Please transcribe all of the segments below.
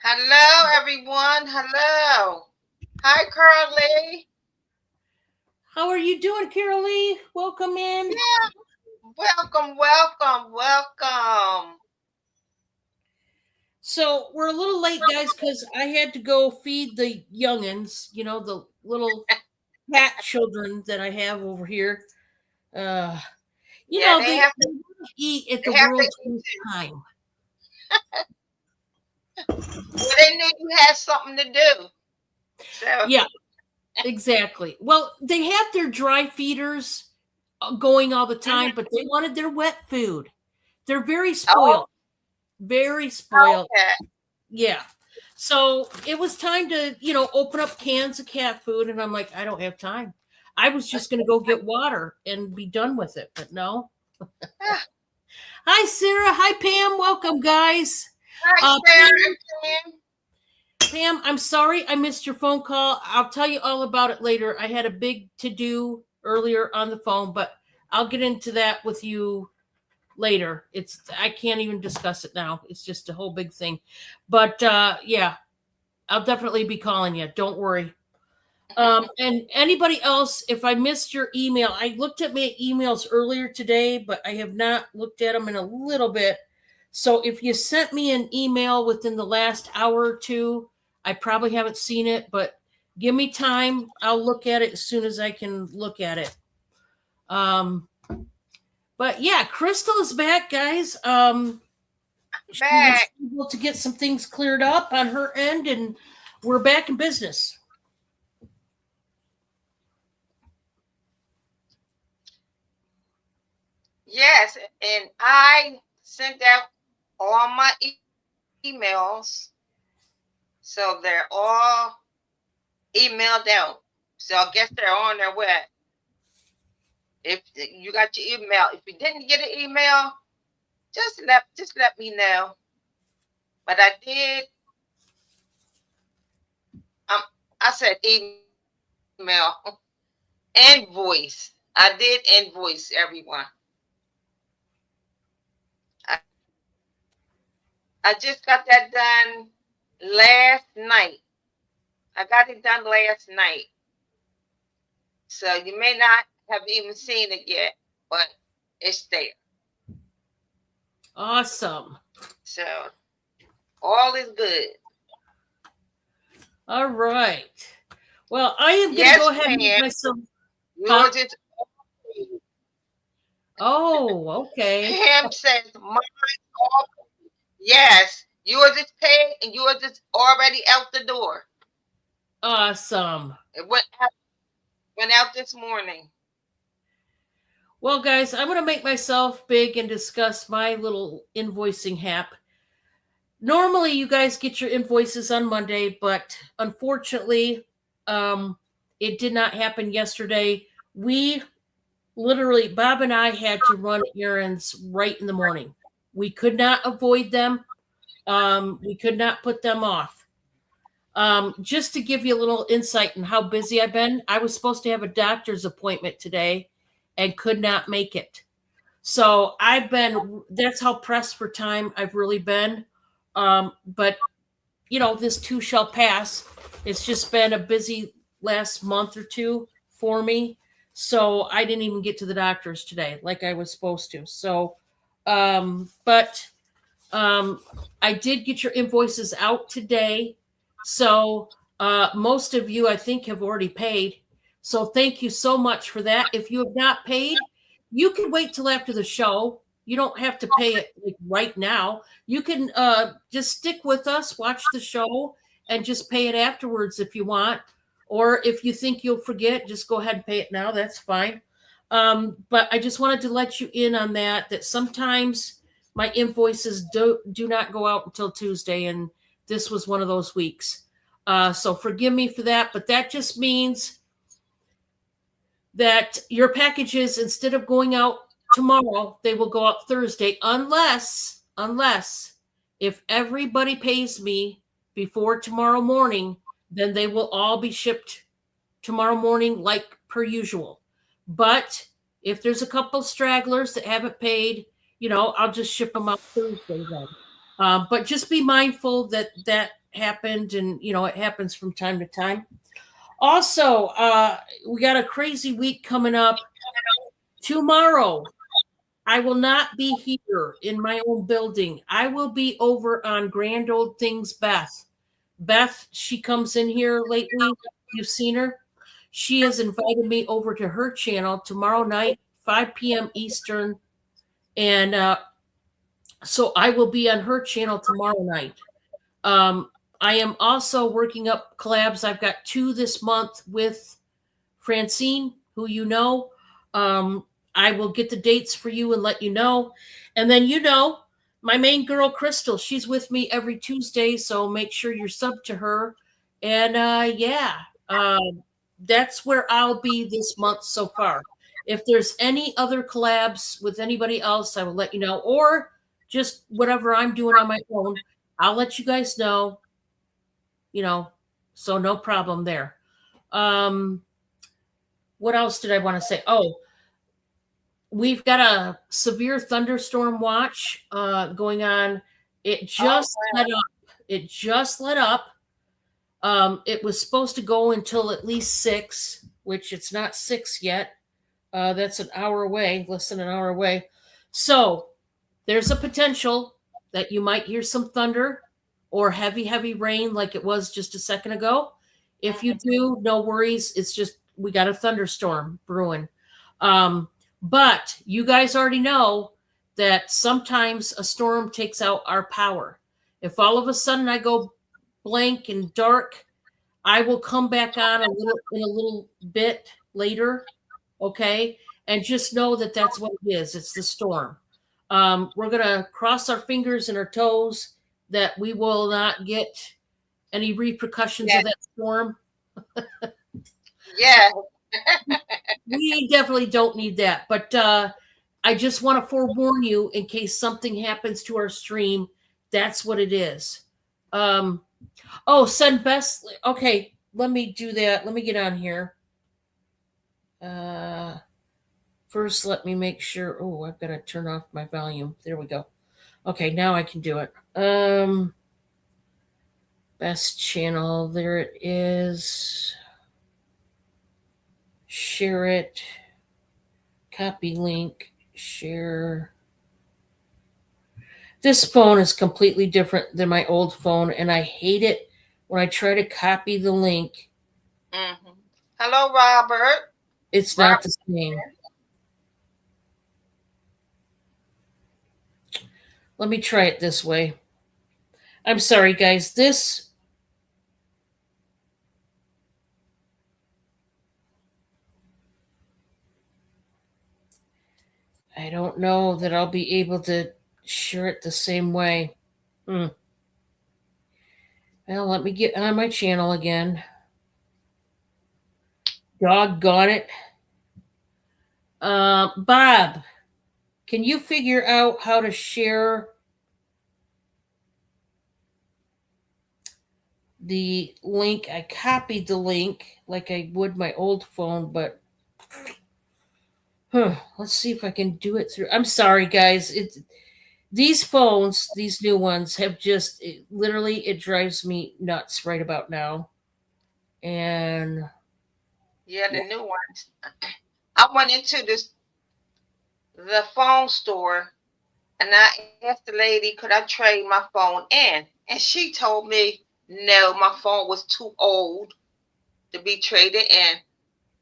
Hello, everyone. Hello. Hi, Curly. How are you doing, Carol Lee? Welcome in. Yeah, welcome, welcome, welcome. So we're a little late, guys, because I had to go feed the youngins, the little cat children that I have over here. Uh, Yeah, they have they to. want to eat at the They have to world's eat first too. time. Well, they knew you had something to do. So, Yeah, exactly. Well, they have their dry feeders going all the mhm. time, but they wanted their wet food. They're very Oh, spoiled, very spoiled. okay. Yeah. So it was time to, open up cans of cat food. And I'm like, I don't have time. I was just going to go get water and be done with it. But no. Ah, Hi, Sarah. Hi, Pam. Welcome, guys. hi, Sarah Pam, and Kim. Pam, I'm sorry I missed your phone call. I'll tell you all about it later. I had a big to do earlier on the phone, but I'll get into that with you later. I can't even discuss it now. It's just a whole big thing. But yeah, I'll definitely be calling you. Don't worry. And anybody else, if I missed your email, I looked at my emails earlier today, but I have not looked at them in a little bit. So if you sent me an email within the last hour or two, I probably haven't seen it, but give me time. I'll look at it as soon as I can look at it. Um, but yeah, Crystal is back, guys. She was Back. able to get some things cleared up on her end, and we're back in business. Yes, and I sent out all my emails, so they're all emailed out. So I guess they're on their way. If you got your email, if you didn't get an email, just let me know. But I did. Um, I said email and voice. I did invoice everyone. I, I just got that done last night. I got it done last night. So you may not have even seen it yet, but it's there. Awesome. So all is good. All right. Well, I am going to go Yes, ahead and make Pam. myself. Huh? Yours is Oh, okay. Pam says mine all. Yes, yours is paid and yours is already out the door. Awesome. It went out this morning. Well, guys, I'm going to make myself big and discuss my little invoicing app. Normally, you guys get your invoices on Monday, but unfortunately, it did not happen yesterday. We literally, Bob and I had to run errands right in the morning. We could not avoid them. We could not put them off. Just to give you a little insight on how busy I've been, I was supposed to have a doctor's appointment today and could not make it. So that's how pressed for time I've really been. But, this too shall pass. It's just been a busy last month or two for me. So I didn't even get to the doctor's today like I was supposed to. So, but I did get your invoices out today. So most of you, I think, have already paid. So thank you so much for that. If you have not paid, you can wait till after the show. You don't have to pay it like right now. You can just stick with us, watch the show, and just pay it afterwards if you want. Or if you think you'll forget, just go ahead and pay it now. That's fine. But I just wanted to let you in on that sometimes my invoices do not go out until Tuesday, and this was one of those weeks. So forgive me for that, but that just means that your packages, instead of going out tomorrow, they will go out Thursday, unless if everybody pays me before tomorrow morning, then they will all be shipped tomorrow morning like per usual. But if there's a couple stragglers that haven't paid, I'll just ship them out Thursday then. But just be mindful that happened, and it happens from time to time. Also, we got a crazy week coming up. Tomorrow, I will not be here in my own building. I will be over on Grand Old Things Beth. Beth, she comes in here lately. You've seen her. She has invited me over to her channel tomorrow night, 5 p.m. Eastern. And so I will be on her channel tomorrow night. I am also working up collabs. I've got 2 this month with Francine, who you know. I will get the dates for you and let you know. And then my main girl, Crystal, she's with me every Tuesday, so make sure you're subbed to her. And that's where I'll be this month so far. If there's any other collabs with anybody else, I will let you know. Or just whatever I'm doing on my own, I'll let you guys know. So no problem there. What else did I want to say? Oh, we've got a severe thunderstorm watch going on. It just let up. It just let up. It was supposed to go until at least 6, which it's not 6 yet. That's an hour away, less than an hour away. So there's a potential that you might hear some thunder or heavy rain like it was just a second ago. If you do, no worries. It's just we got a thunderstorm brewing. But you guys already know that sometimes a storm takes out our power. If all of a sudden I go blank and dark, I will come back on in a little bit later, okay? And just know that that's what it is. It's the storm. We're going to cross our fingers and our toes that we will not get any repercussions of that storm. Yeah. We definitely don't need that. But I just want to forewarn you in case something happens to our stream. That's what it is. Send best. Okay, let me do that. Let me get on here. First, let me make sure. Oh, I've got to turn off my volume. There we go. Okay, now I can do it. Best channel. There it is. Share it. Copy link. Share. This phone is completely different than my old phone, and I hate it when I try to copy the link. Mm-hmm. Hello, Robert. It's not the same. Let me try it this way. I'm sorry, guys. I don't know that I'll be able to share it the same way. Well, let me get on my channel again. Doggone it. Bob, can you figure out how to share the link? I copied the link like I would my old phone, but let's see if I can do it through. I'm sorry, guys. These phones, these new ones, have just literally it drives me nuts right about now. And yeah, the new ones. I went into the phone store and I asked the lady, could I trade my phone in? And she told me, no, my phone was too old to be traded in.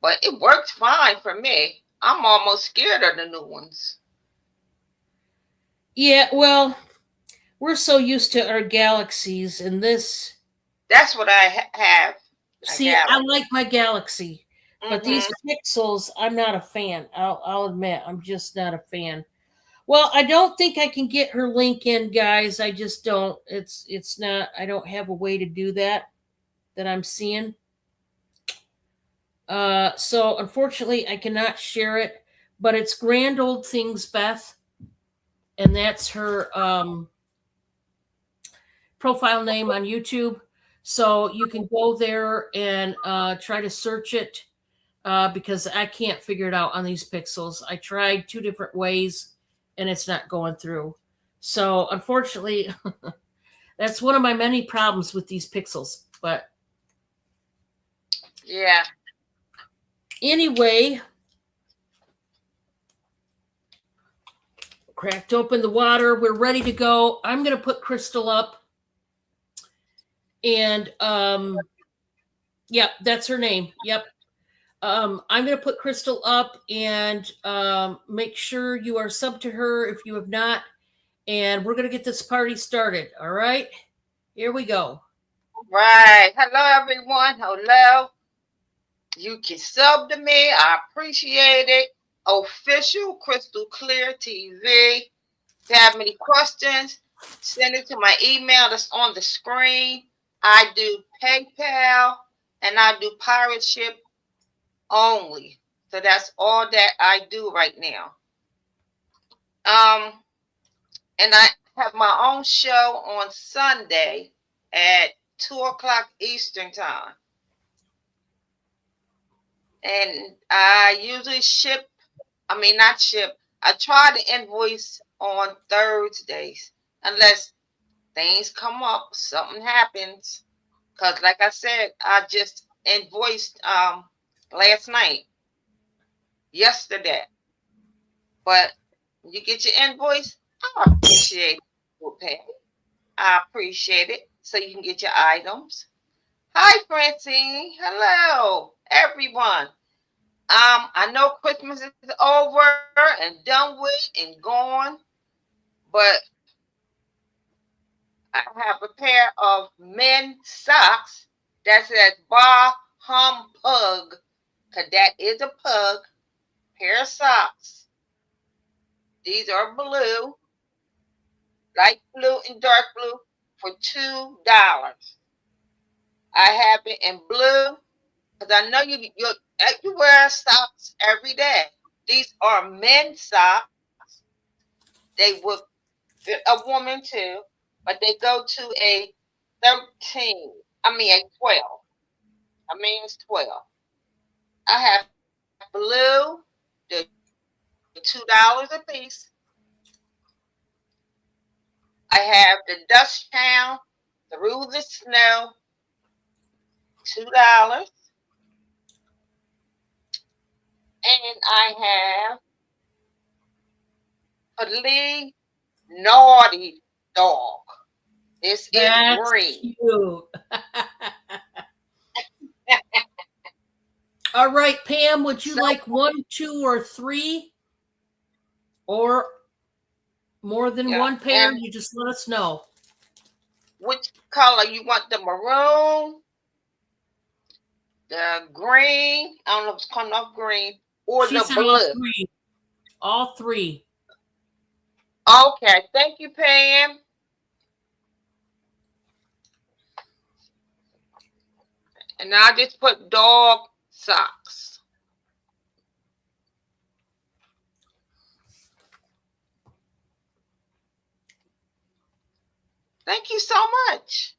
But it works fine for me. I'm almost scared of the new ones. Yeah, well, we're so used to our Galaxies, and this. That's what I have. See, I like my Galaxy, but these Pixels, I'm not a fan. I'll admit, I'm just not a fan. Well, I don't think I can get her link in, guys. I just don't. It's not. I don't have a way to do that I'm seeing. So unfortunately, I cannot share it. But it's Grand Old Things Beth, and that's her profile name on YouTube. So you can go there and try to search it because I can't figure it out on these Pixels. I tried 2 different ways and it's not going through. So unfortunately, That's one of my many problems with these pixels. But Yeah. anyway, cracked open the water. We're ready to go. I'm going to put Crystal up. And yep, that's her name. Yep. I'm going to put Crystal up and make sure you are sub to her if you have not. And we're going to get this party started. All right. Here we go. Right. Hello, everyone. Hello. You can sub to me. I appreciate it. Official Crystal Clear TV. If you have any questions, send it to my email that's on the screen. I do PayPal and I do pirate ship only. So that's all that I do right now. And I have my own show on Sunday at 2:00 Eastern time. And I usually I try to invoice on Thursdays unless things come up, something happens. Because like I said, I just invoiced last night, yesterday. But you get your invoice, I appreciate it. I appreciate it. So you can get your items. Hi, Francine. Hello, everyone. I know Christmas is over and done with and gone, but I have a pair of men's socks that says Bah Hum Pug, because that is a pug, pair of socks. These are blue, light blue and dark blue for $2. I have it in blue because I know you wear socks every day. These are men's socks. They would fit a woman too, but they go to a 13. A 12. It's 12. I have blue, they're $2 a piece. I have the Dust Town Through the Snow, $2. And I have Lee Naughty Dog. This That's is green. Cute. All right, Pam, would you like 1, 2, or 3? Or more than one pair? You just let us know. Which color you want? The maroon, the green, I don't know if it's coming off green, or She the said blue. All three. Okay, thank you, Pam. And I just put dog socks. Thank you so much.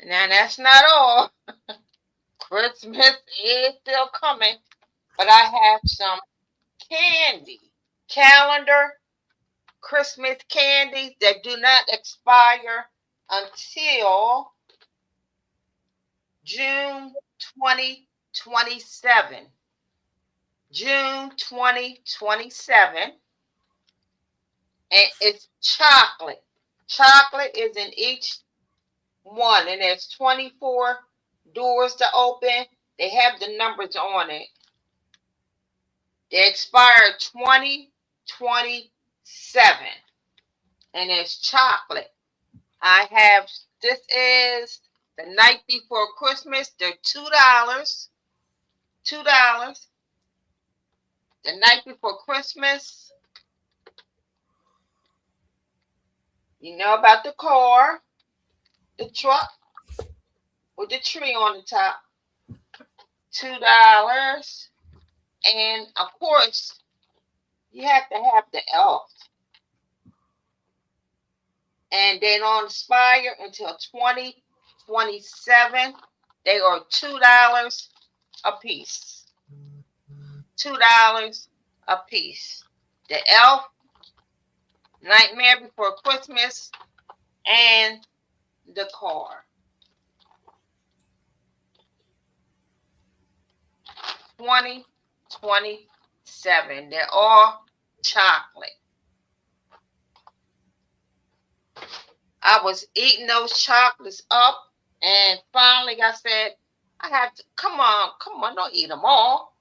Now that's not all. Christmas is still coming, but I have some candy, calendar, Christmas candies that do not expire until June 2027. June 2027. And it's chocolate. Chocolate is in each one, and there's 24 doors to open. They have the numbers on it. They expire 2027, and it's chocolate. This is the night before Christmas. They're $2. $2. The night before Christmas. You know about the car, the truck with the tree on the top. $2. And of course, you have to have the elf. And they don't expire until 2027. They are $2 a piece. $2 a piece. The elf Nightmare Before Christmas, and The Car. 2027. They're all chocolate. I was eating those chocolates up, and finally I said, I have to, come on, don't eat them all.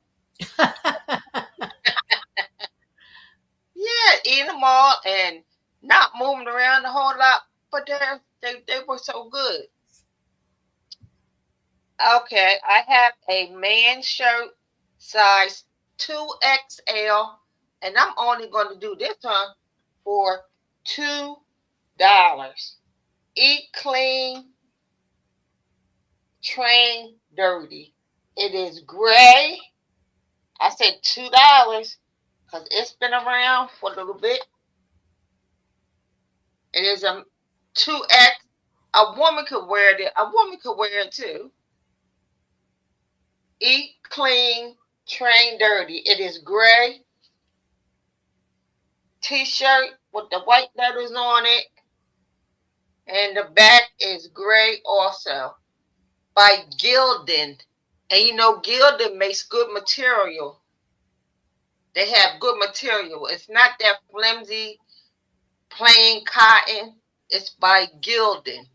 Yeah, eating them all and not moving around a whole lot, but they were so good. Okay, I have a man shirt size 2XL, and I'm only going to do this one for $2. Eat clean, train dirty. It is gray. I said $2 because it's been around for a little bit. It is a 2X. A woman could wear it. A woman could wear it too. Eat clean, train dirty. It is gray. T-shirt with the white letters on it. And the back is gray also. By Gildan. And you know, Gildan makes good material. They have good material. It's not that flimsy, plain cotton. It's by Gildan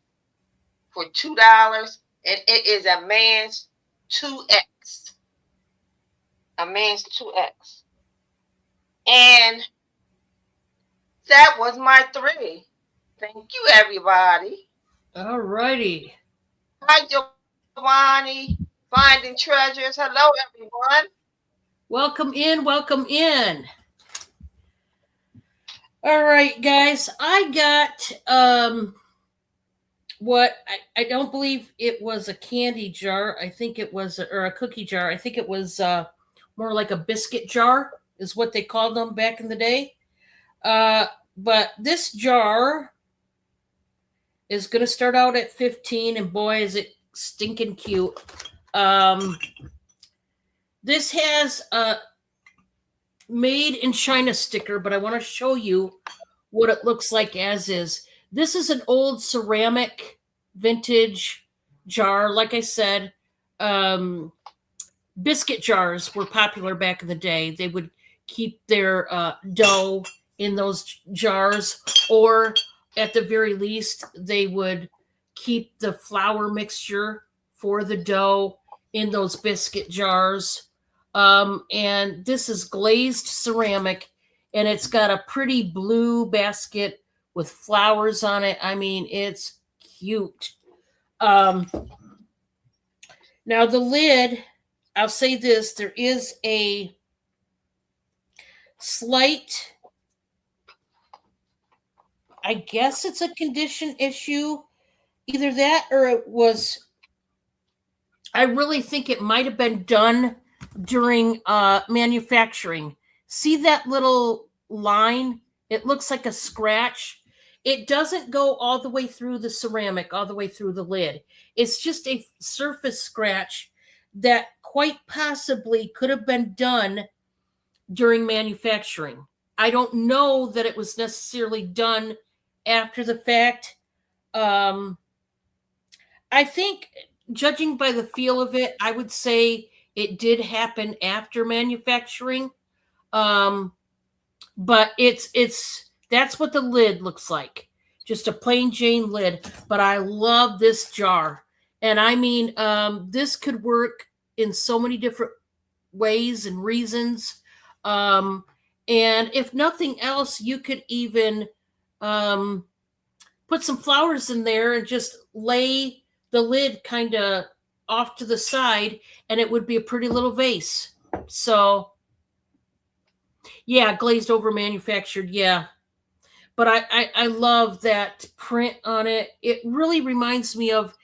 for $2. And it is a man's 2X. A man's 2X. And that was my 3. Thank you, everybody. All righty. Hi, Giovanni. Finding Treasures. Hello, everyone. Welcome in. Welcome in. All right, guys. I got what I don't believe it was a candy jar. I think it was or a cookie jar. I think it was more like a biscuit jar is what they called them back in the day. But this jar is going to start out at 15, and boy, is it stinking cute. This has a made in China sticker, but I want to show you what it looks like as is. This is an old ceramic vintage jar. Like I said, biscuit jars were popular back in the day. They would keep their dough in those jars, or at the very least, they would keep the flour mixture for the dough in those biscuit jars. And this is glazed ceramic, and it's got a pretty blue basket with flowers on it. I mean, it's cute. Now the lid, I'll say this, there is a slight, I guess it's a condition issue. Either that or it was, I really think it might have been done during manufacturing. See that little line? It looks like a scratch. It doesn't go all the way through the ceramic, all the way through the lid. It's just a surface scratch that quite possibly could have been done during manufacturing. I don't know that it was necessarily done after the fact. I think, judging by the feel of it, I would say it did happen after manufacturing. But it's that's what the lid looks like. Just a plain Jane lid. But I love this jar. And I mean, this could work in so many different ways and reasons. And if nothing else, you could even put some flowers in there and just lay the lid kind of off to the side, and it would be a pretty little vase. So, yeah, glazed over manufactured, yeah. But I love that print on it. It really reminds me of,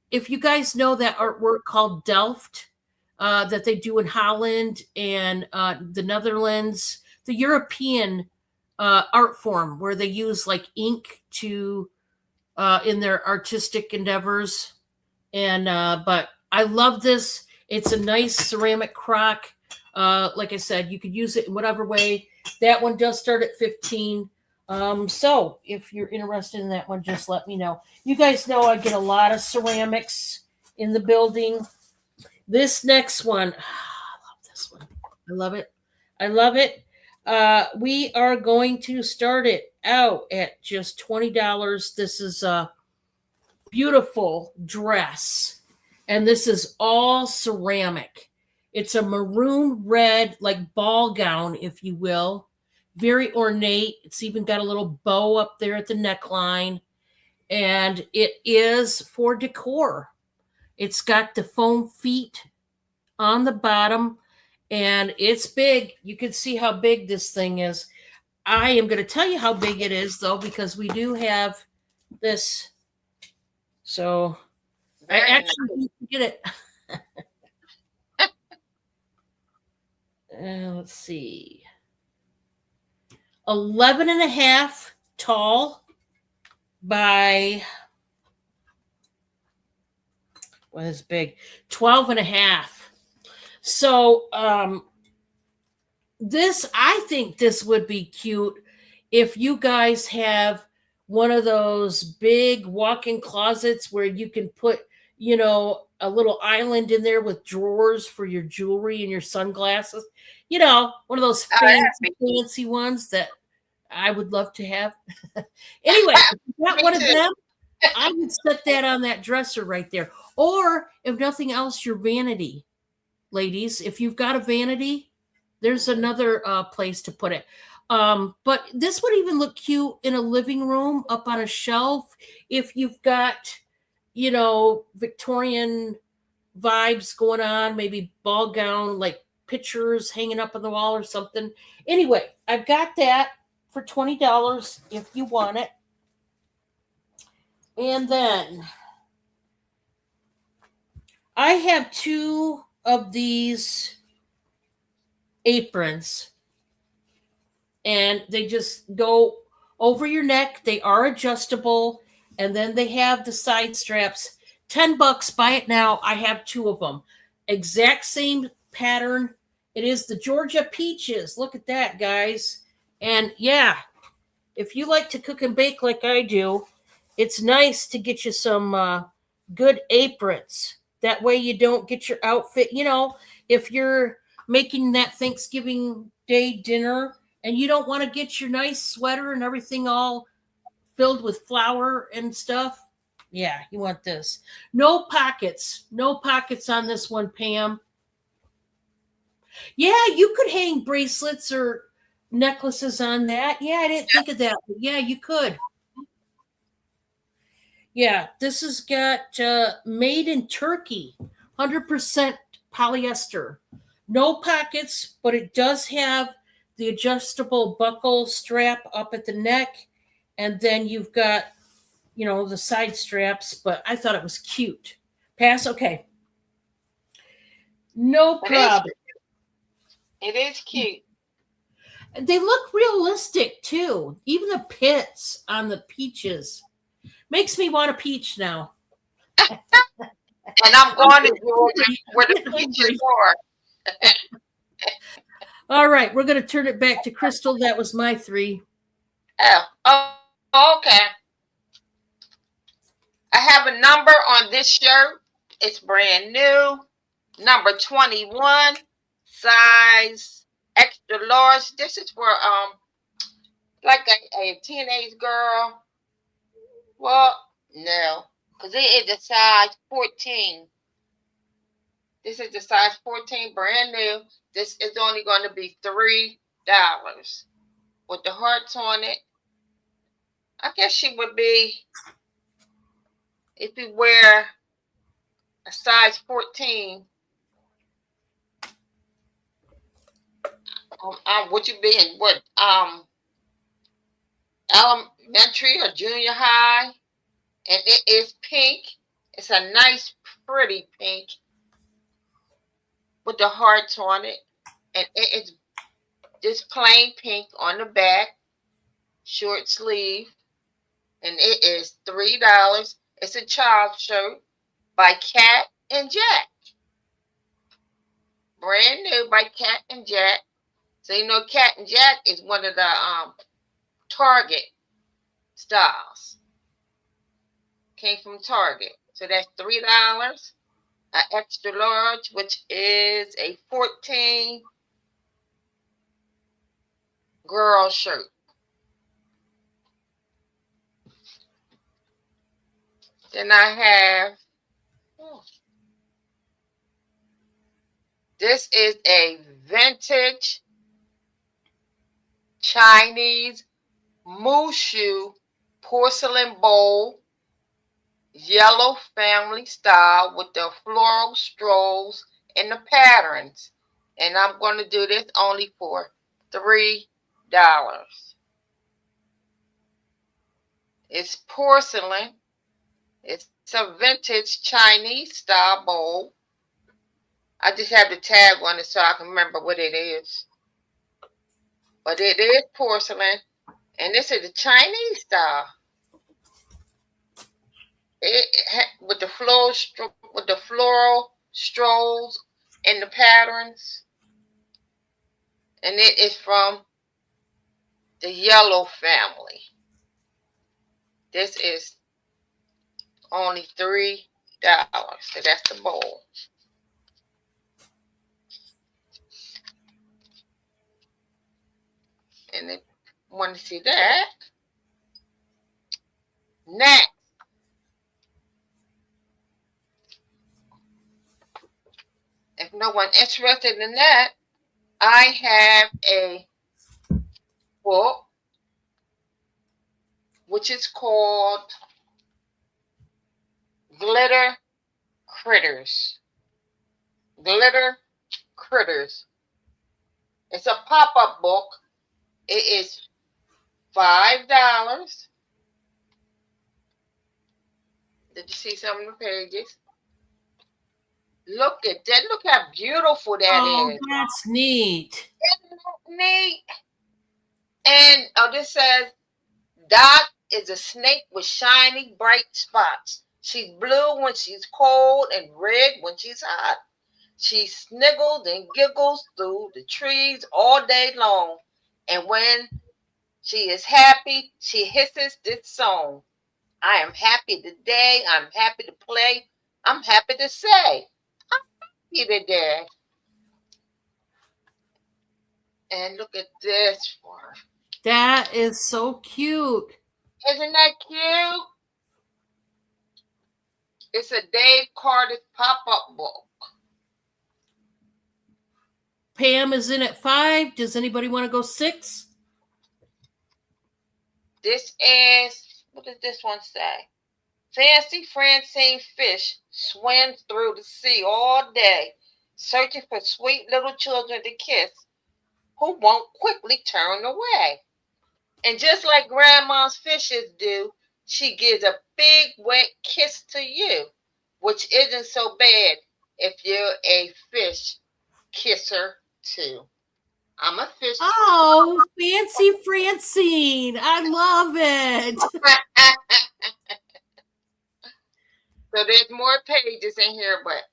if you guys know that artwork called Delft that they do in Holland and the Netherlands, the European art form where they use like ink to in their artistic endeavors. And but I love this. It's a nice ceramic crock. Like I said, you could use it in whatever way. That one does start at 15. So if you're interested in that one, just let me know. You guys know I get a lot of ceramics in the building. This next one, I love this one. I love it. I love it. We are going to start it out at just $20. This is a beautiful dress, and this is all ceramic. It's a maroon red, like ball gown, if you will. Very ornate. It's even got a little bow up there at the neckline, and it is for decor. It's got the foam feet on the bottom, and it's big. You can see how big this thing is. I am going to tell you how big it is, though, because we do have this. So I Very actually nice. need to get it. Let's see. 11 and a half tall by, what is big? 12 and a half. So this, I think this would be cute if you guys have one of those big walk-in closets where you can put, a little island in there with drawers for your jewelry and your sunglasses. One of those Oh, that'd fancy, be cute. fancy ones that I would love to have. Anyway, if you got Me one of too. them, I would set that on that dresser right there. Or if nothing else, your vanity, ladies. If you've got a vanity, there's another place to put it. But this would even look cute in a living room up on a shelf if you've got, Victorian vibes going on, maybe ball gown, like pictures hanging up on the wall or something. Anyway, I've got that for $20 if you want it. And then I have two of these aprons, and they just go over your neck. They are adjustable, and then they have the side straps. $10, buy it now. I have two of them. Exact same pattern. It is the Georgia Peaches. Look at that, guys. And yeah, if you like to cook and bake like I do, it's nice to get you some good aprons. That way you don't get your outfit, if you're making that Thanksgiving Day dinner and you don't want to get your nice sweater and everything all filled with flour and stuff. Yeah, you want this. No pockets. No pockets on this one, Pam. Yeah, you could hang bracelets or necklaces on that. Yeah, I didn't think of that. But yeah, you could. Yeah, this has got made in Turkey, 100% polyester. No pockets, but it does have the adjustable buckle strap up at the neck. And then you've got, the side straps, but I thought it was cute. Pass? Okay. No It is. problem. It is cute. They look realistic too. Even the pits on the peaches makes me want a peach now. And I'm I'm going to getting Georgia hungry. where I'm the getting peaches hungry. are. All right, we're going to turn it back to Crystal. That was my three. Oh, okay. I have a number on this shirt. It's brand new. Number 21, size extra large. This is for like a teenage girl. Well, no, because it is a size 14. This is the size 14, brand new. This is only going to be $3 with the hearts on it. I guess she would be, if you wear a size 14, would you be in what, elementary or junior high? And it is pink. It's a nice, pretty pink with the hearts on it. And it is just plain pink on the back, short sleeve. And it is $3. It's a child shirt by Cat and Jack. Brand new by Cat and Jack. So Cat and Jack is one of the Target styles. Came from Target. So that's $3. An extra large, which is a 14 girl shirt. Then I have, this is a vintage Chinese Mushu porcelain bowl, yellow family style with the floral strolls and the patterns. And I'm going to do this only for $3. It's porcelain. It's a vintage Chinese style bowl. I just have the tag on it so I can remember what it is. But it is porcelain. And this is the Chinese style. With the floral strolls and the patterns. And it is from the yellow family. This is only $3. So that's the bowl. And if you want to see that, next, if no one interested in that, I have a book which is called Glitter Critters. Glitter Critters. It's a pop-up book. It is $5. Did you see some of the pages? Look at that. Look how beautiful that is. That's neat. Isn't that neat? And this says, Dot is a snake with shiny, bright spots. She's blue when she's cold and red when she's hot. She sniggles and giggles through the trees all day long. And when she is happy, she hisses this song. I am happy today. I'm happy to play. I'm happy to say. I'm happy today. And look at this one. That is so cute. Isn't that cute? It's a Dave Carter's pop-up book. Pam is in at 5. Does anybody want to go 6? This is, what does this one say? Fancy Francine Fish swims through the sea all day, searching for sweet little children to kiss who won't quickly turn away. And just like Grandma's fishes do, she gives a big wet kiss to you, which isn't so bad if you're a fish kisser too. I'm a fish. Oh, Fancy Francine. I love it. So there's more pages in here, but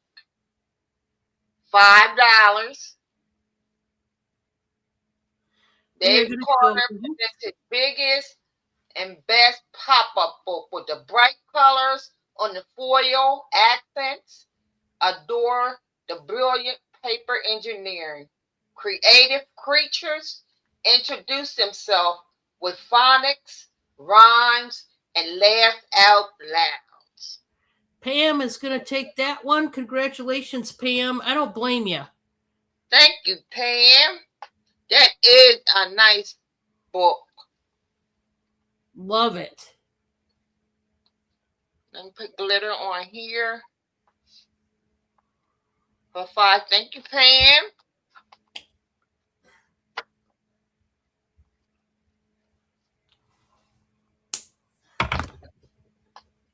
$5. Dave Carter presents his biggest and best pop-up book with the bright colors on the foil accents. Adore the brilliant paper engineering. Creative creatures introduce themselves with phonics, rhymes, and laugh out loud. Pam is going to take that one. Congratulations, Pam. I don't blame you. Thank you, Pam. That is a nice book. Love it. Let me put glitter on here for $5. Thank you, Pam.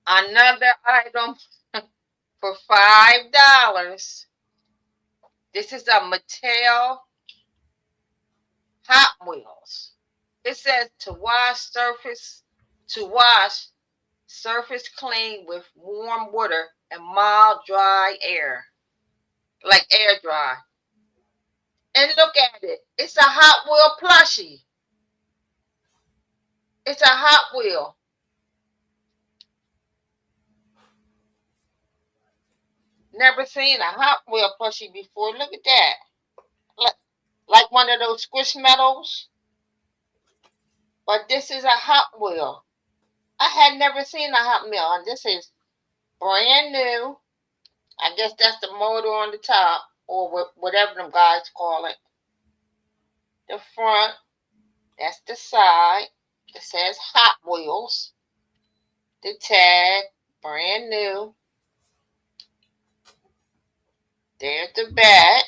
Another item for $5. This is a Mattel Hot Wheels. It says to wash surface clean with warm water and mild dry air, like air dry. And look at it. It's a Hot Wheel plushie. It's a Hot Wheel. Never seen a Hot Wheel plushie before. Look at that. Like one of those Squishmallows. But this is a Hot Wheel. I had never seen a Hot Wheel, and this is brand new. I guess that's the motor on the top, or whatever them guys call it. The front, that's the side. It says Hot Wheels. The tag, brand new. There's the back.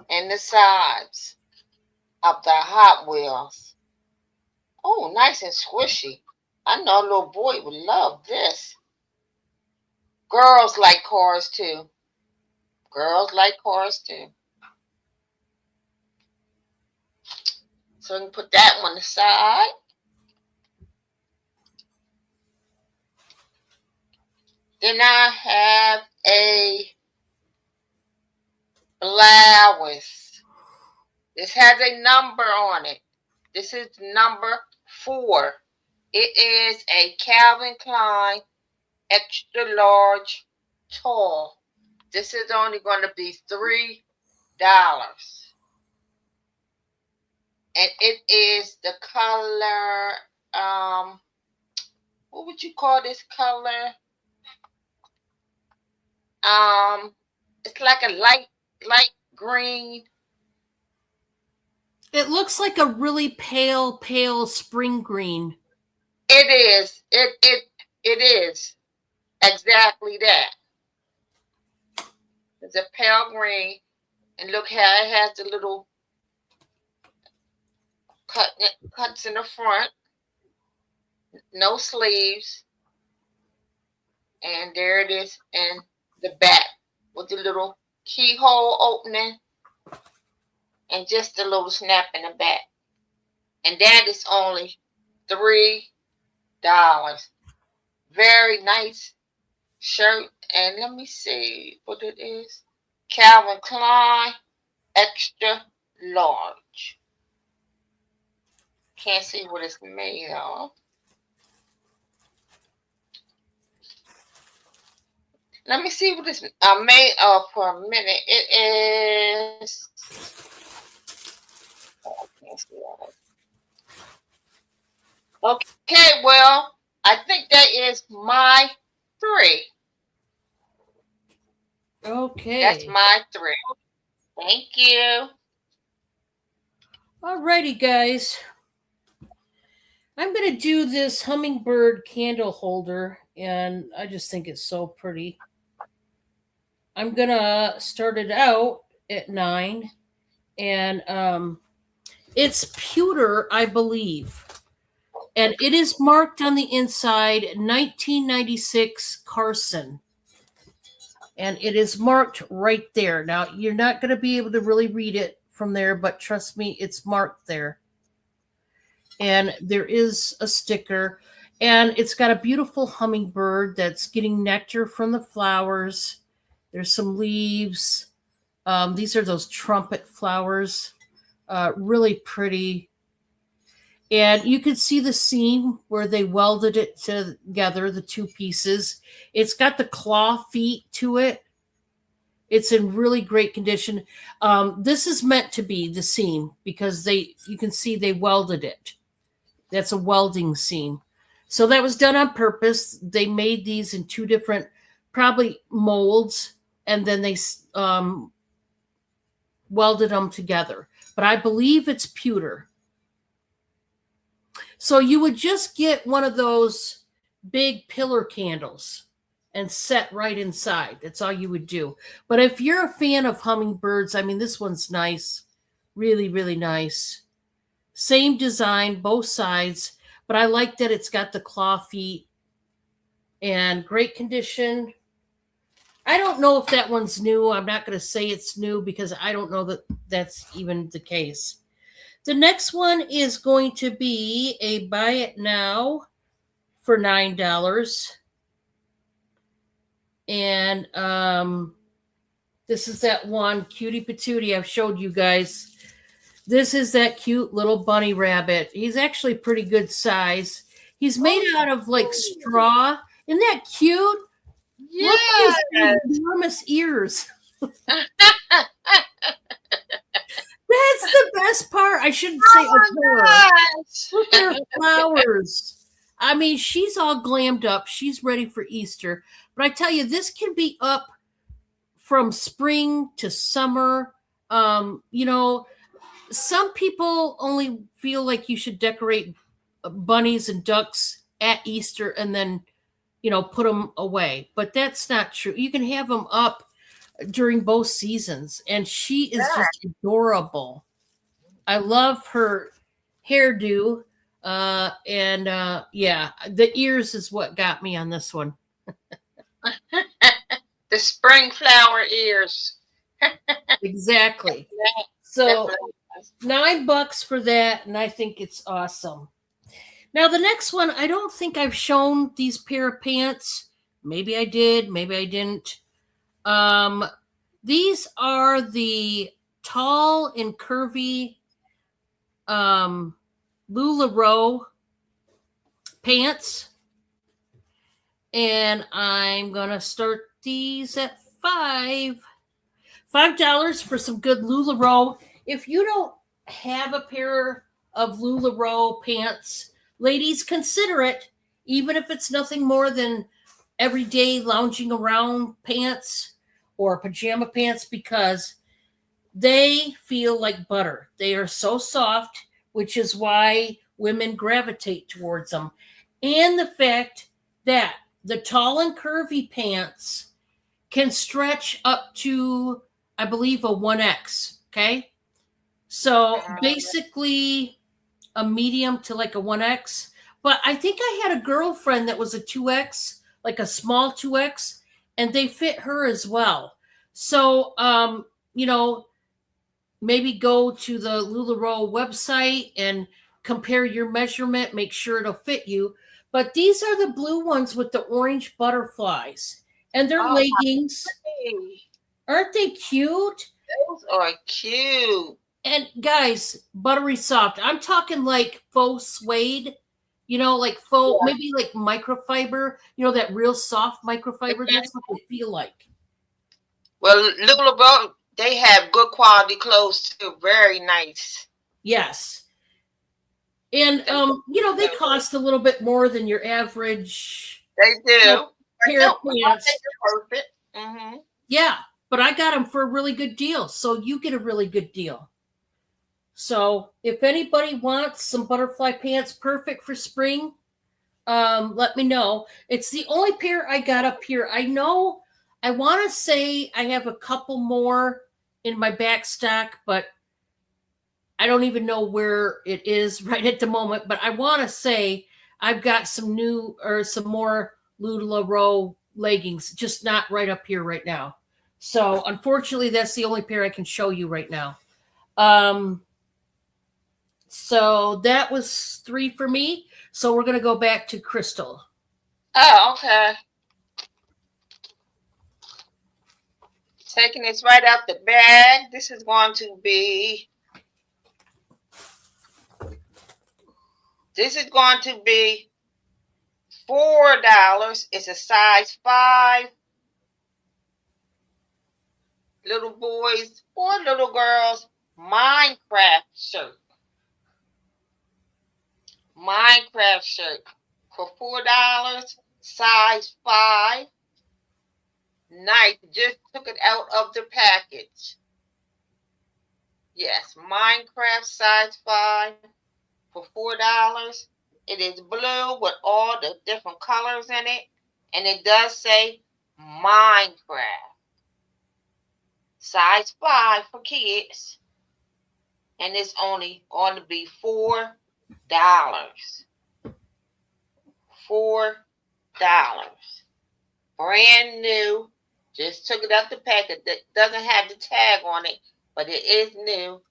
And the sides of the Hot Wheels. Oh, nice and squishy. I know a little boy would love this. Girls like cars too. Girls like cars too. So we can put that one aside. Then I have a blouse. This has a number on it. This is number 4. It is a Calvin Klein extra large tall. This is only going to be $3. And it is the color, what would you call this color? It's like a light green. It looks like a really pale spring green. It is. It is exactly that. It's a pale green, and look how it has the little cuts in the front. No sleeves, and there it is in the back with the little keyhole opening and just a little snap in the back. And that is only $3. Very nice shirt. And let me see what it is. Calvin Klein extra large. Can't see what it's made of. Let me see what it's made of for a minute. It is. Okay, well, I think that is my 3. Okay. That's my 3. Thank you. Alrighty, guys. I'm going to do this hummingbird candle holder, and I just think it's so pretty. I'm going to start it out at 9, and it's pewter, I believe. And it is marked on the inside 1996 Carson. And it is marked right there. Now, you're not going to be able to really read it from there, but trust me, it's marked there. And there is a sticker, and it's got a beautiful hummingbird that's getting nectar from the flowers. There's some leaves. These are those trumpet flowers. Really pretty. And you can see the seam where they welded it together, the 2 pieces. It's got the claw feet to it. It's in really great condition. This is meant to be the seam because you can see they welded it. That's a welding seam. So that was done on purpose. They made these in 2 different, probably molds, and then they welded them together. But I believe it's pewter. So you would just get one of those big pillar candles and set right inside. That's all you would do. But if you're a fan of hummingbirds, I mean, this one's nice. Really, really nice. Same design, both sides. But I like that it's got the claw feet and great condition. I don't know if that one's new. I'm not going to say it's new because I don't know that that's even the case. The next one is going to be a buy it now for $9. And this is that one Cutie Patootie I've showed you guys. This is that cute little bunny rabbit. He's actually pretty good size. He's made out of like straw. Isn't that cute? Look at his Yes. enormous ears. That's the best part. I shouldn't say of her. Gosh. Look at her flowers. I mean, she's all glammed up. She's ready for Easter. But I tell you, this can be up from spring to summer. You know, some people only feel like you should decorate bunnies and ducks at Easter and then, you know, put them away. But that's not true. You can have them up during both seasons. And she is just adorable. I love her hairdo. Yeah, the ears is what got me on this one. The spring flower ears. Exactly. So $9 for that, and I think it's awesome. Now the next one, I don't think I've shown these pair of pants. Maybe I did, maybe I didn't. These are the tall and curvy LuLaRoe pants. And I'm gonna start these at $5 for some good LuLaRoe. If you don't have a pair of LuLaRoe pants, ladies, consider it, even if it's nothing more than everyday lounging around pants or pajama pants, because they feel like butter. They are so soft, which is why women gravitate towards them. And the fact that the tall and curvy pants can stretch up to, I believe, a 1X. Okay. So basically a medium to like a 1X. But I think I had a girlfriend that was a 2X, like a small 2X, and they fit her as well. So, you know, maybe go to the LuLaRoe website and compare your measurement, make sure it'll fit you. But these are the blue ones with the orange butterflies, and they're leggings. Aren't they cute? Those are cute. And guys, buttery soft. I'm talking like faux suede, you know, like faux, maybe like microfiber, you know, that real soft microfiber. That's what they feel like. Well, LuLaRoe, they have good quality clothes too. Very nice. Yes. And you know, they cost a little bit more than your average. They do. Pair of pants. Perfect. Mm-hmm. Yeah, but I got them for a really good deal. So you get a really good deal. So if anybody wants some butterfly pants, perfect for spring, let me know. It's the only pair I got up here. I know I want to say I have a couple more in my back stock, but I don't even know where it is right at the moment. But I want to say I've got some new or some more LuLaRoe leggings, just not right up here right now. So unfortunately, that's the only pair I can show you right now. So that was 3 for me. So we're going to go back to Crystal. Oh, okay. Taking this right out the bag. This is going to be $4. It's a size 5. Little boys or little girls Minecraft shirt. Minecraft shirt for $4, size 5. Nice. Just took it out of the package. Yes, Minecraft size 5 for $4. It is blue with all the different colors in it. And it does say Minecraft. Size 5 for kids. And it's only going to be $4. $4. Brand new. Just took it out the packet. That doesn't have the tag on it, but it is new.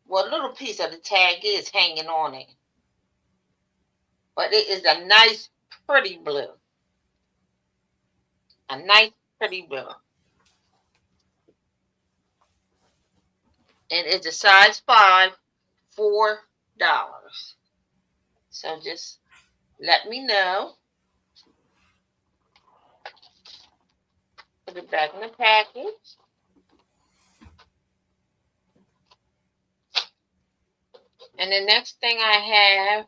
Well, a little piece of the tag is hanging on it. But it is a nice, pretty blue. A nice, pretty blue. and it's a size 5, $4. So just let me know. Put it back in the package. And the next thing I have,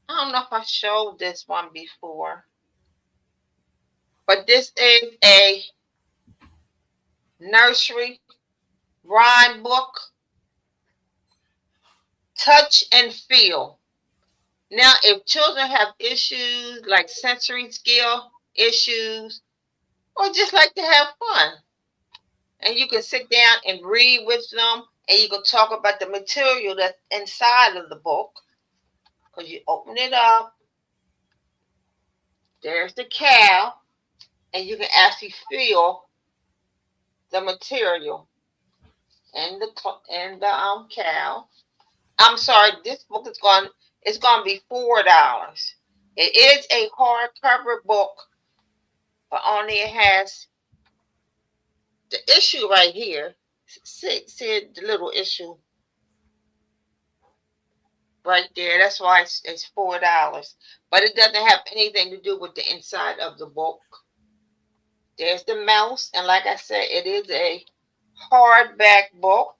I don't know if I showed this one before, but this is a nursery rhyme book, Touch and Feel. Now, if children have issues like sensory skill issues, or just like to have fun, and you can sit down and read with them, and you can talk about the material that's inside of the book, because you open it up, there's the cow, and you can actually feel the material in the cow. I'm sorry, this book is going. It's going to be $4. It is a hardcover book, but only it has the issue right here. See the little issue right there. That's why it's $4. But it doesn't have anything to do with the inside of the book. There's the mouse, and like I said, it is a hardback book.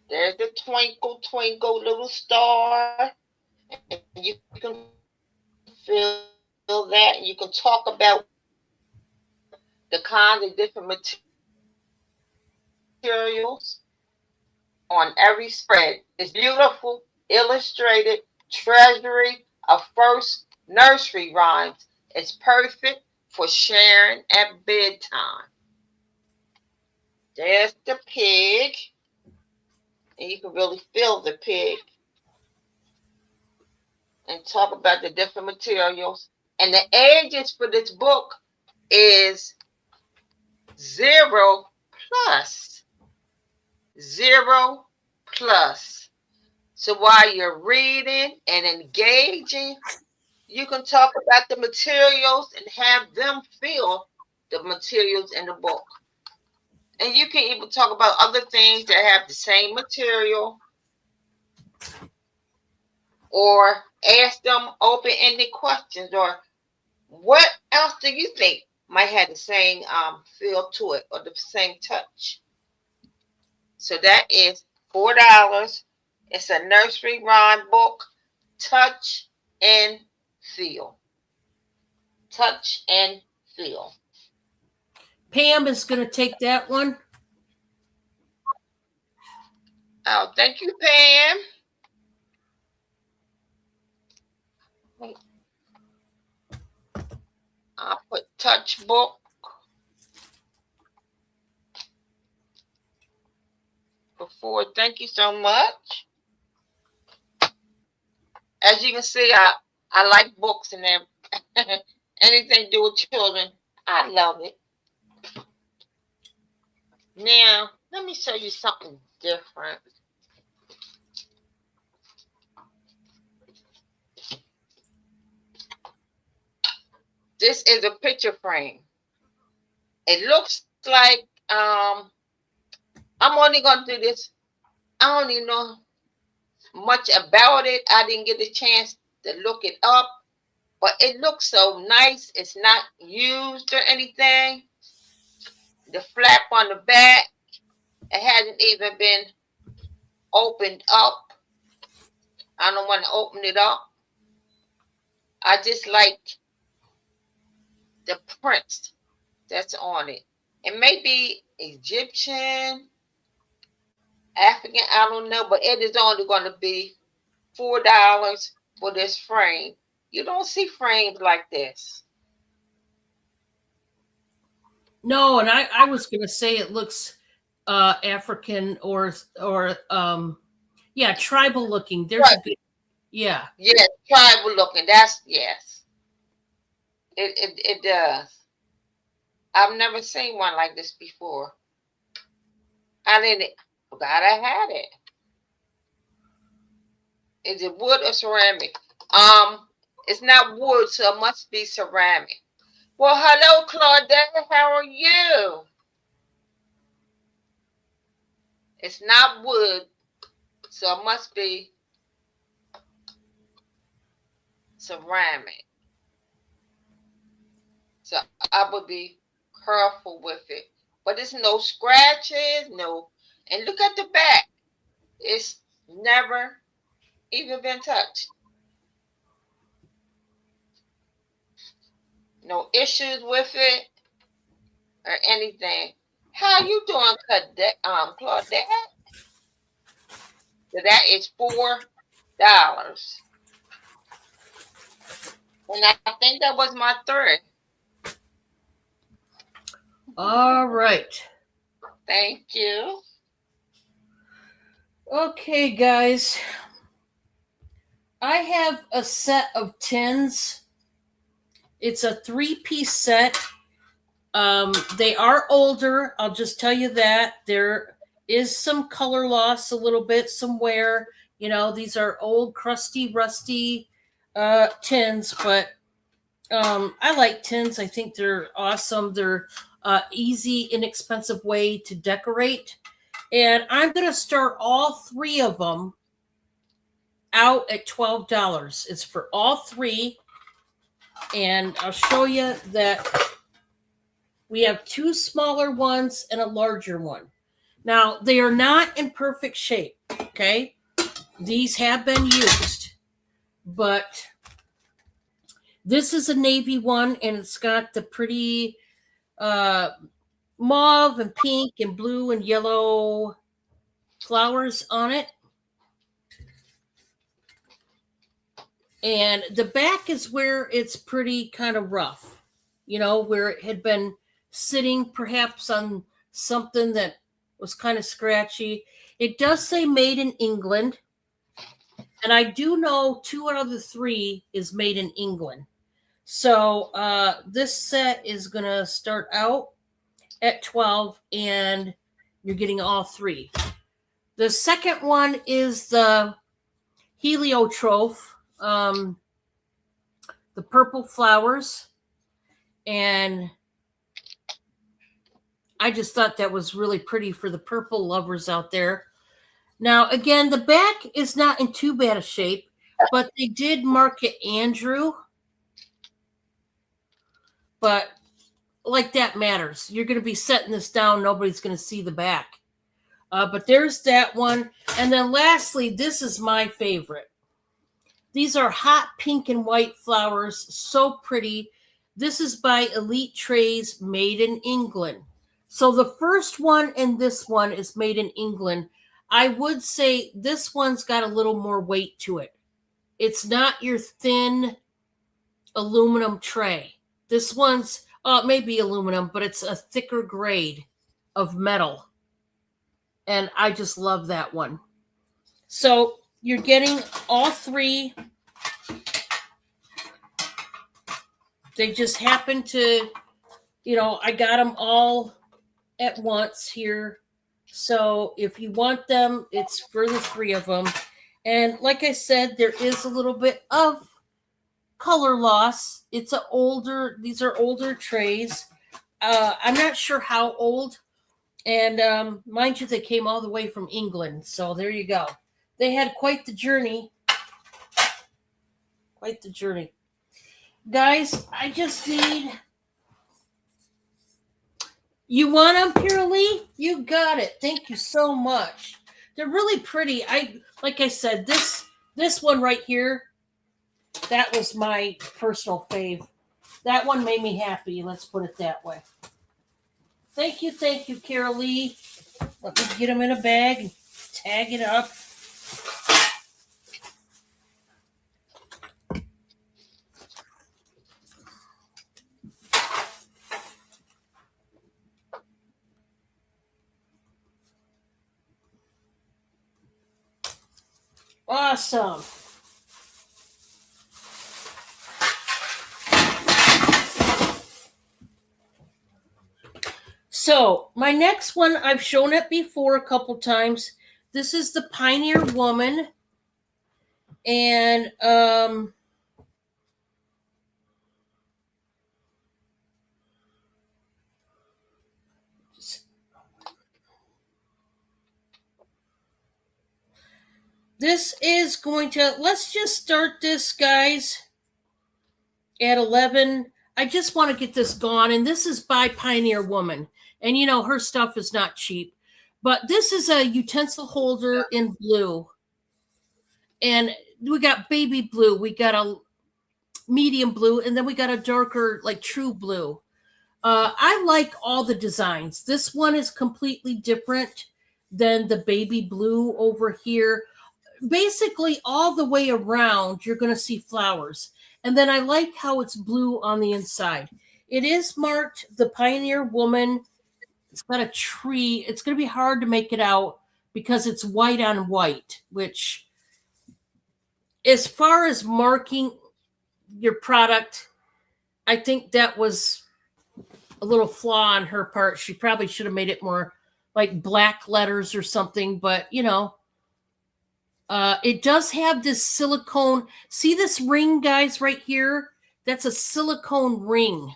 There's the twinkle, twinkle, little star. And you can feel that. And you can talk about the kinds of different materials on every spread. It's beautiful, illustrated treasury of first nursery rhymes. It's perfect for sharing at bedtime. There's the pig, and you can really feel the pig and talk about the different materials. And the ages for this book is 0 plus. 0 plus. So while you're reading and engaging, you can talk about the materials and have them feel the materials in the book. And you can even talk about other things that have the same material, or ask them open-ended questions, or what else do you think might have the same feel to it, or the same touch. So that is $4. It's a nursery rhyme book, Touch and Feel. Touch and Feel. Pam is going to take that one. Oh, thank you, Pam. I'll put Touch book before. Thank you so much. As you can see, I like books and anything to do with children. I love it. Now, let me show you something different. This is a picture frame. It looks like I'm only going to do this. I don't even know much about it. I didn't get a chance to look it up, but it looks so nice. It's not used or anything. The flap on the back, it hasn't even been opened up. I don't want to open it up. I just like the prints that's on it. It may be Egyptian, African, I don't know, but it is only going to be $4 for this frame. You don't see frames like this. No, and I was going to say it looks African or yeah, tribal looking. There's Right. a good, yeah. Yes, tribal looking. That's yes. It does. I've never seen one like this before. I didn't forgot I had it. Is it wood or ceramic? It's not wood, so it must be ceramic. Well, hello, Claudette. How are you? It's not wood, so it must be ceramic. So I would be careful with it. But it's no scratches, no. And look at the back. It's never even been touched. No issues with it or anything. How you doing, Claudette? So that is $4. And I think that was my third. All right. Thank you. Okay, guys. I have a set of tins. It's a 3-piece set. They are older. I'll just tell you that. There is some color loss, a little bit, some wear. You know, these are old, crusty, rusty tins, but I like tins. I think they're awesome. They're easy, inexpensive way to decorate. And I'm going to start all 3 of them out at $12. It's for all 3. And I'll show you that we have 2 smaller ones and a larger one. Now, they are not in perfect shape, okay? These have been used, but this is a navy one, and it's got the pretty mauve and pink and blue and yellow flowers on it. And the back is where it's pretty kind of rough, you know, where it had been sitting perhaps on something that was kind of scratchy. It does say made in England. And I do know 2 out of the 3 is made in England. So this set is going to start out at 12, and you're getting all 3. The second one is the heliotrope, the purple flowers. And I just thought that was really pretty for the purple lovers out there. Now, again, the back is not in too bad a shape, but they did mark it Andrew. But like that matters. You're going to be setting this down. Nobody's going to see the back. But there's that one. And then lastly, this is my favorite. These are hot pink and white flowers. So pretty. This is by Elite Trays, made in England. So the first one and this one is made in England. I would say this one's got a little more weight to it. It's not your thin aluminum tray. This one's maybe aluminum, but it's a thicker grade of metal. And I just love that one. So you're getting all 3. They just happen to, you know, I got them all at once here. So if you want them, it's for the 3 of them. And like I said, there is a little bit of color loss. These are older trays. I'm not sure how old. And mind you, they came all the way from England. So there you go. They had quite the journey. Quite the journey. Guys, I just need... You want them, Pure Lee? You got it. Thank you so much. They're really pretty. Like I said, this one right here, that was my personal fave. That one made me happy. Let's put it that way. Thank you, Carol Lee. Let me get them in a bag and tag it up. Awesome. So my next one, I've shown it before a couple times. This is the Pioneer Woman. And This is going to, let's just start this, guys, at 11. I just want to get this gone. And this is by Pioneer Woman. And, her stuff is not cheap. But this is a utensil holder in blue. And we got baby blue. We got a medium blue. And then we got a darker, like true blue. I like all the designs. This one is completely different than the baby blue over here. Basically, all the way around, you're going to see flowers. And then I like how it's blue on the inside. It is marked the Pioneer Woman. It's got a tree. It's going to be hard to make it out because it's white on white, which, as far as marking your product, I think that was a little flaw on her part. She probably should have made it more like black letters or something, but it does have this silicone. See this ring, guys, right here? That's a silicone ring.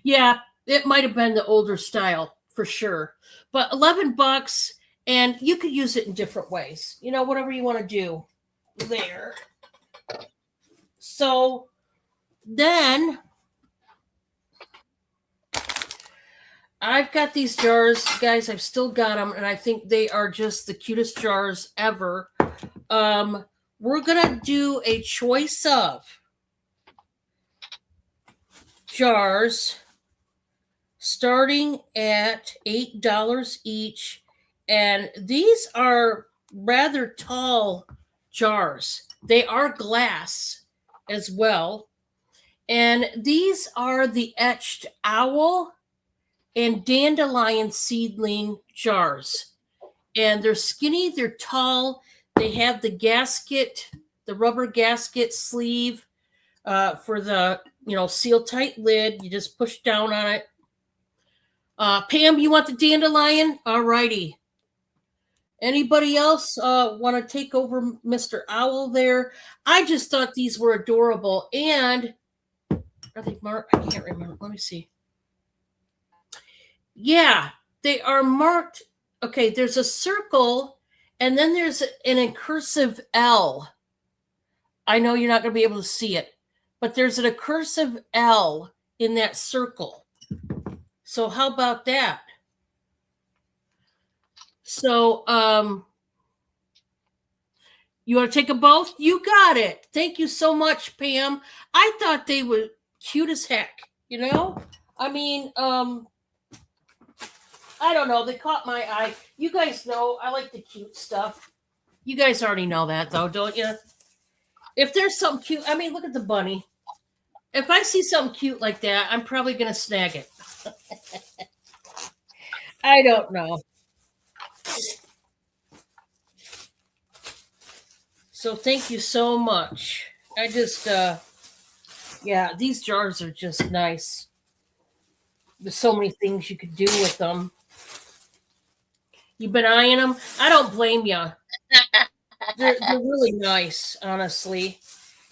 Yeah, it might have been the older style for sure. But $11, and you could use it in different ways. Whatever you want to do there. So then I've got these jars, guys. I've still got them, and I think they are just the cutest jars ever. We're gonna do a choice of jars starting at $8 each, and these are rather tall jars. They are glass as well, and these are the etched owl and dandelion seedling jars, and they're skinny, they're tall. They have the gasket, the rubber gasket sleeve for the seal tight lid. You just push down on it. Pam, you want the dandelion? All righty. Anybody else want to take over Mr. Owl there? I just thought these were adorable. And are they marked? I can't remember. Let me see. Yeah, they are marked. Okay, there's a circle, and then there's an incursive L. I know you're not going to be able to see it, but there's an incursive L in that circle. So how about that? So you want to take them both? You got it. Thank you so much, Pam. I thought they were cute as heck. I mean, I don't know. They caught my eye. You guys know I like the cute stuff. You guys already know that, though, don't you? If there's something cute, I mean, look at the bunny. If I see something cute like that, I'm probably going to snag it. I don't know. So thank you so much. I just, yeah, these jars are just nice. There's so many things you could do with them. You've been eyeing them? I don't blame you. They're really nice, honestly.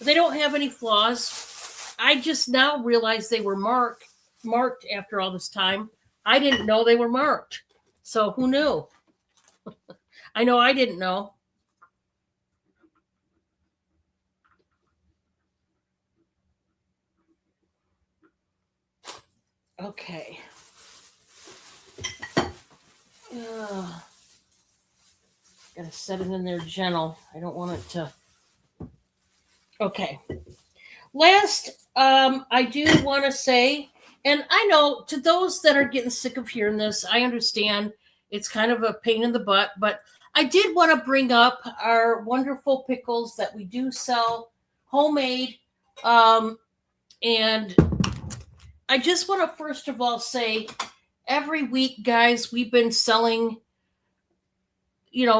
They don't have any flaws. I just now realized they were marked after all this time. I didn't know they were marked. So who knew? I know I didn't know. Okay. Gotta set it in there gentle. I don't want it to. Okay. Last, I do want to say, and I know to those that are getting sick of hearing this, I understand it's kind of a pain in the butt, but I did want to bring up our wonderful pickles that we do sell homemade. And I just want to first of all say, every week, guys, we've been selling,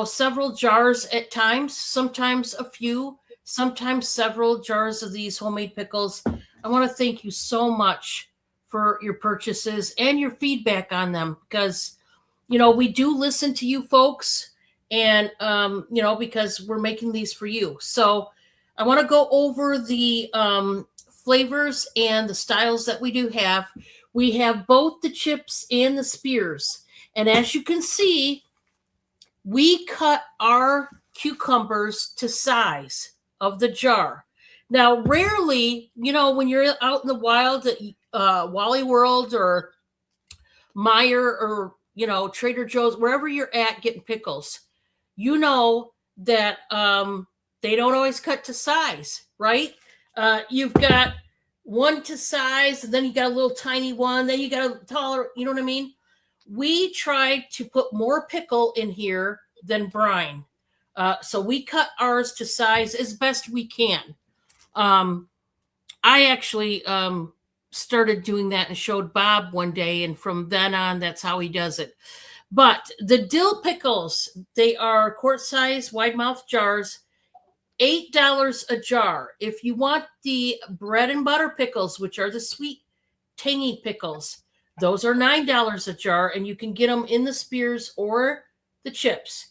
several jars at times, sometimes a few, sometimes several jars of these homemade pickles. I want to thank you so much for your purchases and your feedback on them, because, we do listen to you folks, and, because we're making these for you. So I want to go over the flavors and the styles that we do have. We have both the chips and the spears. And as you can see, we cut our cucumbers to size of the jar. Now, rarely, when you're out in the wild at Wally World or Meyer or, Trader Joe's, wherever you're at getting pickles, that they don't always cut to size, right? You've got one to size, and then you got a little tiny one, then you got a taller, you know what I mean? We tried to put more pickle in here than brine. So we cut ours to size as best we can. I actually started doing that and showed Bob one day, and from then on, that's how he does it. But the dill pickles, they are quart size, wide mouth jars, $8 a jar. If you want the bread and butter pickles, which are the sweet, tangy pickles, those are $9 a jar, and you can get them in the spears or the chips.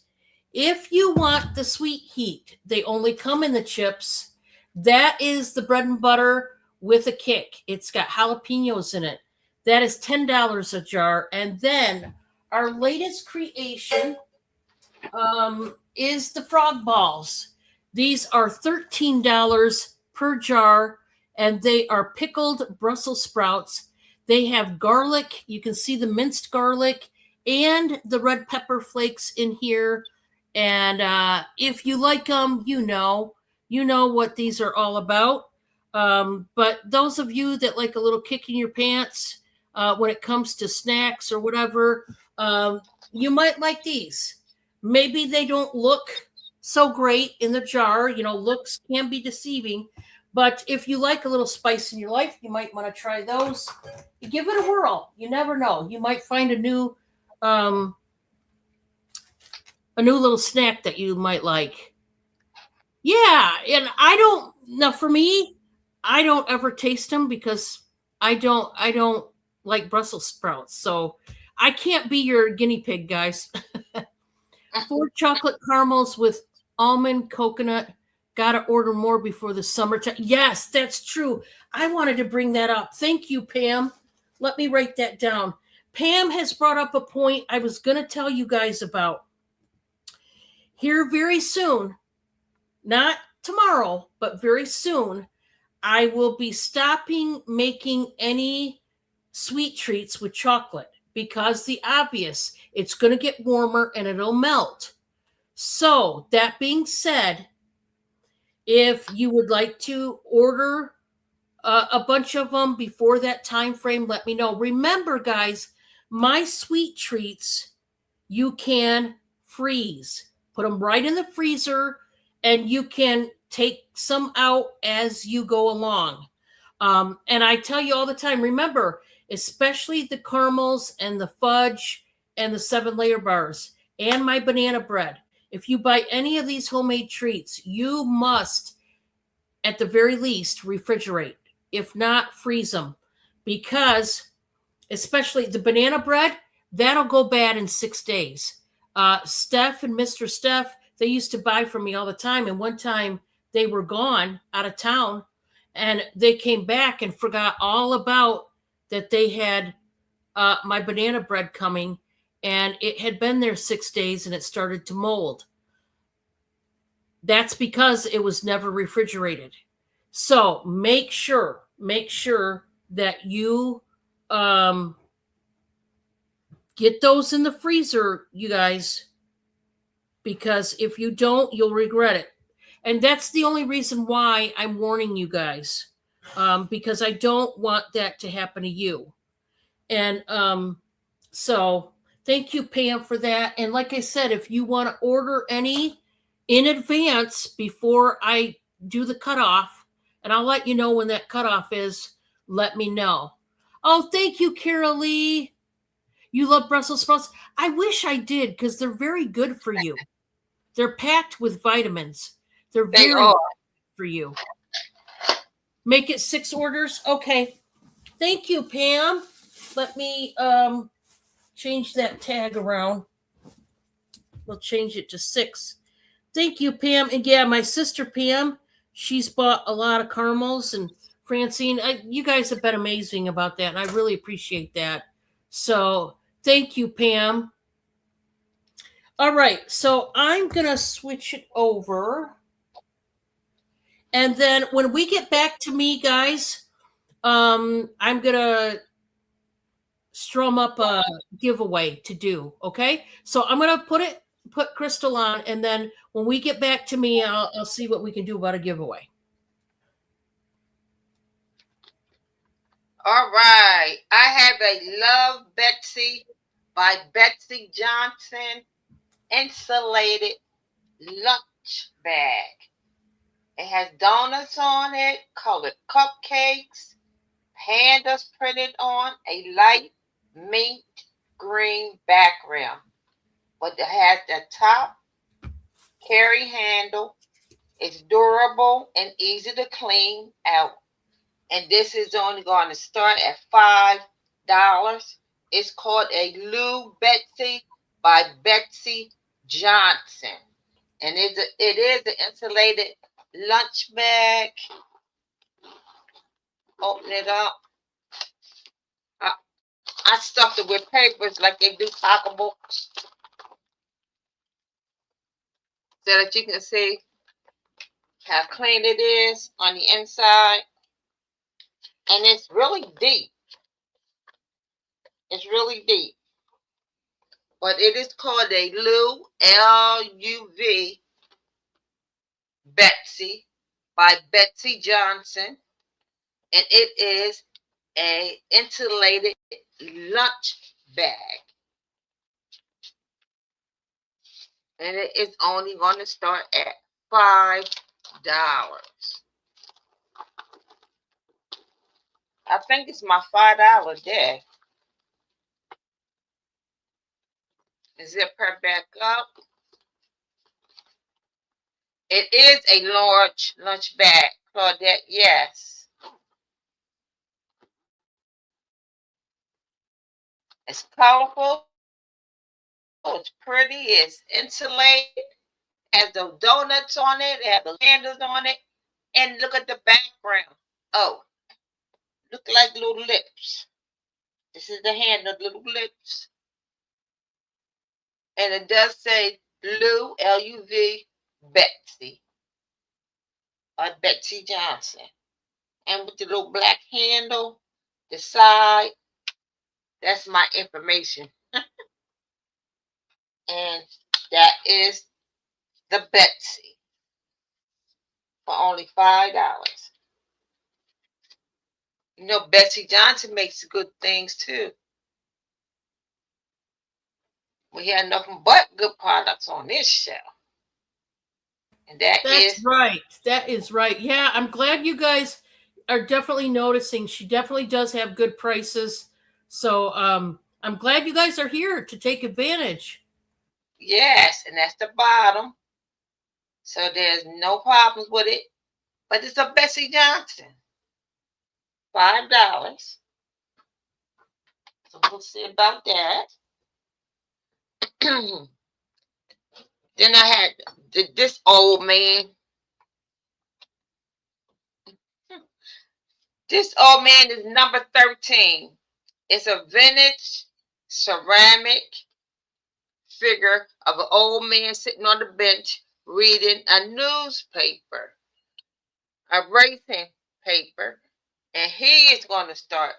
If you want the sweet heat, they only come in the chips. That is the bread and butter with a kick. It's got jalapenos in it. That is $10 a jar. And then our latest creation is the frog balls. These are $13 per jar, and they are pickled Brussels sprouts. They have garlic. You can see the minced garlic and the red pepper flakes in here. And if you like them, you know what these are all about. But those of you that like a little kick in your pants when it comes to snacks or whatever, you might like these. Maybe they don't look so great in the jar. Looks can be deceiving. But if you like a little spice in your life, you might want to try those. Give it a whirl. You never know. You might find a new little snack that you might like. Yeah, and for me, I don't ever taste them because I don't like Brussels sprouts. So I can't be your guinea pig, guys. 4 chocolate caramels with almond coconut. Gotta order more before the summertime. Yes, that's true. I wanted to bring that up. Thank you, Pam. Let me write that down. Pam has brought up a point I was going to tell you guys about. Here very soon, not tomorrow, but very soon, I will be stopping making any sweet treats with chocolate because the obvious, it's going to get warmer and it'll melt. So that being said, if you would like to order a bunch of them before that time frame, let me know. Remember, guys, my sweet treats, you can freeze. Put them right in the freezer, and you can take some out as you go along. And I tell you all the time, remember, especially the caramels and the fudge and the 7-layer bars and my banana bread. If you buy any of these homemade treats, you must, at the very least, refrigerate. If not, freeze them. Because, especially the banana bread, that'll go bad in 6 days. Steph and Mr. Steph, they used to buy from me all the time. And one time they were gone out of town and they came back and forgot all about that they had my banana bread coming, and it had been there 6 days and it started to mold. That's because it was never refrigerated. So make sure that you get those in the freezer, you guys, because if you don't, you'll regret it. And that's the only reason why I'm warning you guys, because I don't want that to happen to you. And so thank you, Pam, for that. And like I said, if you want to order any in advance before I do the cutoff, and I'll let you know when that cutoff is, let me know. Oh, thank you, Carol Lee. You love Brussels sprouts? I wish I did, because they're very good for you. They're packed with vitamins. They're very good for you. Make it 6 orders? Okay. Thank you, Pam. Let me change that tag around. We'll change it to 6. Thank you, Pam. And yeah, my sister Pam, she's bought a lot of caramels, and Francine, you guys have been amazing about that, and I really appreciate that. So thank you, Pam. All right, so I'm gonna switch it over, and then when we get back to me, guys, I'm gonna strum up a giveaway to do. Okay, so I'm gonna put Crystal on, and then when we get back to me, I'll see what we can do about a giveaway. All right. I have a Love Betsy by Betsy Johnson insulated lunch bag. It has donuts on it, colored cupcakes, pandas printed on a light mint green background. But it has the top carry handle. It's durable and easy to clean out. And this is only going to start at $5. It's called a Lou Betsy by Betsy Johnson. And it is an insulated lunch bag. Open it up. I stuffed it with papers like they do pocketbooks, so that you can see how clean it is on the inside. And it's really deep. It's really deep. But it is called a Lou, L-U-V, Betsy by Betsy Johnson. And it is a insulated lunch bag. And it is only going to start at $5. I think it's my $5 day. Zip her back up. It is a large lunch bag, Claudette, yes. It's colorful. It's pretty. It's insulated. Has the donuts on it. It has the candles on it. And look at the background. Oh, look like little lips. This is the hand of little lips. And it does say Lou, L-U-V, Betsy. Or Betsy Johnson. And with the little black handle, the side, that's my information. And that is the Betsy for only $5. You know, Betsy Johnson makes good things too. We have nothing but good products on this show. And That's right. That is right. Yeah, I'm glad you guys are definitely noticing. She definitely does have good prices. So I'm glad you guys are here to take advantage. Yes, and that's the bottom. So there's no problems with it. But it's a Betsy Johnson. $5. So we'll see about that. Then I had this old man. This old man is number 13. It's a vintage ceramic figure of an old man sitting on the bench reading a newspaper, a racing paper, and he is going to start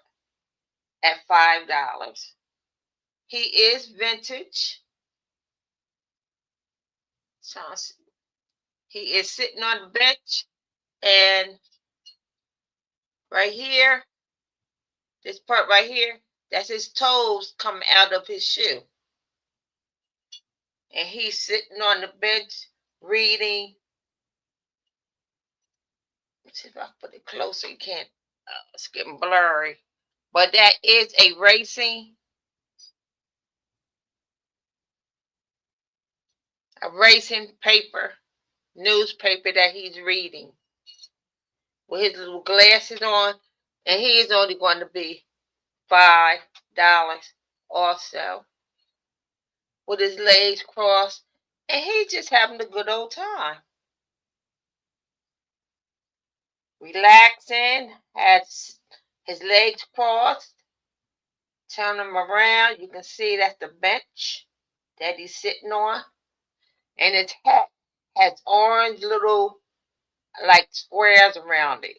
at $5. He is vintage. He is sitting on the bench, and right here, this part right here, that's his toes coming out of his shoe. And he's sitting on the bench reading. Let's see if I put it closer. You can't, it's getting blurry. But that is a racing paper, newspaper that he's reading with his little glasses on, and he is only going to be $5 also, with his legs crossed, and he's just having a good old time. Relaxing, has his legs crossed. Turn him around. You can see that's the bench that he's sitting on, and his hat has orange little like squares around it.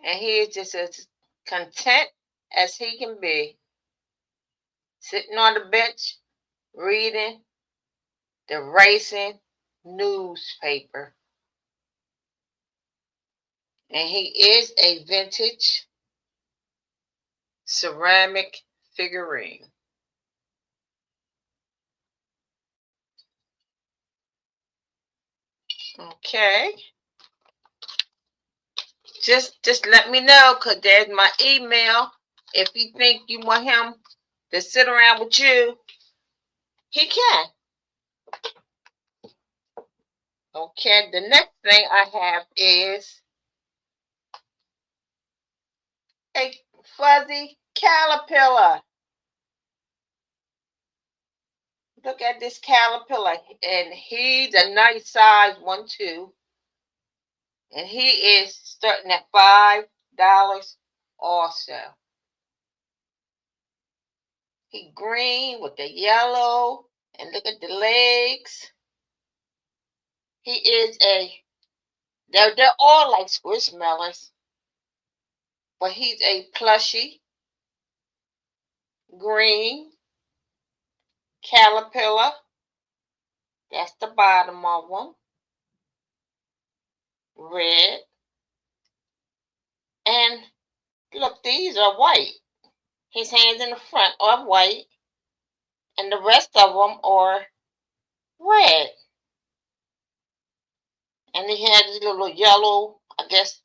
And he is just as content as he can be, sitting on the bench reading the Racing newspaper. And he is a vintage ceramic figurine. Okay. Just let me know, because there's my email. If you think you want him to sit around with you, he can. Okay, the next thing I have is a fuzzy caterpillar. Look at this caterpillar, and he's a nice size one too. And he is starting at $5 also. He green with the yellow, and look at the legs. He is they're all like squishmallows, but he's a plushy green caterpillar. That's the bottom of them. Red. And look, these are white. His hands in the front are white, and the rest of them are red. And he has this little yellow, I guess,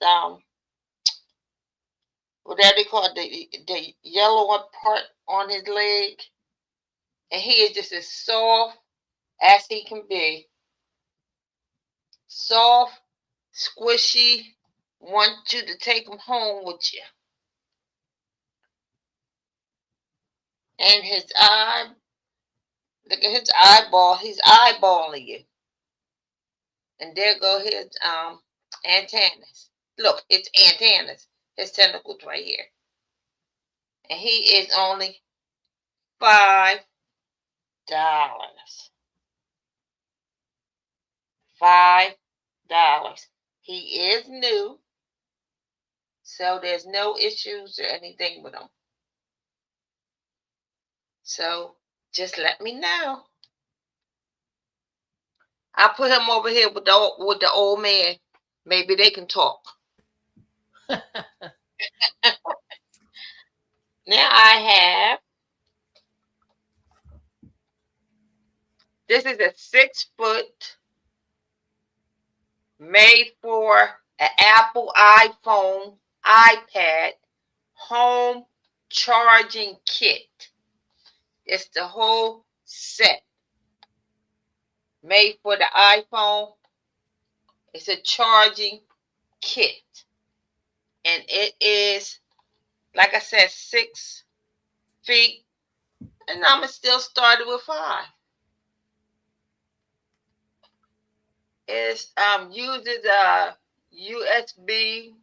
whatever they call it, the yellow part on his leg. And he is just as soft as he can be. Soft, squishy, want you to take him home with you. And his eye, look at his eyeball, he's eyeballing you. And there go his antennas. Look, it's antennas. His tentacles right here. And he is only $5. $5. He is new, so there's no issues or anything with him. So just let me know. I'll put him over here with the old man. Maybe they can talk. Now I have, this is a 6-foot made for an Apple iPhone, iPad home charging kit. It's the whole set made for the iPhone. It's a charging kit. And it is, like I said, 6 feet. And I'm still started with 5. It uses a USB-C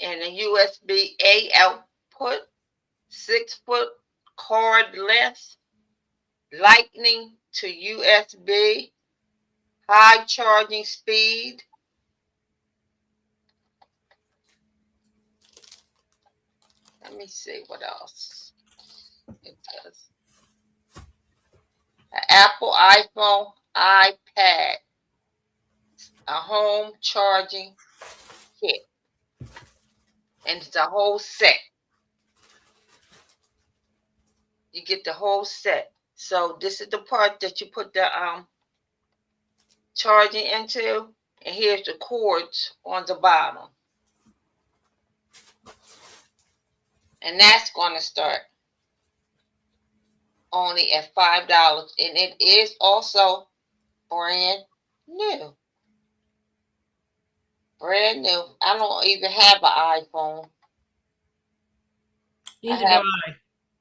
and a USB-A output, 6-foot cordless, lightning to USB, high charging speed. Let me see what else it does. An Apple iPhone, iPad, a home charging kit. And it's a whole set. You get the whole set. So this is the part that you put the charging into, and here's the cords on the bottom. And that's going to start only at $5, and it is also brand new. Brand new. I don't even have an iPhone. Neither do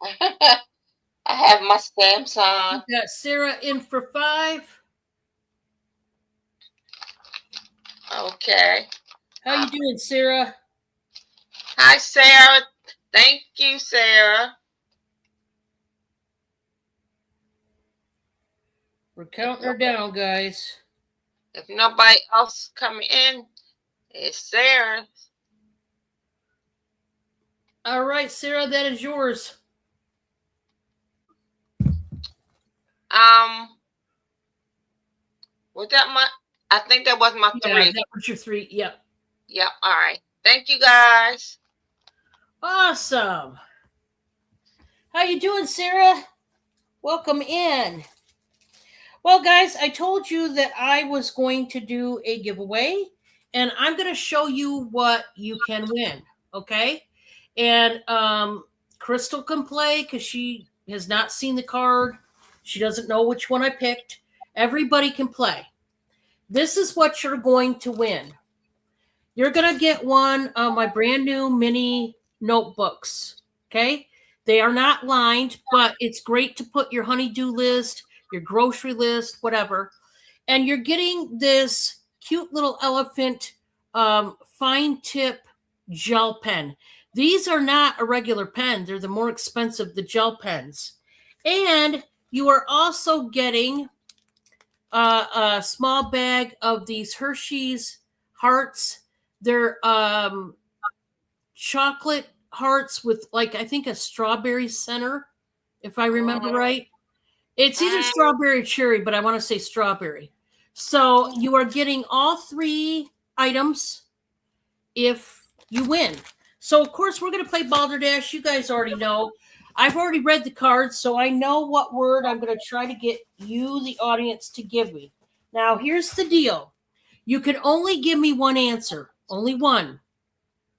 I. I have my Samsung. We got Sarah in for 5. Okay. How you doing, Sarah? Hi, Sarah. Thank you, Sarah. We're counting her down, guys. If nobody else coming in, it's Sarah. All right, Sarah, that is yours. Was that my? I think that was my three. That was your three. Yep. Yep. All right. Thank you, guys. Awesome. How you doing, Sarah? Welcome in. Well, guys, I told you that I was going to do a giveaway, and I'm going to show you what you can win. Okay, and Crystal can play because she has not seen the card. She doesn't know which one I picked. Everybody can play. This is what you're going to win. You're going to get one of my brand new mini notebooks. Okay, they are not lined, but it's great to put your honeydew list, your grocery list, whatever. And you're getting this cute little elephant fine tip gel pen. These are not a regular pen. They're the more expensive, the gel pens. And you are also getting a small bag of these Hershey's Hearts. They're chocolate hearts with, like, I think a strawberry center, if I remember right. It's either strawberry or cherry, but I want to say strawberry. So you are getting all three items if you win. So, of course, we're going to play Balderdash. You guys already know. I've already read the cards, so I know what word I'm going to try to get you, the audience, to give me. Now, here's the deal. You can only give me one answer. Only one.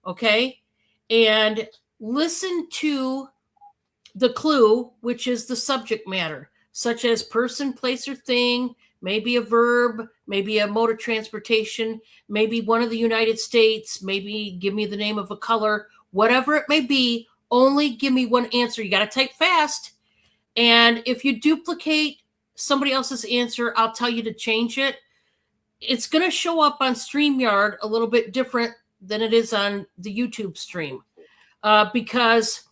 Okay? And listen to the clue, which is the subject matter, such as person, place, or thing, maybe a verb, maybe a mode of transportation, maybe one of the United States, maybe give me the name of a color, whatever it may be. Only give me one answer. You got to type fast. And if you duplicate somebody else's answer, I'll tell you to change it. It's going to show up on StreamYard a little bit different than it is on the YouTube stream because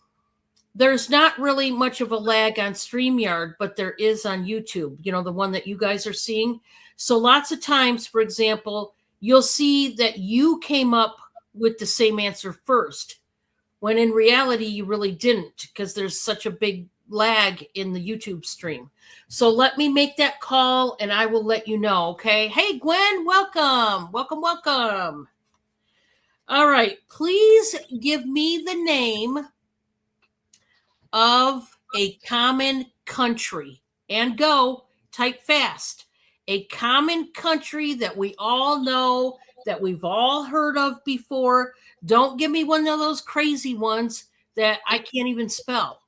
there's not really much of a lag on StreamYard, but there is on YouTube, you know, the one that you guys are seeing. So lots of times, for example, you'll see that you came up with the same answer first, when in reality, you really didn't, because there's such a big lag in the YouTube stream. So let me make that call and I will let you know, okay? Hey, Gwen, welcome. Welcome, welcome. All right, please give me the name of a common country. And go, type fast. A common country that we all know, that we've all heard of before. Don't give me one of those crazy ones that I can't even spell.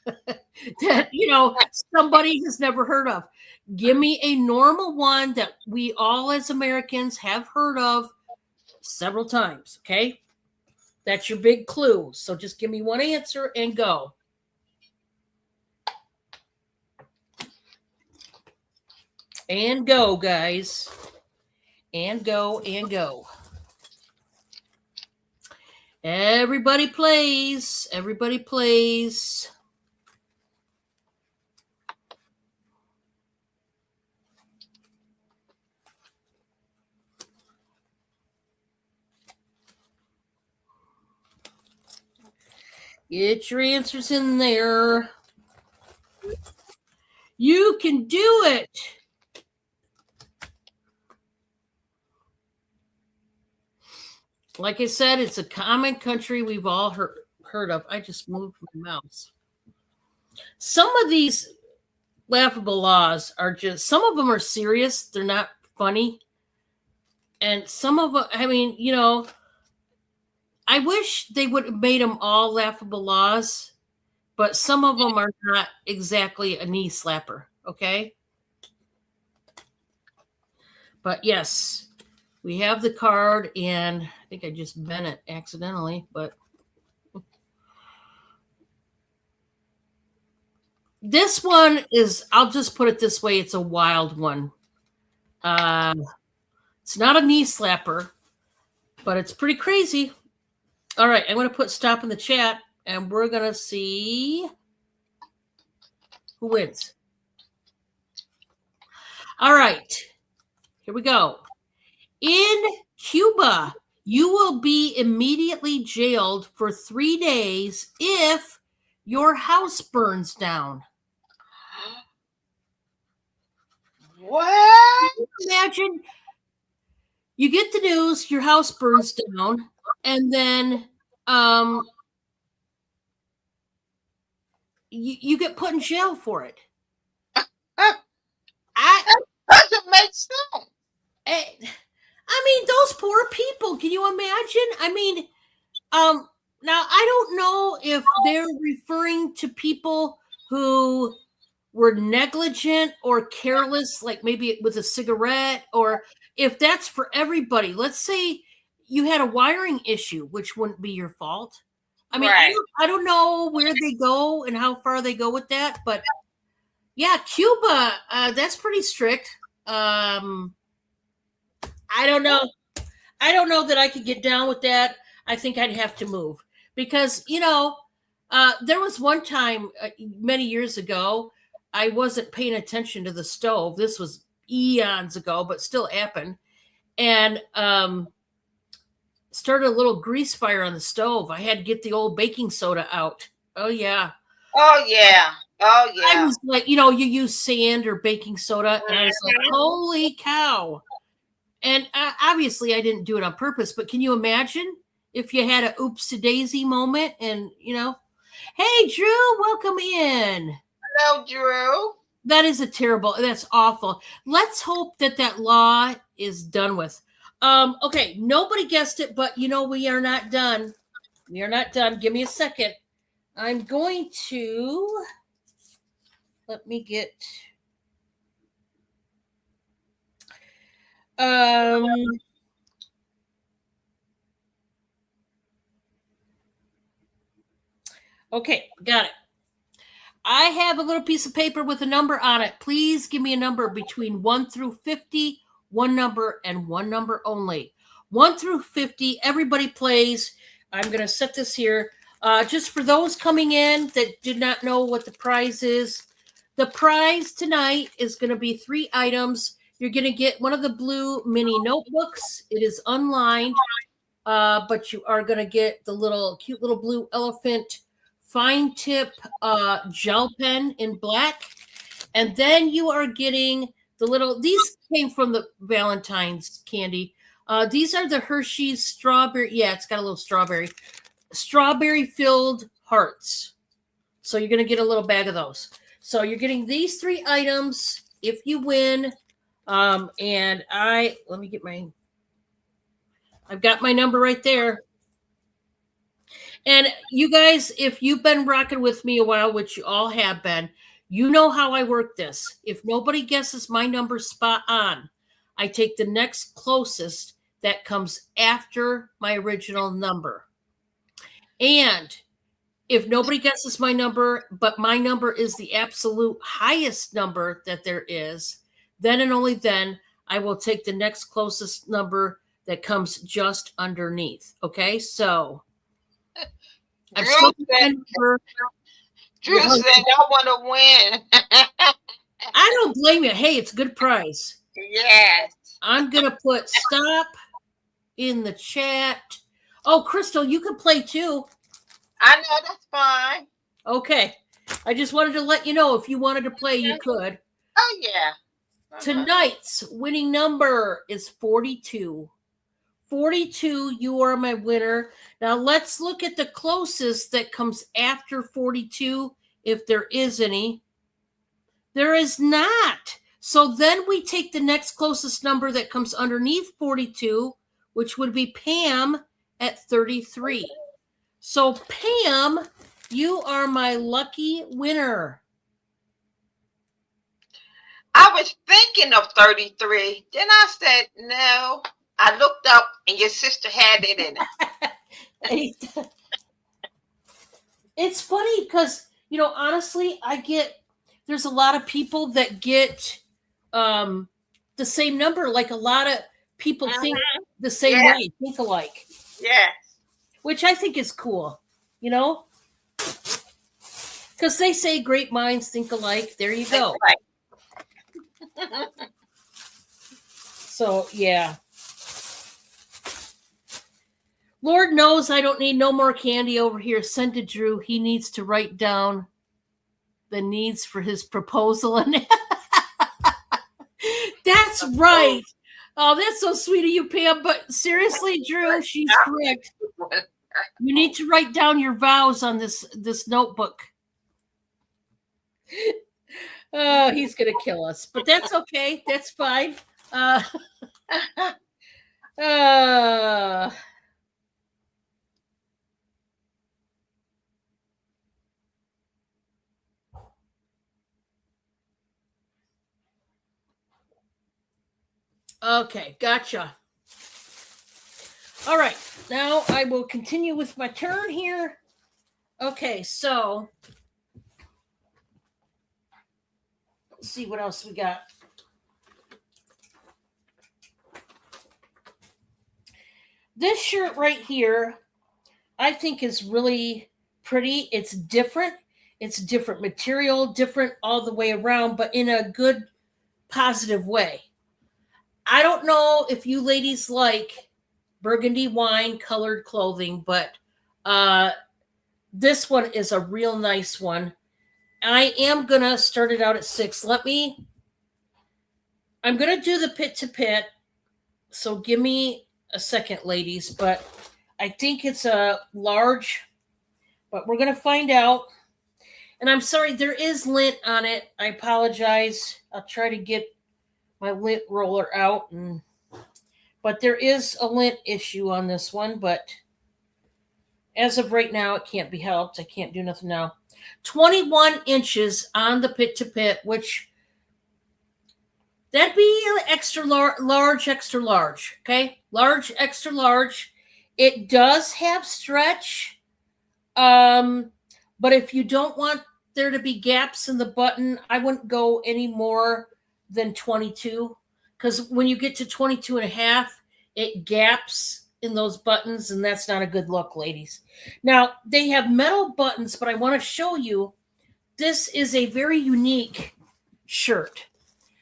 That, you know, somebody has never heard of. Give me a normal one that we all as Americans have heard of several times, okay? That's your big clue. So just give me one answer and go. And go, guys. And go, and go. Everybody plays. Everybody plays. Get your answers in there. You can do it. Like I said, it's a common country we've all heard of. I just moved my mouse. Some of these laughable laws are just, some of them are serious. They're not funny. And some of them, I mean, you know, I wish they would have made them all laughable laws, but some of them are not exactly a knee slapper, okay? But yes, we have the card, and I think I just bent it accidentally, but this one is, I'll just put it this way, it's a wild one. It's not a knee slapper, but it's pretty crazy. All right, I'm going to put stop in the chat. and we're going to see who wins. All right, here we go. In Cuba, you will be immediately jailed for 3 days if your house burns down. What? Imagine you get the news, your house burns down, and then you get put in jail for it. Doesn't make sense. I mean, those poor people. Can you imagine? I mean, now I don't know if they're referring to people who were negligent or careless, like maybe with a cigarette, or if that's for everybody. Let's say you had a wiring issue, which wouldn't be your fault. I mean, Right. I don't know where they go and how far they go with that, but yeah, Cuba, that's pretty strict. I don't know. I don't know that I could get down with that. I think I'd have to move because, there was one time many years ago, I wasn't paying attention to the stove. This was eons ago, but still happened. And started a little grease fire on the stove. I had to get the old baking soda out. Oh, yeah. Oh, yeah. Oh, yeah. I was like, you use sand or baking soda. And I was like, holy cow. And obviously I didn't do it on purpose, but can you imagine if you had a oopsie-daisy moment and, hey, Drew, welcome in. Hello, Drew. That's awful. Let's hope that law is done with. Okay, nobody guessed it, but we are not done. We are not done. Give me a second. I'm going to, let me get, okay, got it. I have a little piece of paper with a number on it. Please give me a number between 1 through 50, one number and one number only. 1 through 50, everybody plays. I'm going to set this here. Just for those coming in that did not know what the prize is, the prize tonight is going to be 3 items. You're going to get one of the blue mini notebooks. It is unlined, but you are going to get the cute little blue elephant fine tip gel pen in black. And then you are getting these came from the Valentine's candy. These are the Hershey's strawberry. Yeah, it's got a little strawberry filled hearts. So you're going to get a little bag of those. So you're getting these 3 items if you win. And I've got my number right there. And you guys, if you've been rocking with me a while, which you all have been, you know how I work this. If nobody guesses my number spot on, I take the next closest that comes after my original number. And if nobody guesses my number, but my number is the absolute highest number that there is, then and only then I will take the next closest number that comes just underneath. Okay, so Drew said, I want to win. I don't blame you. Hey, it's a good prize. Yes. I'm going to put stop in the chat. Oh, Crystal, you can play too. I know, that's fine. Okay. I just wanted to let you know if you wanted to play, you could. Oh, yeah. Tonight's winning number is 42. 42, you are my winner. Now let's look at the closest that comes after 42, if there is any. There is not. So then we take the next closest number that comes underneath 42, which would be Pam at 33. So Pam, you are my lucky winner. I was thinking of 33. Then I said, no. I looked up and your sister had it in it. It's funny because, honestly, there's a lot of people that get the same number. Like a lot of people think the same way, think alike. Yes. Which I think is cool, Because they say great minds think alike. There you go. Right. So, yeah. Lord knows I don't need no more candy over here. Send to Drew. He needs to write down the needs for his proposal. And that's right. Oh, that's so sweet of you, Pam. But seriously, Drew, she's correct. You need to write down your vows on this notebook. Oh, he's gonna kill us, but that's okay. That's fine. Okay, gotcha. All right, now I will continue with my turn here. Okay, so let's see what else we got. This shirt right here, I think is really pretty. It's different. It's different material, different all the way around, but in a good, positive way. I don't know if you ladies like burgundy wine colored clothing, but this one is a real nice one. I am going to start it out at 6. I'm going to do the pit to pit. So give me a second, ladies, but I think it's a large, but we're going to find out. And I'm sorry, there is lint on it. I apologize. I'll try to get my lint roller out, but there is a lint issue on this one, but as of right now, it can't be helped. I can't do nothing now. 21 inches on the pit to pit, which that'd be extra large, extra large. Okay. Large, extra large. It does have stretch. But if you don't want there to be gaps in the button, I wouldn't go any more than 22. Because when you get to 22 and a half, it gaps in those buttons, and that's not a good look, ladies. Now, they have metal buttons, but I want to show you, this is a very unique shirt.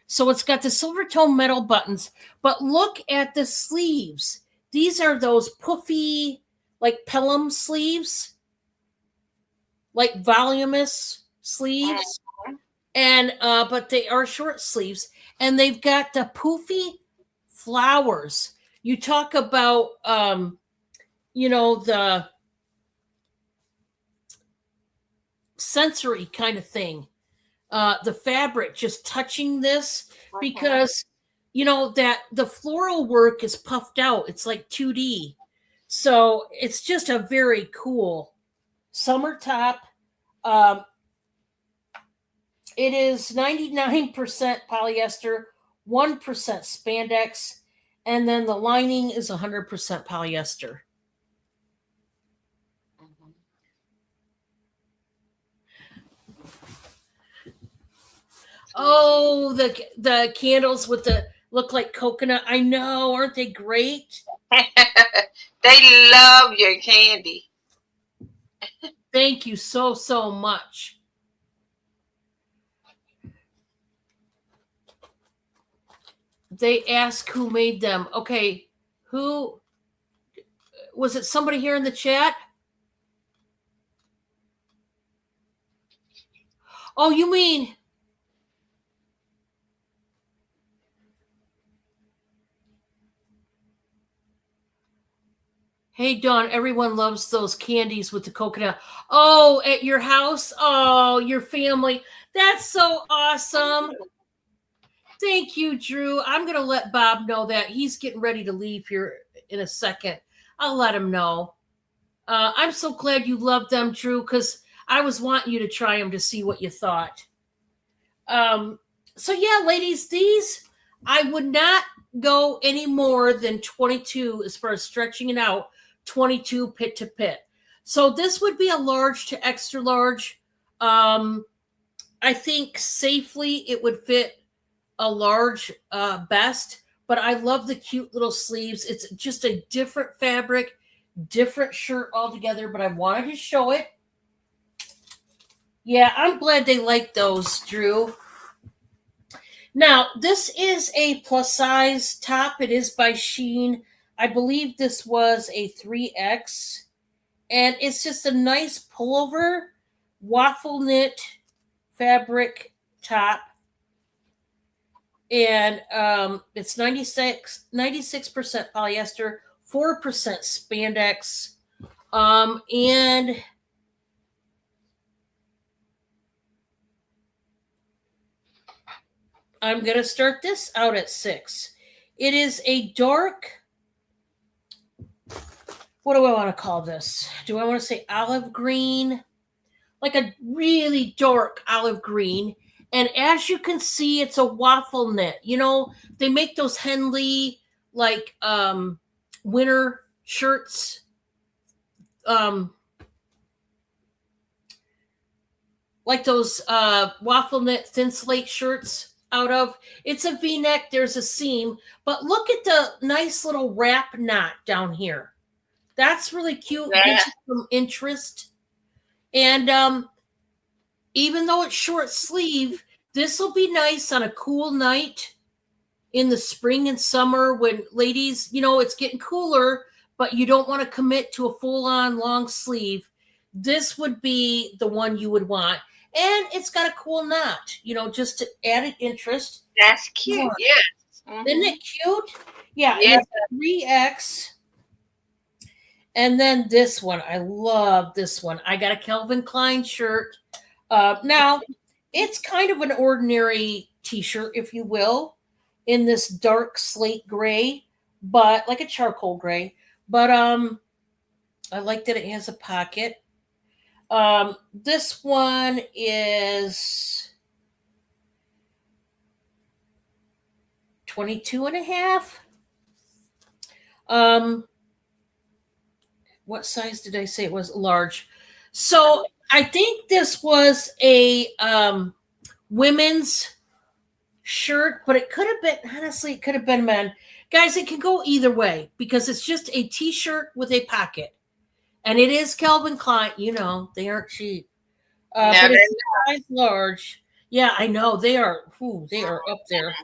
So it's got the silver tone metal buttons, but look at the sleeves. These are those puffy, like Pelham sleeves, like voluminous sleeves. And but they are short sleeves, and they've got the poofy flowers. You talk about the sensory kind of thing. The fabric just touching this, because that the floral work is puffed out. It's like 2D. So it's just a very cool summer top. It is 99% polyester, 1% spandex, and then the lining is 100% polyester. Oh, the candles with the look like coconut. I know, aren't they great? They love your candy. Thank you so much. They ask who made them. Okay, who was it? Somebody here in the chat? Oh, you mean hey, Dawn, everyone loves those candies with the coconut. Oh, at your house? Oh, your family. That's so awesome. Thank you, Drew. I'm going to let Bob know that. He's getting ready to leave here in a second. I'll let him know. I'm so glad you love them, Drew, because I was wanting you to try them to see what you thought. So, yeah, ladies, these, I would not go any more than 22 as far as stretching it out, 22 pit to pit. So this would be a large to extra large. I think safely it would fit a large best, but I love the cute little sleeves. It's just a different fabric, different shirt altogether, but I wanted to show it. Yeah, I'm glad they like those, Drew. Now, this is a plus size top. It is by Sheen. I believe this was a 3X. And it's just a nice pullover, waffle knit fabric top. And it's 96% polyester, 4% spandex. And I'm going to start this out at 6. It is a dark, what do I want to call this? Do I want to say olive green? Like a really dark olive green. And as you can see, it's a waffle knit. You know, they make those Henley like winter shirts. Like those waffle knit thin slate shirts out of. It's a V-neck, there's a seam, but look at the nice little wrap knot down here. That's really cute. Yeah. Gives you some interest. And even though it's short sleeve, this will be nice on a cool night in the spring and summer when ladies, you know, it's getting cooler, but you don't want to commit to a full-on long sleeve. This would be the one you would want. And it's got a cool knot, you know, just to added interest. That's cute. Yeah. Yes. Mm-hmm. Isn't it cute? Yeah. Yes. It's a 3X. And then this one, I love this one. I got a Calvin Klein shirt. Now, it's kind of an ordinary t-shirt, if you will, in this dark slate gray, but like a charcoal gray. But I like that it has a pocket. This one is 22 and a half. What size did I say it was? Large. So I think this was a women's shirt, but it could have been, honestly, it could have been men. Guys, it can go either way because it's just a t-shirt with a pocket. And it is Calvin Klein. You know, they aren't cheap. But it's size large. Yeah, I know. They are up there.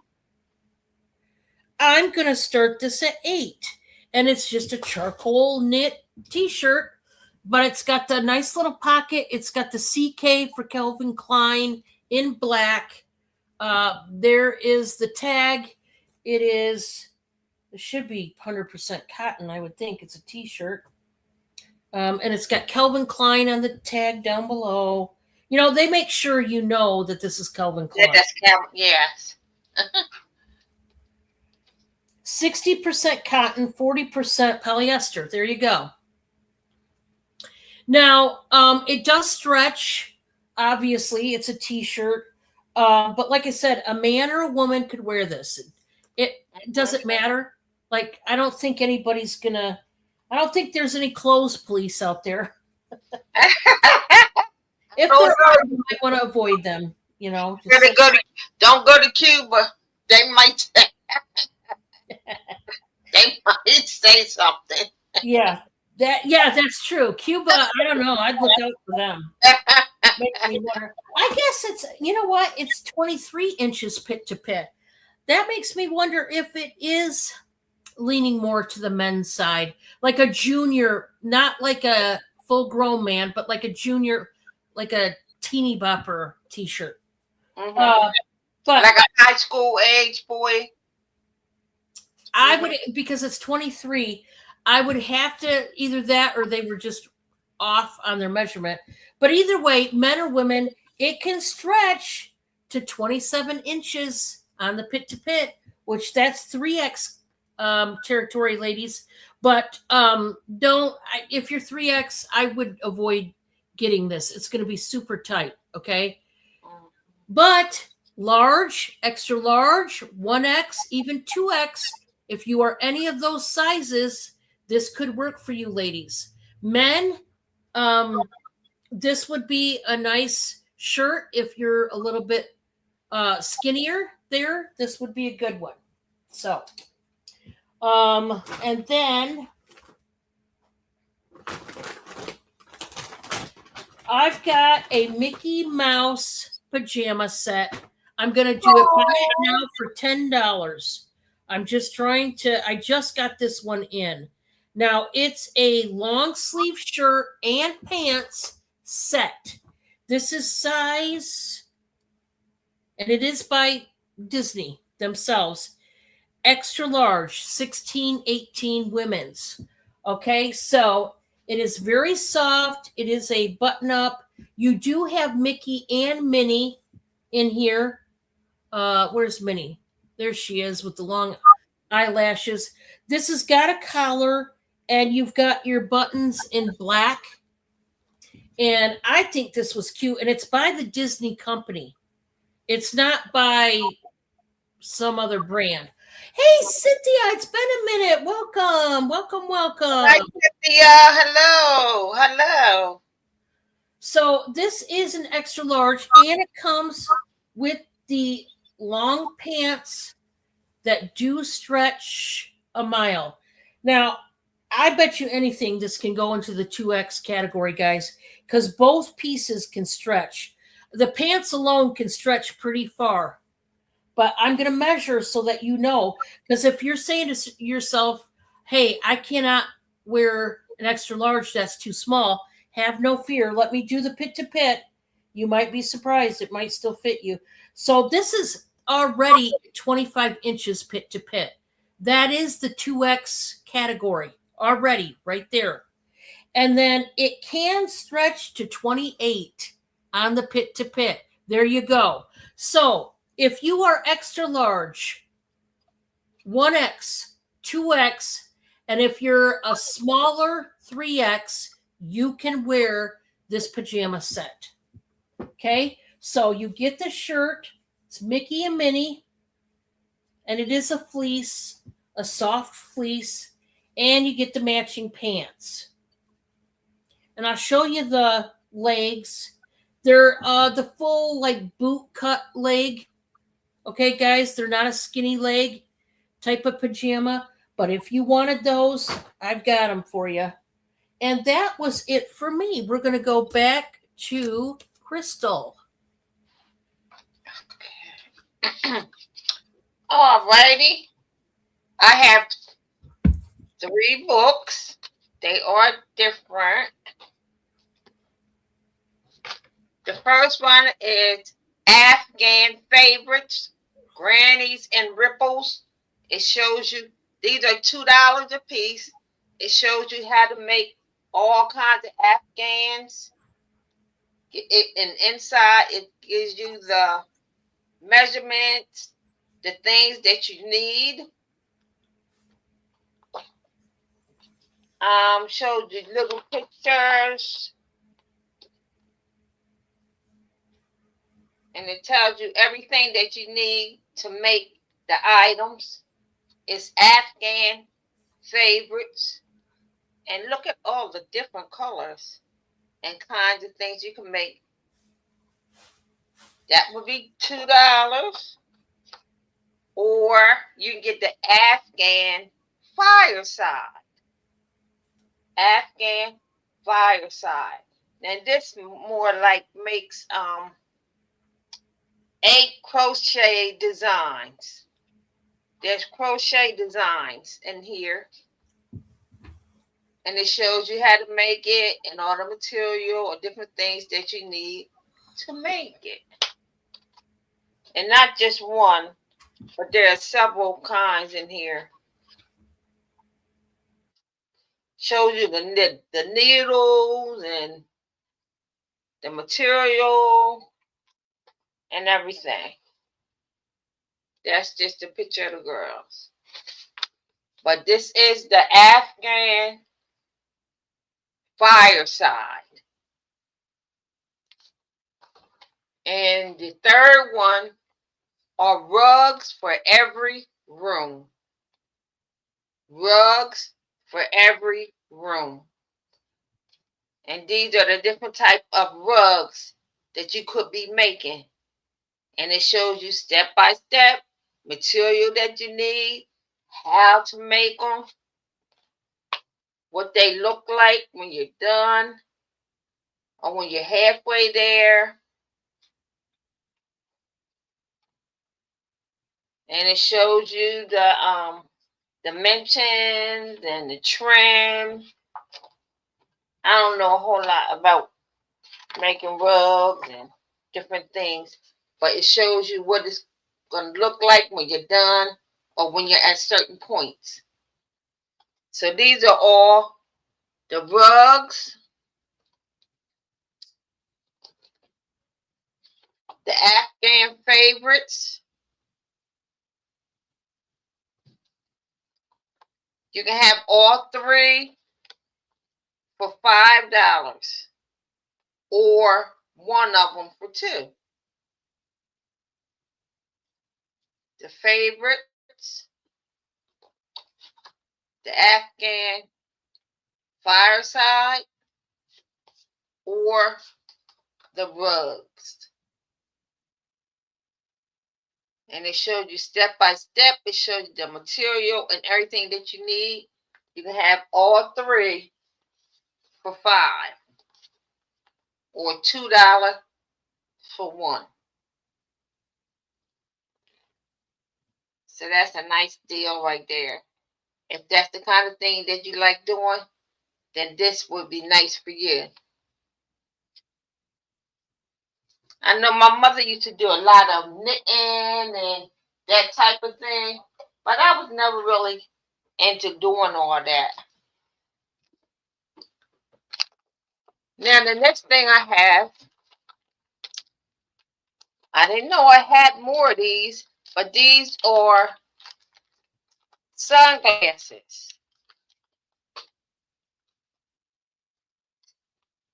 I'm going to start this at 8. And it's just a charcoal knit t-shirt, but it's got the nice little pocket. It's got the CK for Calvin Klein in black. There is the tag. It should be 100% cotton, I would think. It's a t-shirt. And it's got Calvin Klein on the tag down below. You know, they make sure you know that this is Calvin Klein. That's Calvin, yes. 60% cotton, 40% polyester. There you go. Now, it does stretch. Obviously, it's a t-shirt. But like I said, a man or a woman could wear this. It doesn't matter. Like, I don't think there's any clothes police out there. If there are, you might want to avoid them, you know. Don't go to Cuba. They might say something. Yeah. That's true. Cuba, I don't know. I'd look out for them. Makes me wonder. I guess it's, you know what? It's 23 inches pit to pit. That makes me wonder if it is leaning more to the men's side, like a junior, not like a full grown man, but like a junior, like a teeny bopper t-shirt. Mm-hmm. But like a high school age boy. I would, because it's 23, I would have to either that or they were just off on their measurement. But either way, men or women, it can stretch to 27 inches on the pit to pit, which that's 3X territory, ladies. But if you're 3X, I would avoid getting this. It's going to be super tight, okay? But large, extra large, 1X, even 2X, if you are any of those sizes, this could work for you, ladies. Men, this would be a nice shirt if you're a little bit skinnier there. This would be a good one. So, and then I've got a Mickey Mouse pajama set. I'm going to do it right now for $10. I'm just trying to, I just got this one in. Now, it's a long sleeve shirt and pants set. This is size, and it is by Disney themselves, extra large, 16-18 women's. Okay, so it is very soft. It is a button up. You do have Mickey and Minnie in here. Where's Minnie? There she is with the long eyelashes. This has got a collar, and you've got your buttons in black. And I think this was cute, and it's by the Disney company. It's not by some other brand. Hey, Cynthia, it's been a minute. Welcome, welcome, welcome. Hi, Cynthia. Hello. Hello. So this is an extra large, and it comes with the long pants that do stretch a mile. Now, I bet you anything this can go into the 2X category, guys, because both pieces can stretch. The pants alone can stretch pretty far. But I'm going to measure so that you know. Because if you're saying to yourself, hey, I cannot wear an extra large, that's too small, have no fear. Let me do the pit to pit. You might be surprised. It might still fit you. So this is already 25 inches pit to pit. That is the 2X category already right there. And then it can stretch to 28 on the pit to pit. There you go. So if you are extra large, 1X, 2X, and if you're a smaller 3X, you can wear this pajama set. Okay? So you get the shirt, it's Mickey and Minnie, and it is a fleece, a soft fleece, and you get the matching pants. And I'll show you the legs. They're the full like boot cut leg. Okay, guys, they're not a skinny leg type of pajama, but if you wanted those, I've got them for you. And that was it for me. We're going to go back to Crystal. All righty. I have 3 books. They are different. The first one is Afghan Favorites, Grannies and Ripples. It shows you, these are $2 a piece. It shows you how to make all kinds of Afghans. And inside, it gives you the measurements, the things that you need. Shows you little pictures. And it tells you everything that you need to make the items. It's Afghan Favorites. And look at all the different colors and kinds of things you can make. That would be $2. Or you can get the Afghan Fireside. Afghan Fireside. Now this more like makes 8 crochet designs. There's crochet designs in here. And it shows you how to make it and all the material or different things that you need to make it. And not just one, but there are several kinds in here. Shows you the needles and the material and everything. That's just a picture of the girls. But this is the Afghan Fireside. And the third one are rugs for every room. Rugs for every room. And these are the different type of rugs that you could be making. And it shows you step by step material that you need, how to make them, what they look like when you're done. or when you're halfway there. And it shows you the dimensions and the trim. I don't know a whole lot about making rugs and different things, but it shows you what it's going to look like when you're done or when you're at certain points. So these are all the rugs, the Afghan favorites. You can have all three for $5 or one of them for $2. The favorites, the Afghan fireside, or the rugs. And it shows you step by step. It shows you the material and everything that you need. You can have all three for $5 or $2 for one. So that's a nice deal right there. If that's the kind of thing that you like doing, then this would be nice for you. I know my mother used to do a lot of knitting and that type of thing, but I was never really into doing all that. Now, the next thing I have, I didn't know I had more of these, but these are sunglasses.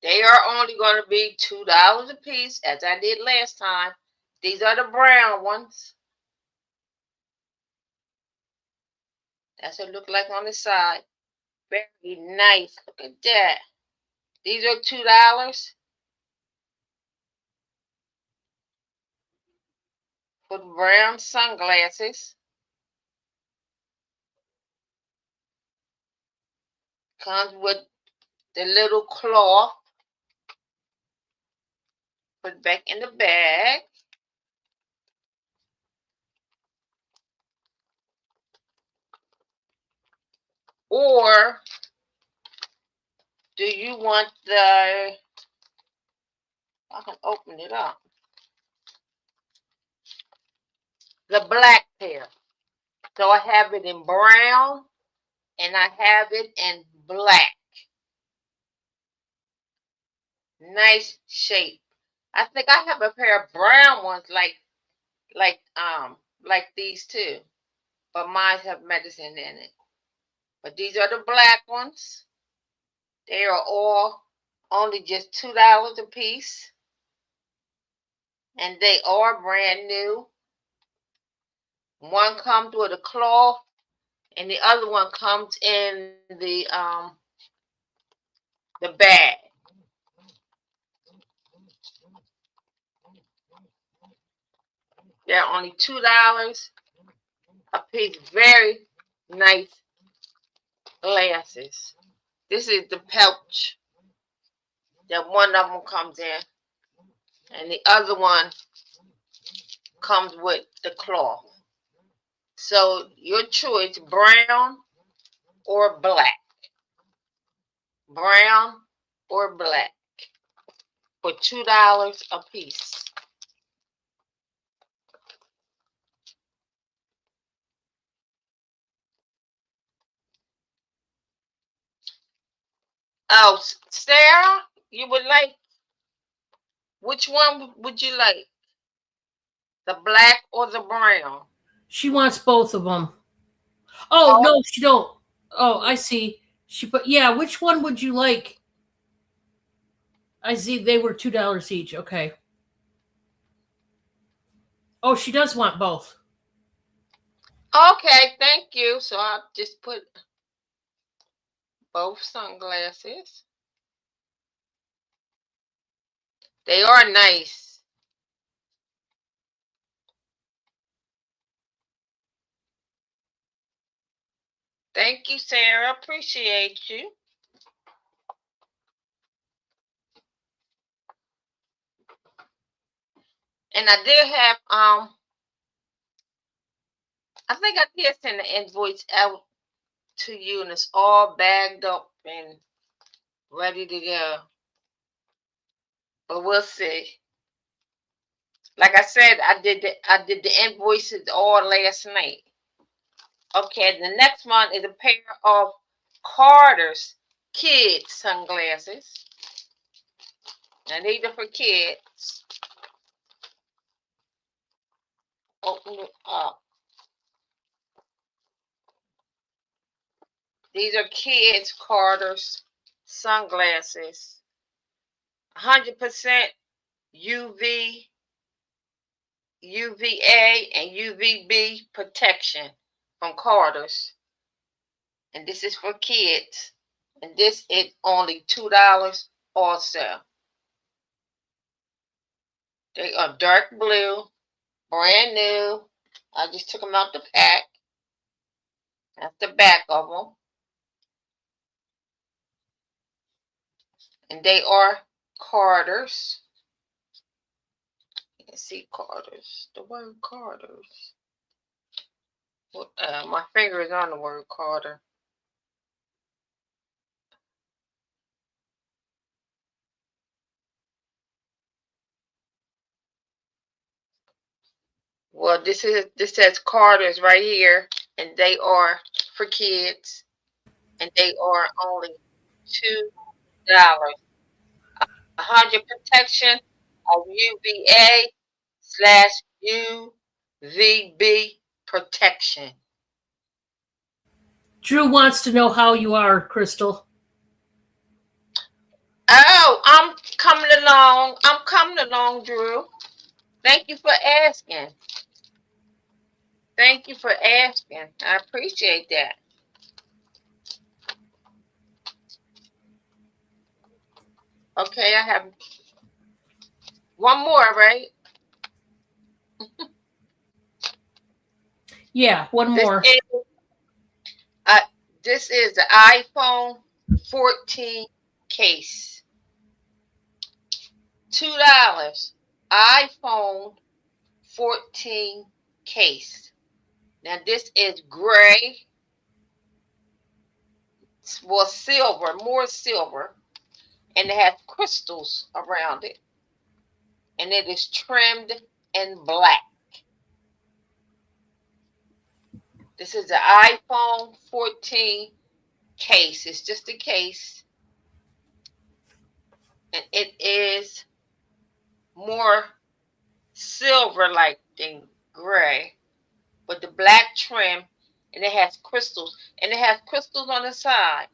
They are only going to be $2 a piece, as I did last time. These are the brown ones. That's what it look like on the side. Very nice. Look at that. These are $2 for the brown sunglasses. Comes with the little cloth. Put it back in the bag. Or do you want the, I can open it up, the black pair. So I have it in brown and I have it in black. Nice shape. I think I have a pair of brown ones like these too. But mine have medicine in it. But these are the black ones. They are all only just $2 a piece. And they are brand new. One comes with a cloth and the other one comes in the bag. They're only $2 a piece. Very nice glasses. This is the pouch that one of them comes in, and the other one comes with the cloth. So your choice, brown or black. Brown or black for $2 a piece. Oh, Sarah, you would like, which one would you like? The black or the brown? She wants both of them. Oh, Oh, no, she don't. Oh, I see. She put, yeah, which one would you like? I see they were $2 each. Okay. Oh, she does want both. okay, thank you. So I'll just put both sunglasses. They are nice. Thank you, Sarah. Appreciate you. And I did have I think I did send the invoice out to you, and it's all bagged up and ready to go. But we'll see. Like I said, I did the invoices all last night. Okay, the next one is a pair of Carter's kids sunglasses. And these are for kids. Open it up. These are kids Carter's sunglasses. 100% UV, UVA, and UVB protection from Carter's. And this is for kids. And this is only $2 also. They are dark blue, brand new. I just took them out the pack. That's the back of them. And they are Carter's. You can see Carter's. The word Carter's. My finger is on the word Carter. Well, this says Carter's right here, and they are for kids, and they are only $2. 100 protection of UVA/UVB protection. Drew wants to know how you are, Crystal. Oh, I'm coming along. I'm coming along, Drew. Thank you for asking. Thank you for asking. I appreciate that. Okay, I have one more, right? Yeah, one more. This is the iPhone 14 case. $2. iPhone 14 case. Now this is gray. Well, silver, more silver. And it has crystals around it. And it is trimmed in black. This is the iPhone 14 case. It's just a case. And it is more silver-like than gray. With the black trim. And it has crystals. And it has crystals on the side.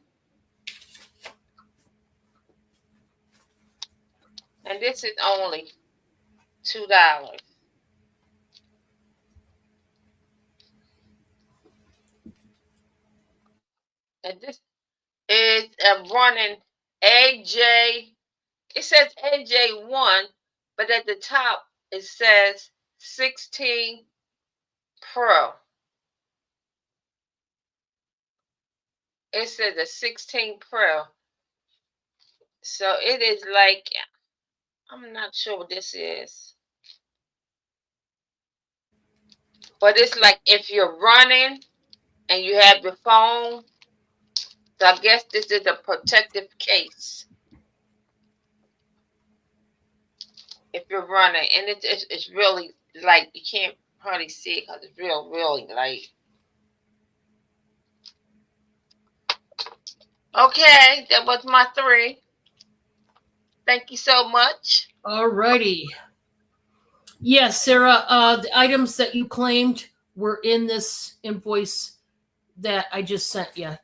And this is only $2. And this is a running AJ. It says AJ1, but at the top it says 16 Pro. It says a 16 Pro. So it is like, I'm not sure what this is. But it's like if you're running and you have your phone. So I guess this is a protective case. If you're running. And it's really light. You can't hardly see it because it's really light. Okay, that was my 3. Thank you so much. All righty. Yes, Sarah, the items that you claimed were in this invoice that I just sent you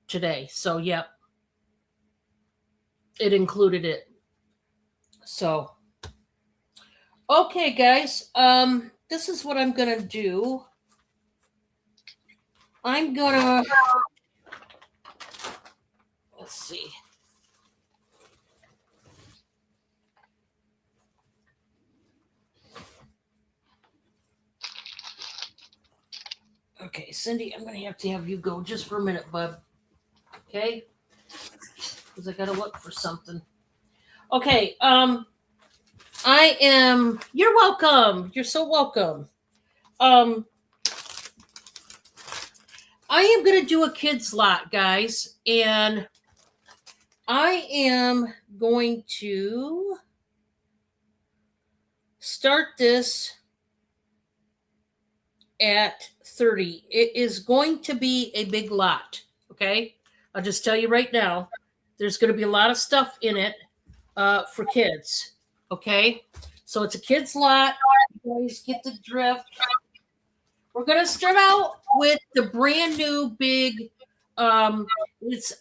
today. So, yeah, it included it. So, okay, guys, this is what I'm going to do. I'm going to, let's see. Okay, Cindy, I'm going to have you go just for a minute, bud. Okay? Because I got to look for something. Okay, I'm You're welcome. You're so welcome. I am going to do a kids lot, guys, and I am going to start this at 30. It is going to be a big lot, okay? I'll just tell you right now, there's going to be a lot of stuff in it for kids, okay? So it's a kids lot. You guys get the drift. We're going to start out with the brand new big, it's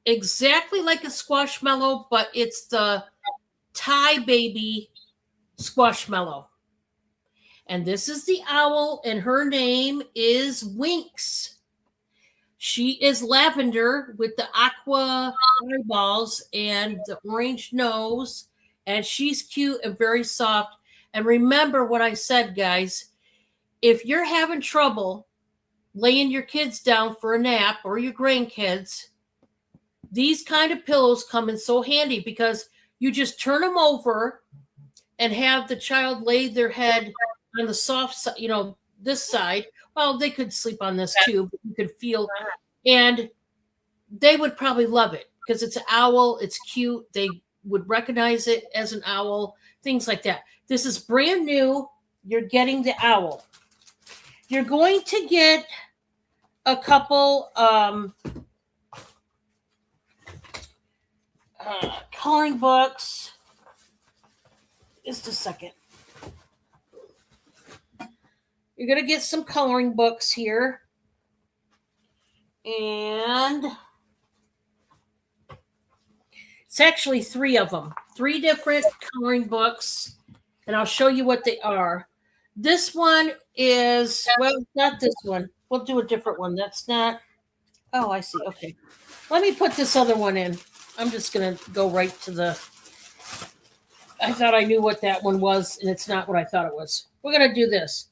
exactly like a Squashmallow, but it's the Thai Baby Squashmallow. And this is the owl, and her name is Winx. She is lavender with the aqua eyeballs and the orange nose, and she's cute and very soft. And remember what I said, guys. If you're having trouble laying your kids down for a nap or your grandkids, these kind of pillows come in so handy because you just turn them over and have the child lay their head on the soft side, this side. Well, they could sleep on this too, but you could feel, and they would probably love it because it's an owl. It's cute. They would recognize it as an owl, things like that. This is brand new. You're getting the owl. You're going to get a couple coloring books. Just a second. You're going to get some coloring books here. And it's actually 3 of them. 3 different coloring books. And I'll show you what they are. This one is, well, not this one. We'll do a different one. That's not, oh, I see. Okay. Let me put this other one in. I'm just going to go right to the, I thought I knew what that one was, and it's not what I thought it was. We're going to do this.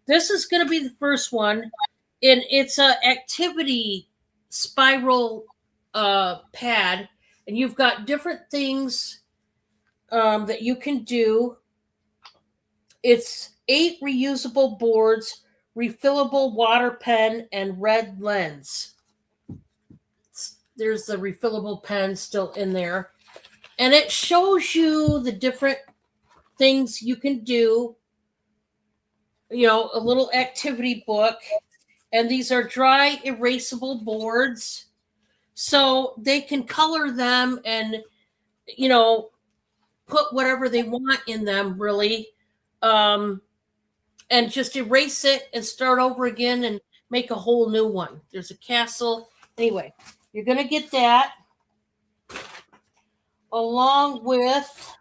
This is going to be the first one, and it's a activity spiral pad, and you've got different things that you can do. It's 8 reusable boards, refillable water pen, and red lens. There's the refillable pen still in there. And it shows you the different things you can do. A little activity book. And these are dry erasable boards. So they can color them and, put whatever they want in them, really. And just erase it and start over again and make a whole new one. There's a castle. Anyway, you're going to get that along with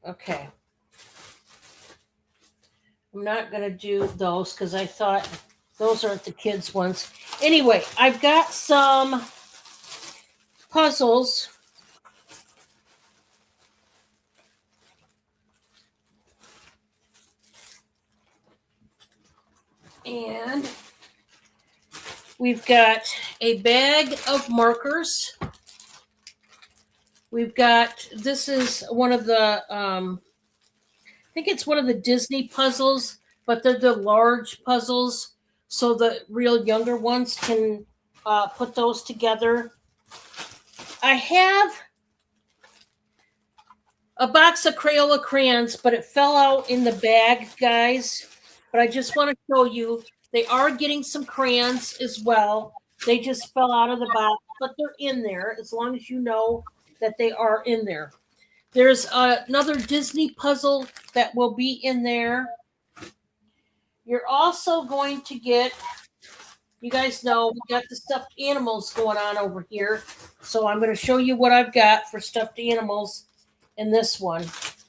okay. I'm not going to do those because I thought those aren't the kids' ones. Anyway, I've got some puzzles. And we've got a bag of markers. We've got, this is one of the, I think it's one of the Disney puzzles, but they're the large puzzles. So the real younger ones can put those together. I have a box of Crayola crayons, but it fell out in the bag, guys. But I just want to show you, they are getting some crayons as well. They just fell out of the box, but they're in there as long as you know that they are in there. There's another Disney puzzle that will be in there. You're also going to get, you guys know, we got the stuffed animals going on over here. So I'm going to show you what I've got for stuffed animals in this one.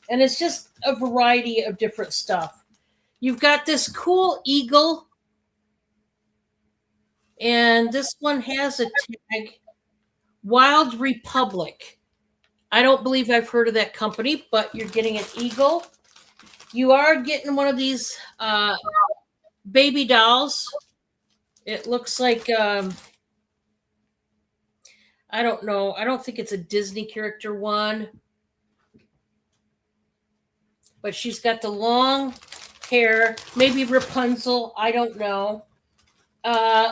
And it's just a variety of different stuff. You've got this cool eagle. And this one has a tag, Wild Republic. I don't believe I've heard of that company, but you're getting an eagle. You are getting one of these baby dolls. It looks like I don't know. I don't think it's a Disney character one. But she's got the long hair, maybe Rapunzel, I don't know.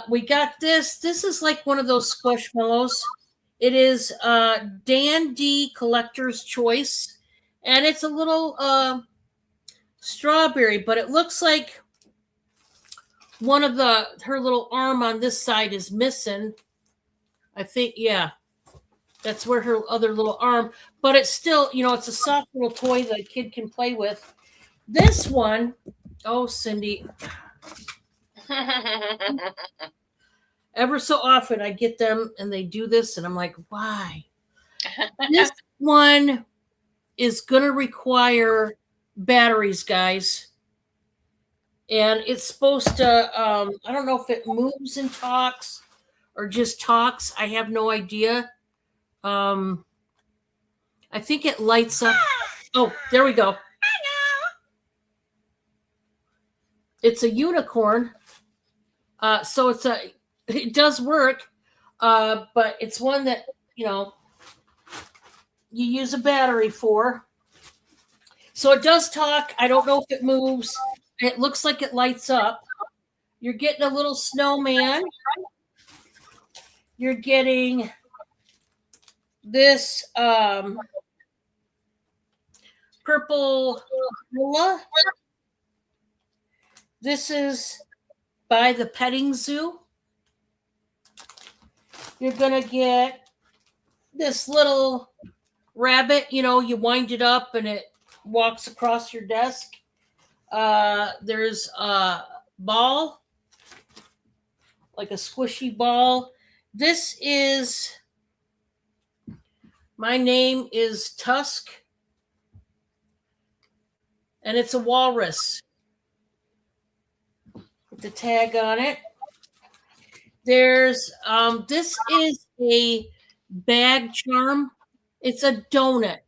We got this. This is like one of those squishmallows. It is Dan D Collector's Choice, and it's a little strawberry, but it looks like one of her little arm on this side is missing. I think, yeah, that's where her other little arm, but it's still, it's a soft little toy that a kid can play with. This one, oh, Cindy, ever so often I get them and they do this, and I'm like, why? This one is going to require batteries, guys. And it's supposed to, I don't know if it moves and talks or just talks. I have no idea. I think it lights up. Oh, there we go. It's a unicorn. So it does work. But it's one that, you use a battery for. So it does talk. I don't know if it moves. It looks like it lights up. You're getting a little snowman. You're getting this purple Lola. This is by the petting zoo. You're going to get this little rabbit. You wind it up and it walks across your desk. There's a ball, like a squishy ball. This is, my name is Tusk, and it's a walrus with the tag on it. There's, this is a bag charm. It's a donut.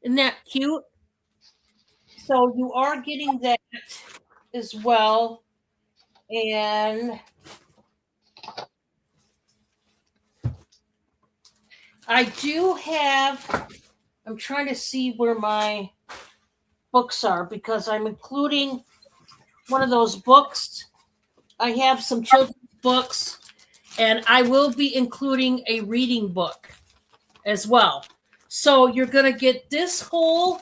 Isn't that cute? So you are getting that as well. And I do have, I'm trying to see where my books are because I'm including one of those books. I have some children's books, and I will be including a reading book as well. So you're going to get this whole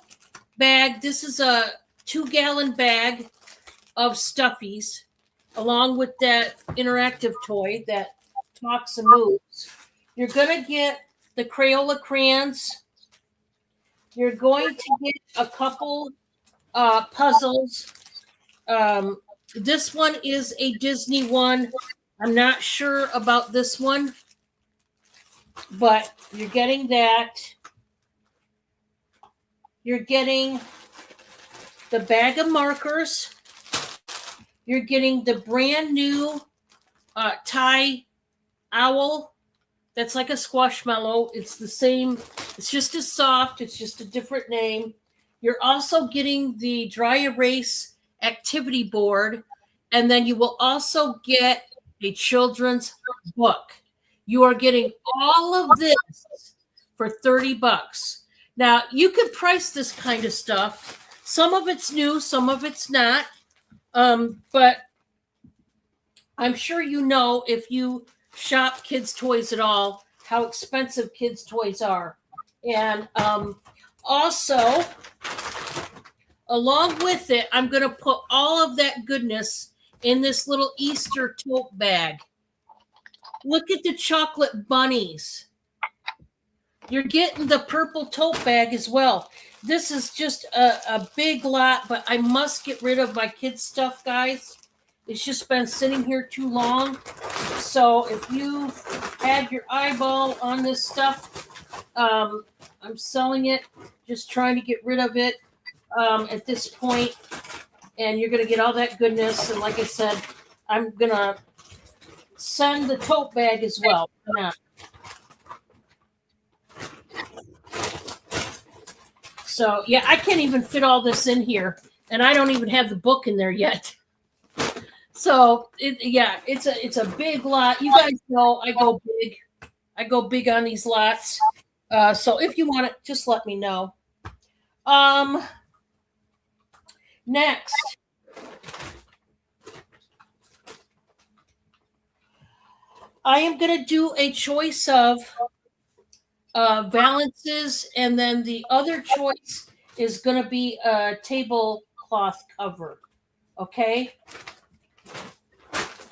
bag. This is a 2-gallon bag of stuffies, along with that interactive toy that talks and moves. You're going to get the Crayola crayons. You're going to get a couple puzzles. This one is a Disney one. I'm not sure about this one, but you're getting that. You're getting the bag of markers. You're getting the brand new Thai owl. That's like a squashmallow. It's the same. It's just as soft. It's just a different name. You're also getting the dry erase activity board. And then you will also get a children's book. You are getting all of this for $30. Now, you could price this kind of stuff. Some of it's new, some of it's not. But I'm sure if you shop kids' toys at all, how expensive kids' toys are. And also, along with it, I'm going to put all of that goodness in this little Easter tote bag. Look at the chocolate bunnies. You're getting the purple tote bag as well. This is just a big lot, but I must get rid of my kids' stuff, guys. It's just been sitting here too long. So if you've had your eyeball on this stuff, I'm selling it, just trying to get rid of it at this point. And you're going to get all that goodness. And like I said, I'm going to send the tote bag as well. So, I can't even fit all this in here. And I don't even have the book in there yet. So it's a big lot. You guys know I go big. I go big on these lots. So if you want it, just let me know. Next, I am going to do a choice of valances, and then the other choice is going to be a tablecloth cover. Okay?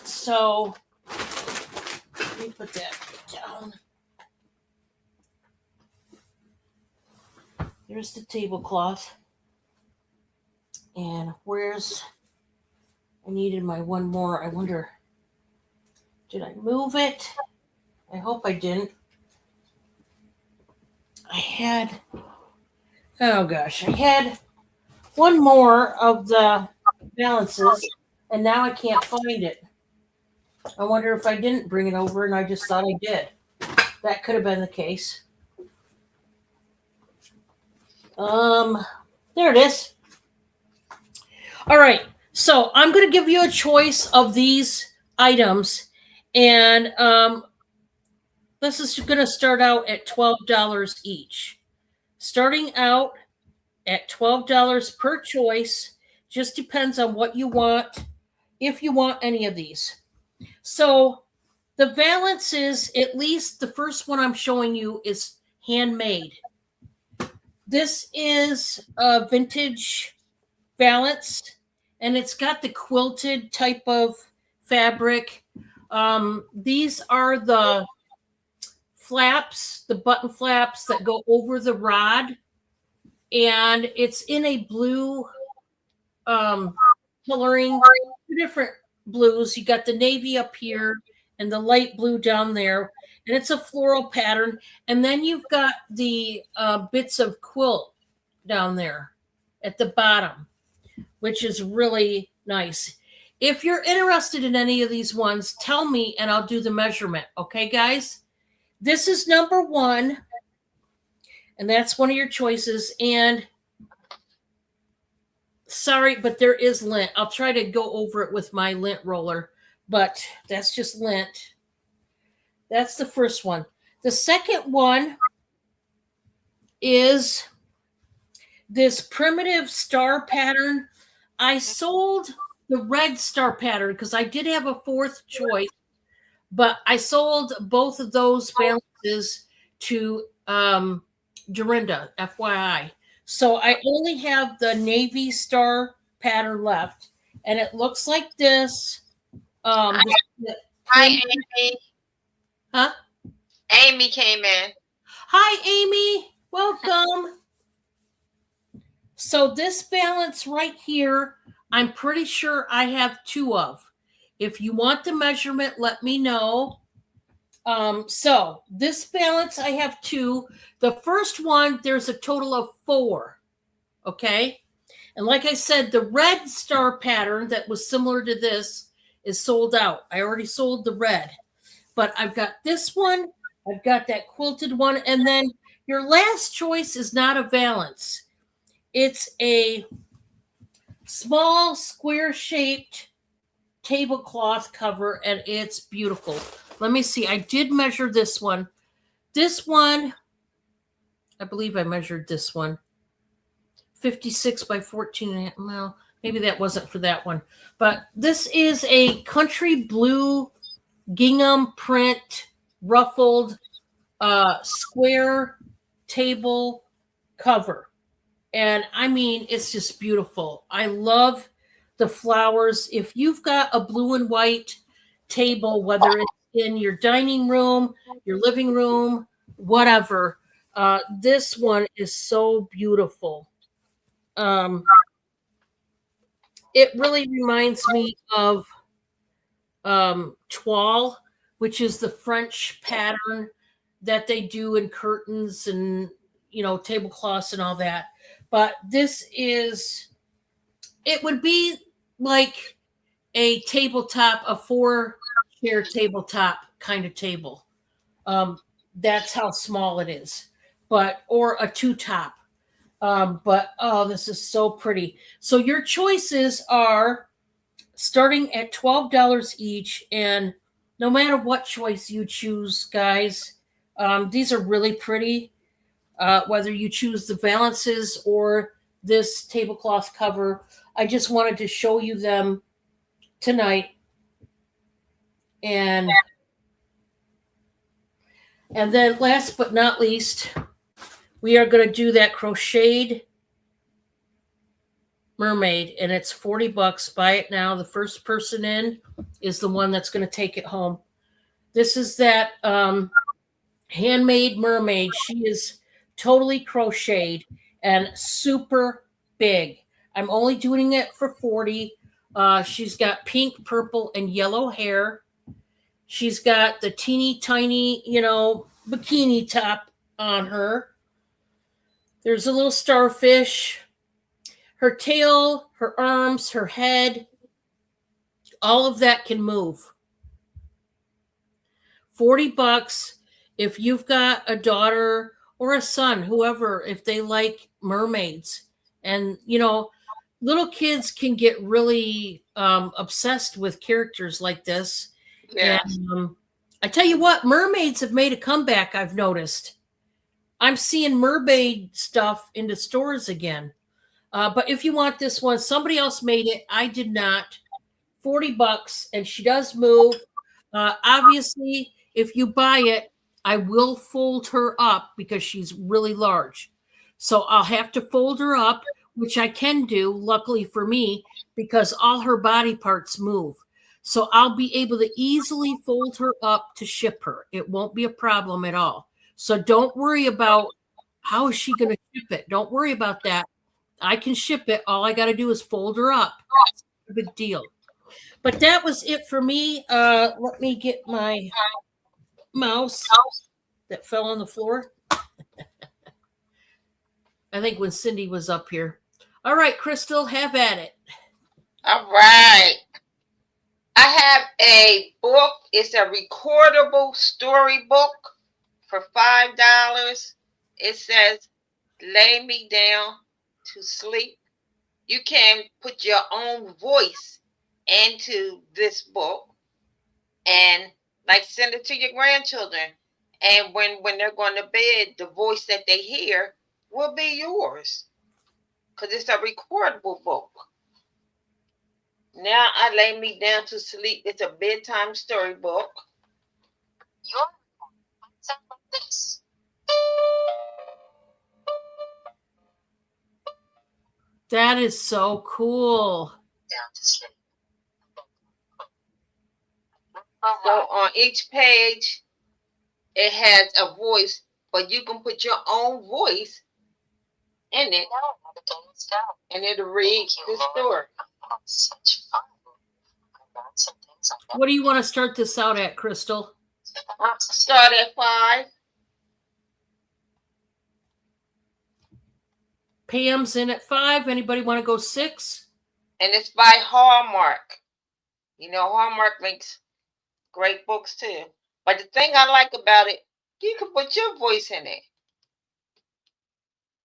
So, let me put that down. There's the tablecloth. And where's, I needed my one more. I wonder, did I move it? I hope I didn't. I had, oh gosh, I had one more of the balances, and now I can't find it. I wonder if I didn't bring it over and I just thought I did. That could have been the case. There it is. All right, so I'm going to give you a choice of these items, and this is going to start out at $12 each. Starting out at $12 per choice, just depends on what you want, if you want any of these. So the valance is, at least the first one I'm showing you is handmade. This is a vintage valance, and it's got the quilted type of fabric. These are the flaps, the button flaps that go over the rod, and it's in a blue coloring, two different blues. You got the navy up here and the light blue down there, and it's a floral pattern. And then you've got the bits of quilt down there at the bottom, which is really nice. If you're interested in any of these ones, tell me and I'll do the measurement. Okay, guys? This is number one, and that's one of your choices. And sorry, but there is lint. I'll try to go over it with my lint roller, but that's just lint. That's the first one. The second one is this primitive star pattern. I sold the red star pattern because I did have a fourth choice, but I sold both of those balances to Dorinda, FYI. So I only have the navy star pattern left, and it looks like this. Hi, Amy. Huh? Amy came in. Hi, Amy. Welcome. So this valance right here, I'm pretty sure I have two of. If you want the measurement, let me know. So this valance, I have two. The first one, there's a total of 4. Okay. And like I said, the red star pattern that was similar to this is sold out. I already sold the red, but I've got this one. I've got that quilted one. And then your last choice is not a valance. It's a small square shaped tablecloth cover, and it's beautiful. Let me see. I did measure this one. This one, I believe I measured this one. 56 by 14. Well, maybe that wasn't for that one. But this is a country blue gingham print ruffled square table cover. And I mean, it's just beautiful. I love the flowers. If you've got a blue and white table, whether it's in your dining room, your living room, whatever, this one is so beautiful. It really reminds me of toile, which is the French pattern that they do in curtains and, you know, tablecloths and all that. But this is, it would be like a tabletop, a 4-chair tabletop kind of table. That's how small it is. But, or a 2-top. But, oh, this is so pretty. So your choices are starting at $12 each. And no matter what choice you choose, guys, these are really pretty. Whether you choose the valances or this tablecloth cover, I just wanted to show you them tonight. And then last but not least, we are going to do that crocheted mermaid, and it's $40. Buy it now. The first person in is the one that's going to take it home. This is that handmade mermaid. She is totally crocheted and super big. I'm only doing it for 40. She's got pink, purple, and yellow hair. She's got the teeny tiny, bikini top on her. There's a little starfish. Her tail, her arms, her head, all of that can move. $40 if you've got a daughter or a son, whoever, if they like mermaids. And, little kids can get really obsessed with characters like this. Yeah. And I tell you what, mermaids have made a comeback, I've noticed. I'm seeing mermaid stuff in the stores again. But if you want this one, somebody else made it. I did not. $40, and she does move. Obviously, if you buy it, I will fold her up because she's really large. So I'll have to fold her up, which I can do, luckily for me, because all her body parts move. So I'll be able to easily fold her up to ship her. It won't be a problem at all. So don't worry about how is she going to ship it. Don't worry about that. I can ship it. All I got to do is fold her up. It's a big deal. But that was it for me. Let me get my mouse that fell on the floor. I think when Cindy was up here. All right, Crystal, have at it. All right. I have a book. It's a recordable storybook for $5. It says, "Lay Me Down to Sleep." You can put your own voice into this book and send it to your grandchildren. And when they're going to bed, the voice that they hear will be yours because it's a recordable book. Now I Lay Me Down to Sleep. It's a bedtime storybook. Your sound like this. That is so cool. Down to sleep. So on each page, it has a voice, but you can put your own voice in it, and it'll read the story. Such fun. What do you want to start this out at, Crystal? Start at 5. Pam's in at 5. Anybody want to go 6? And it's by Hallmark. Hallmark makes great books too. But the thing I like about it, you can put your voice in it.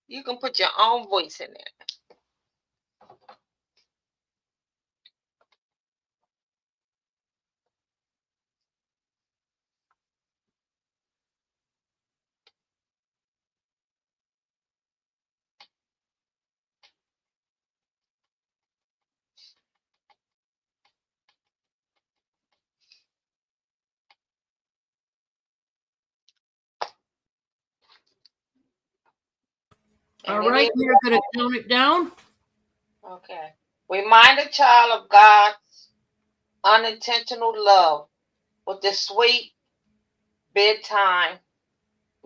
You can put your own voice in it. All right, we're going to count it down. Okay. Remind a child of God's unintentional love with the sweet bedtime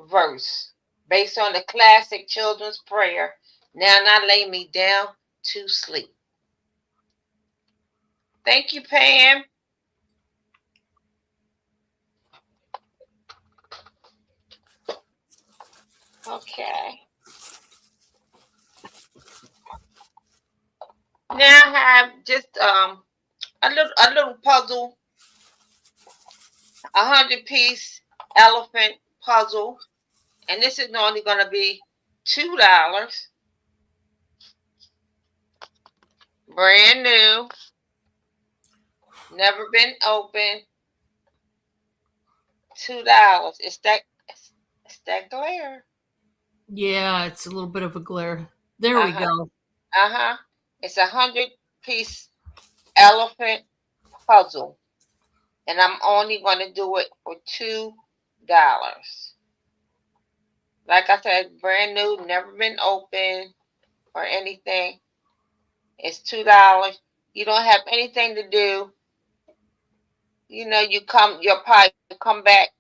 verse based on the classic children's prayer, "Now lay me down to sleep." Thank you, Pam. Okay. Now I have just a little puzzle, 100-piece elephant puzzle, and this is only going to be $2. Brand new. Never been open. $2. It's that glare. Yeah, it's a little bit of a glare. There we Uh-huh. go. Uh-huh. It's a 100-piece elephant puzzle. And I'm only going to do it for $2. Like I said, brand new, never been open or anything. It's $2. You don't have anything to do. You'll probably come back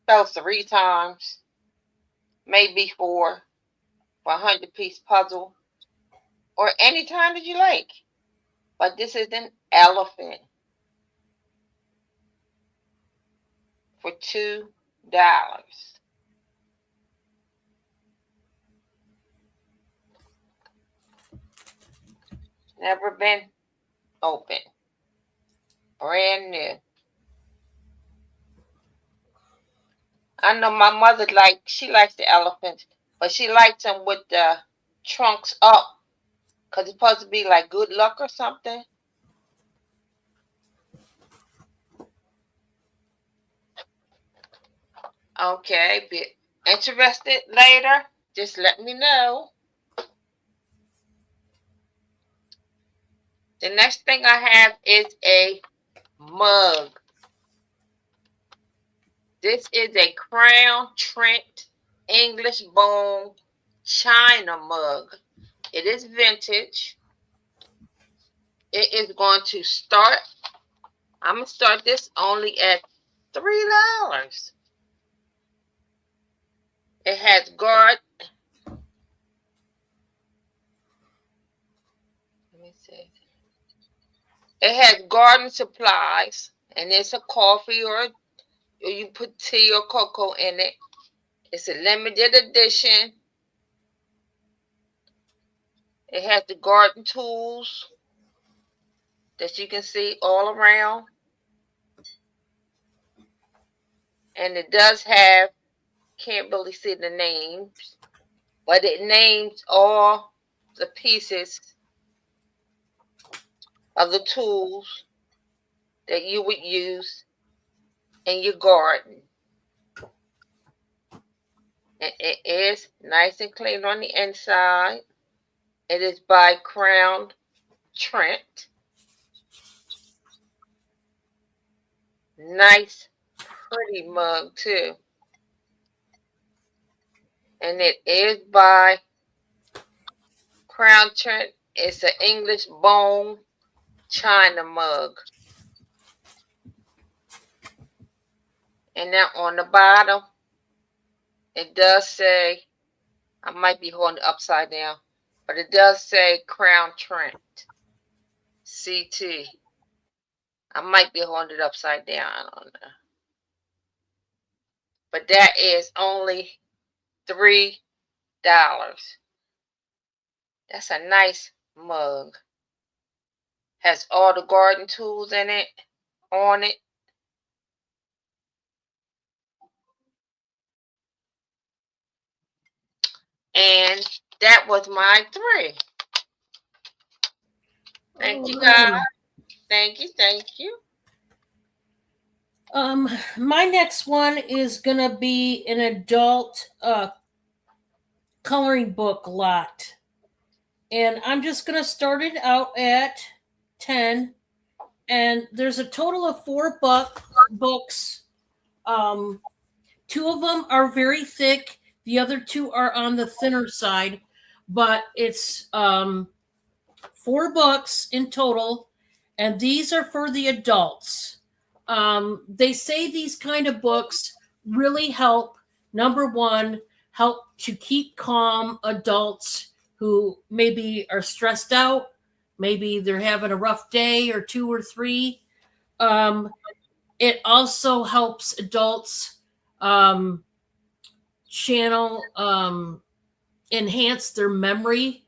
so 3 times, maybe 4 for a 100-piece puzzle, or any time that you like. But this is an elephant for $2. Never been open. Brand new. I know my mother she likes the elephants, but she likes them with the trunks up because it's supposed to be like good luck or something. Okay, be interested later? Just let me know. The next thing I have is a mug. This is a Crown Trent English bone china mug. It is vintage. It is going to start. I'm going to start this only at $3. It has let me see. It has garden supplies, and it's a coffee or you put tea or cocoa in it. It's a limited edition. It has the garden tools that you can see all around. And it does have, can't really see the names, but it names all the pieces of the tools that you would use in your garden. And it is nice and clean on the inside. It is by Crown Trent. Nice, pretty mug too. And it is by Crown Trent. It's an English bone china mug. And now on the bottom, it does say, I might be holding it upside down, but it does say Crown Trent CT. I might be holding it upside down. I don't know. But that is only $3. That's a nice mug. Has all the garden tools in it, on it. And that was my 3. Thank you, guys. Thank you. My next one is gonna be an adult coloring book lot, and I'm just gonna start it out at 10. And there's a total of 4 books. 2 of them are very thick. The other 2 are on the thinner side, but it's 4 books in total, and these are for the adults. They say these kind of books really help. Number one, help to keep calm adults who maybe are stressed out. Maybe they're having a rough day or 2 or 3. It also helps adults channel, enhance their memory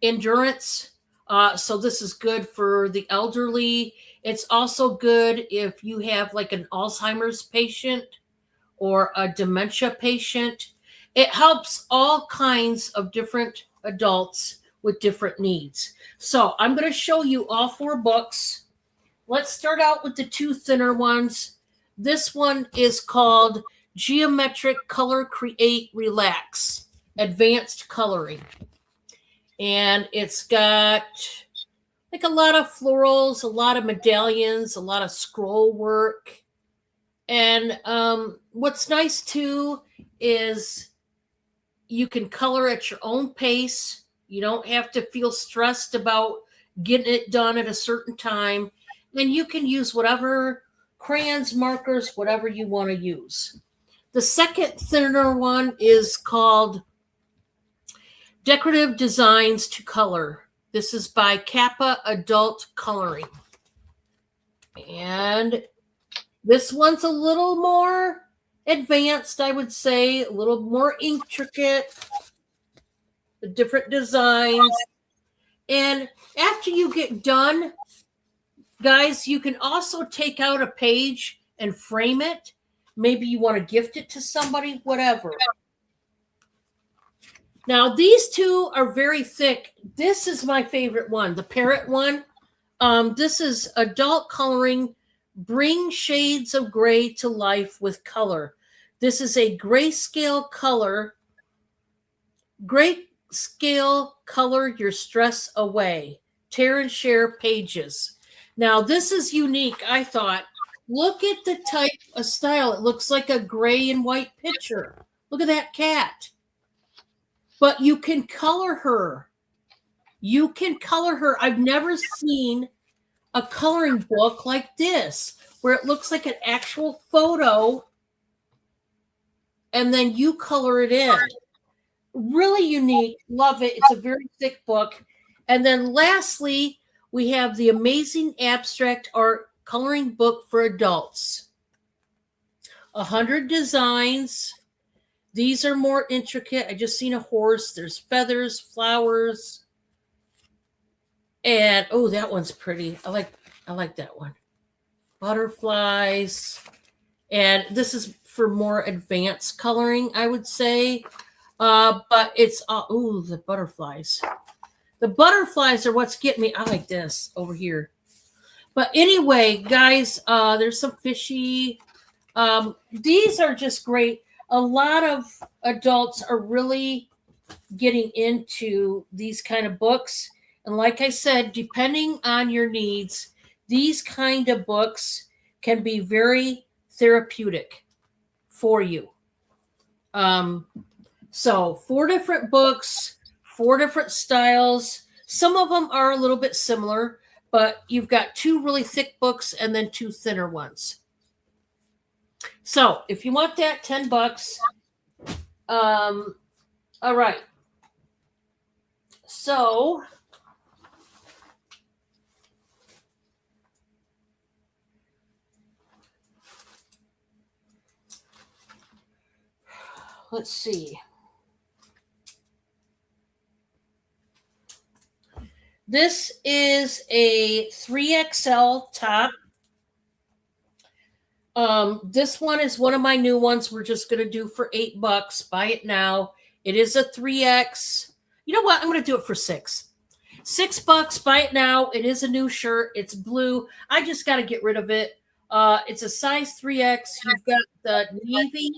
endurance. So this is good for the elderly. It's also good if you have like an Alzheimer's patient or a dementia patient. It helps all kinds of different adults with different needs. So I'm going to show you all 4 books. Let's start out with the two thinner ones. This one is called Geometric Color Create Relax Advanced Coloring. And it's got like a lot of florals, a lot of medallions, a lot of scroll work. And what's nice too is you can color at your own pace. You don't have to feel stressed about getting it done at a certain time. And you can use whatever crayons, markers, whatever you want to use. The second thinner one is called Decorative Designs to Color. This is by Kappa Adult Coloring. And this one's a little more advanced, I would say, a little more intricate, the different designs. And after you get done, guys, you can also take out a page and frame it. Maybe you want to gift it to somebody, whatever. Now, these two are very thick. This is my favorite one, the Parrot one. This is Adult Coloring, Bring Shades of Gray to Life with Color. This is a grayscale color. Grayscale color your stress away. Tear and share pages. Now, this is unique, I thought. Look at the type of style. It looks like a gray and white picture. Look at that cat. But you can color her. You can color her. I've never seen a coloring book like this, where it looks like an actual photo, and then you color it in. Really unique. Love it. It's a very thick book. And then lastly, we have the Amazing Abstract Art Coloring Book for Adults. 100 designs. These are more intricate. I just seen a horse. There's feathers, flowers. And oh, that one's pretty. I like that one. Butterflies. And this is for more advanced coloring, I would say. But it's the butterflies. The butterflies are what's getting me. I like this over here. But anyway, guys, there's some fishy. These are just great. A lot of adults are really getting into these kind of books. And like I said, depending on your needs, these kind of books can be very therapeutic for you. So 4 different books, 4 different styles. Some of them are a little bit similar, but you've got 2 really thick books and then 2 thinner ones. So if you want that, $10. All right. So let's see. This is a 3XL top. This one is one of my new ones. We're just going to do for $8. Buy it now. It is a 3X. You know what? I'm going to do it for $6. $6. Buy it now. It is a new shirt. It's blue. I just got to get rid of it. It's a size 3X. You've got the navy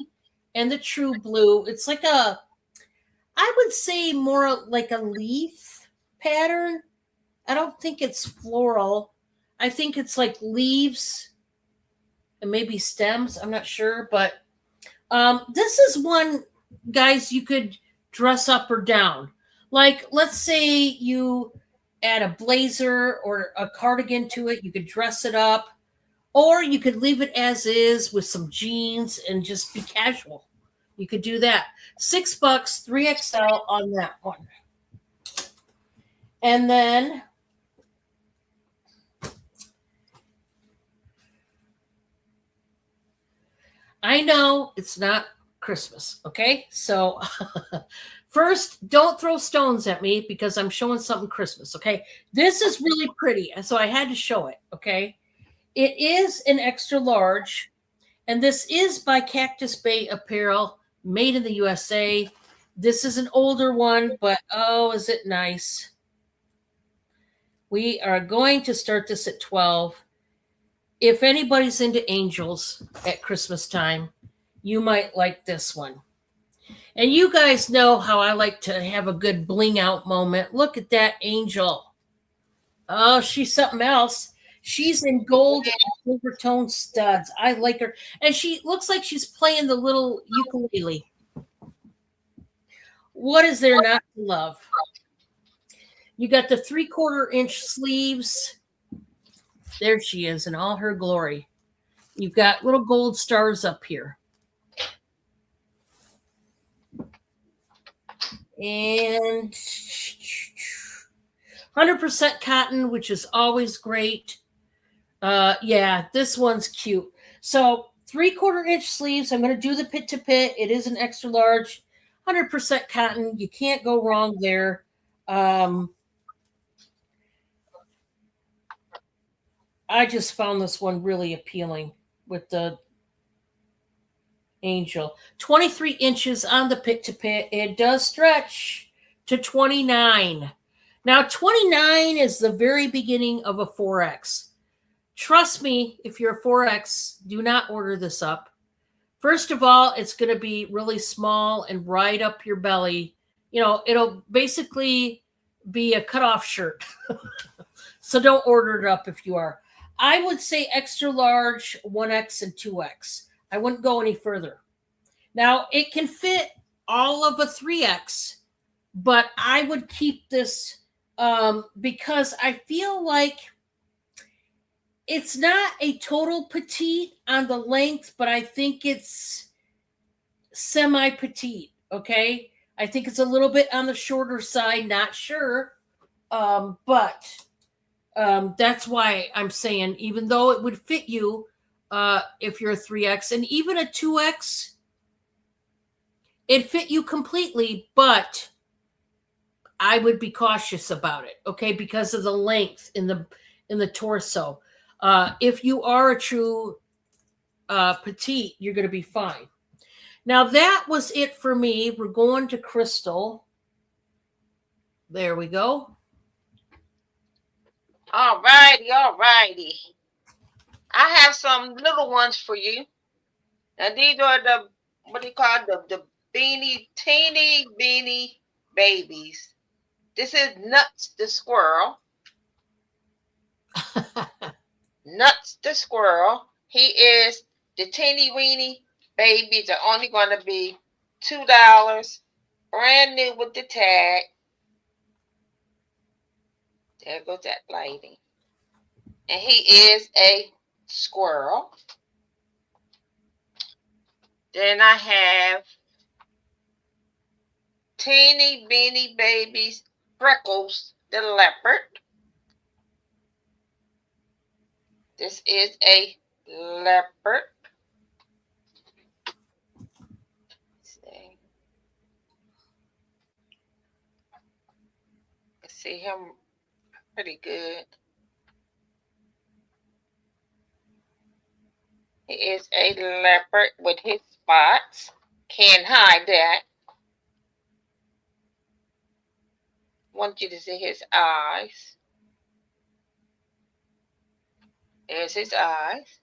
and the true blue. It's like I would say more like a leaf pattern. I don't think it's floral. I think it's like leaves and maybe stems. I'm not sure, but this is one, guys, you could dress up or down. Like, let's say you add a blazer or a cardigan to it. You could dress it up, or you could leave it as is with some jeans and just be casual. You could do that. $6, 3XL on that one. And then I know it's not Christmas, okay? So first, don't throw stones at me because I'm showing something Christmas, okay? This is really pretty, and so I had to show it, okay? It is an extra large, and this is by Cactus Bay Apparel, made in the USA. This is an older one, but oh, is it nice? We are going to start this at 12. If anybody's into angels at Christmas time, you might like this one. And you guys know how I like to have a good bling out moment. Look at that angel. Oh, she's something else. She's in gold and silver tone studs. I like her. And she looks like she's playing the little ukulele. What is there not to love? You got the 3/4 inch sleeves. There she is in all her glory. You've got little gold stars up here. And 100% cotton, which is always great. Yeah, this one's cute. So 3/4 inch sleeves. I'm going to do the pit to pit. It is an extra large, 100% cotton. You can't go wrong there. I just found this one really appealing with the angel. 23 inches on the pit to pit. It does stretch to 29. Now, 29 is the very beginning of a 4X. Trust me, if you're a 4X, do not order this up. First of all, it's going to be really small and right up your belly. You know, it'll basically be a cutoff shirt. So don't order it up if you are. I would say extra large, 1X and 2X. I wouldn't go any further. Now, it can fit all of a 3X, but I would keep this because I feel like it's not a total petite on the length, but I think it's semi petite. Okay. I think it's a little bit on the shorter side, not sure. But that's why I'm saying, even though it would fit you if you're a 3X and even a 2X, it fit you completely, but I would be cautious about it, okay, because of the length in the torso. If you are a true petite, you're going to be fine. Now that was it for me. We're going to Crystal. There we go. All righty, all righty. I have some little ones for you. Now these are the what do you call it? The teeny beanie babies. This is Nuts the squirrel. Nuts the squirrel. He is the teeny weeny babies are only going to be $2, brand new with the tag. There goes that lighting. And he is a squirrel. Then I have teeny beanie babies, Freckles the leopard. This is a leopard. See him pretty good. He is a leopard with his spots. Can't hide that. Want you to see his eyes. There's his eyes.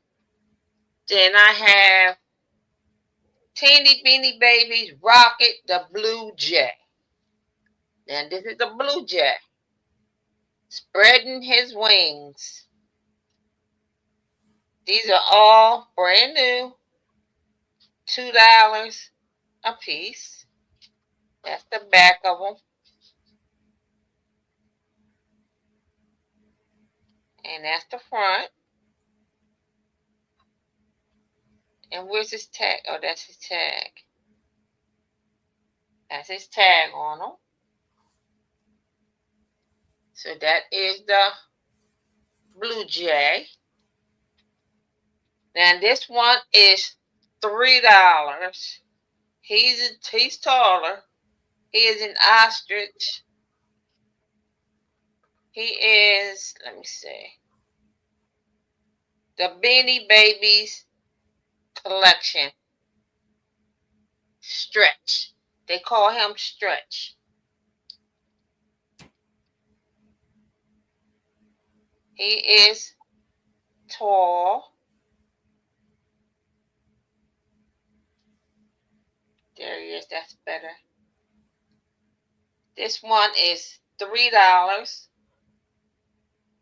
Then I have teeny beanie babies, Rocket the blue jay. And this is the blue jay spreading his wings. These are all brand new, $2 a piece. That's the back of them. And that's the front. And where's his tag? Oh, that's his tag. That's his tag on them. So that is the blue jay. And this one is $3. He's taller. He is an ostrich. He is, let me see, the Beanie Babies collection. Stretch. They call him Stretch. He is tall. There he is. That's better. This one is $3.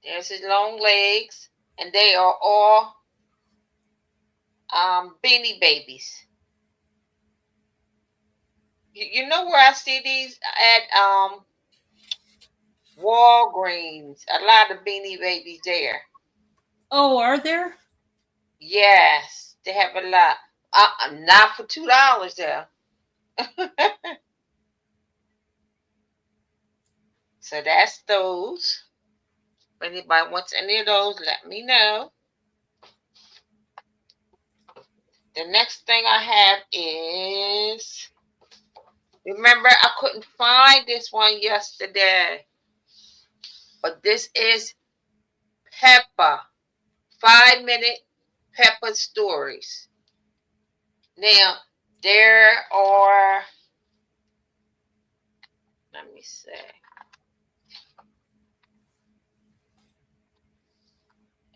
There's his long legs, and they are all Beanie Babies. You know where I see these at Walgreens? A lot of Beanie Babies there. Oh, are there? Yes, they have a lot. Not for $2 though. So that's those. If anybody wants any of those, let me know. The next thing I have is, remember I couldn't find this one yesterday, but this is Peppa, 5-minute Peppa stories. Now, there are, let me see.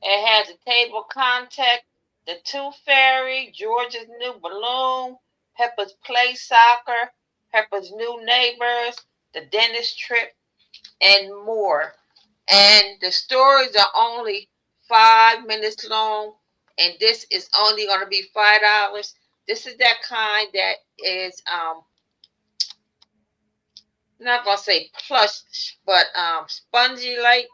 It has a table of contact, the Tooth Fairy, George's New Balloon, Peppa's Play Soccer, Peppa's New Neighbors, the Dentist Trip, and more. And the stories are only 5 minutes long, and this is only going to be $5. This is that kind that is not going to say plush, but spongy like.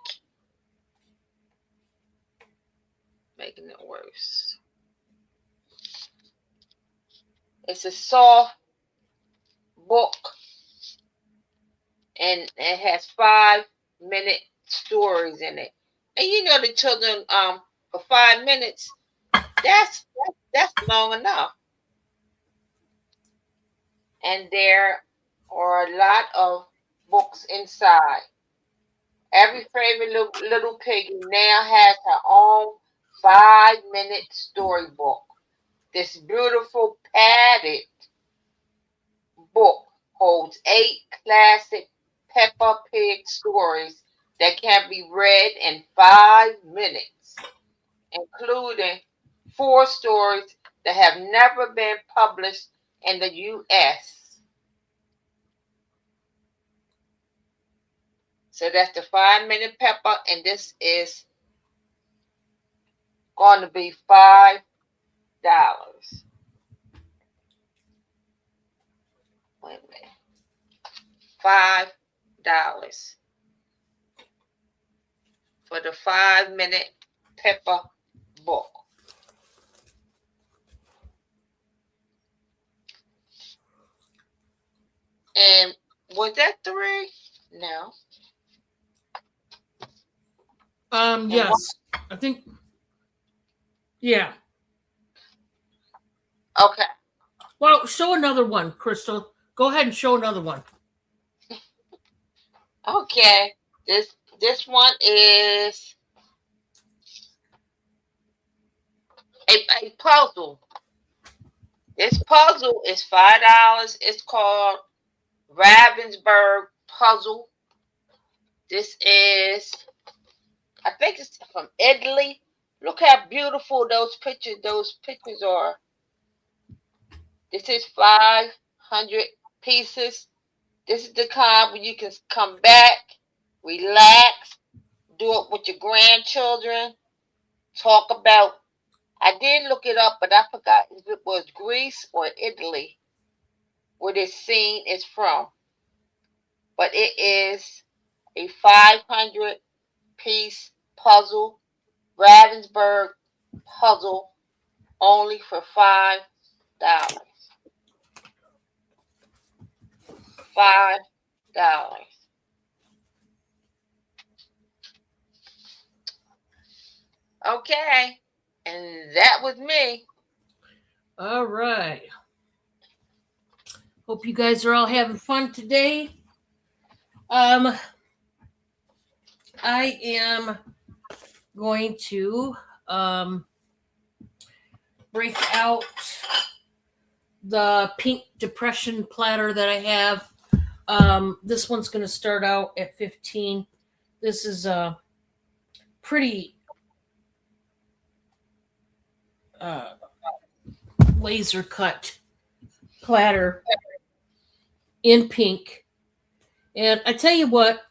Making it worse. It's a soft book, and it has 5-minute stories in it. And you know the children for 5 minutes, that's long enough. And there are a lot of books inside. Every favorite little piggy now has her own 5-minute storybook. This beautiful padded book holds 8 classic Peppa Pig stories that can be read in 5 minutes, including 4 stories that have never been published in the U.S. So that's the 5-minute Peppa, and this is going to be $5. Wait a minute. $5 for the 5-minute Peppa book. And was that 3? No. Yes. I think. Yeah. Okay. Well, show another one, Crystal. Go ahead and show another one. Okay. This one is a puzzle. This puzzle is $5. It's called Ravensburg Puzzle. This is, I think it's from Italy. Look how beautiful those pictures are. This is 500 pieces. This is the kind where you can come back, relax, do it with your grandchildren, talk about. I did look it up, but I forgot if it was Greece or Italy where this scene is from. But it is a 500-piece puzzle, Ravensburg puzzle, only for $5. $5. Okay, and that was me. All right. Hope you guys are all having fun today. I am going to break out the pink depression platter that I have. This one's going to start out at 15. This is a pretty laser cut platter in pink. And I tell you what,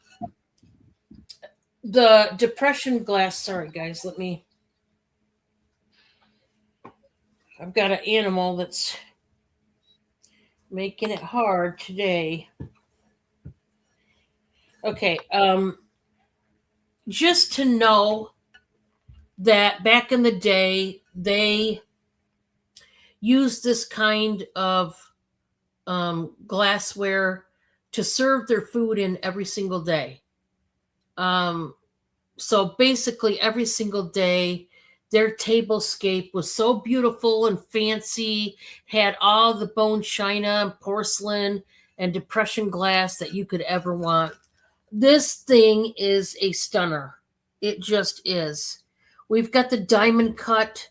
the depression glass, sorry guys, I've got an animal that's making it hard today. Okay, just to know that back in the day, they used this kind of glassware to serve their food in every single day. So basically, every single day, their tablescape was so beautiful and fancy, had all the bone china and porcelain and depression glass that you could ever want. This thing is a stunner. It just is. We've got the diamond cut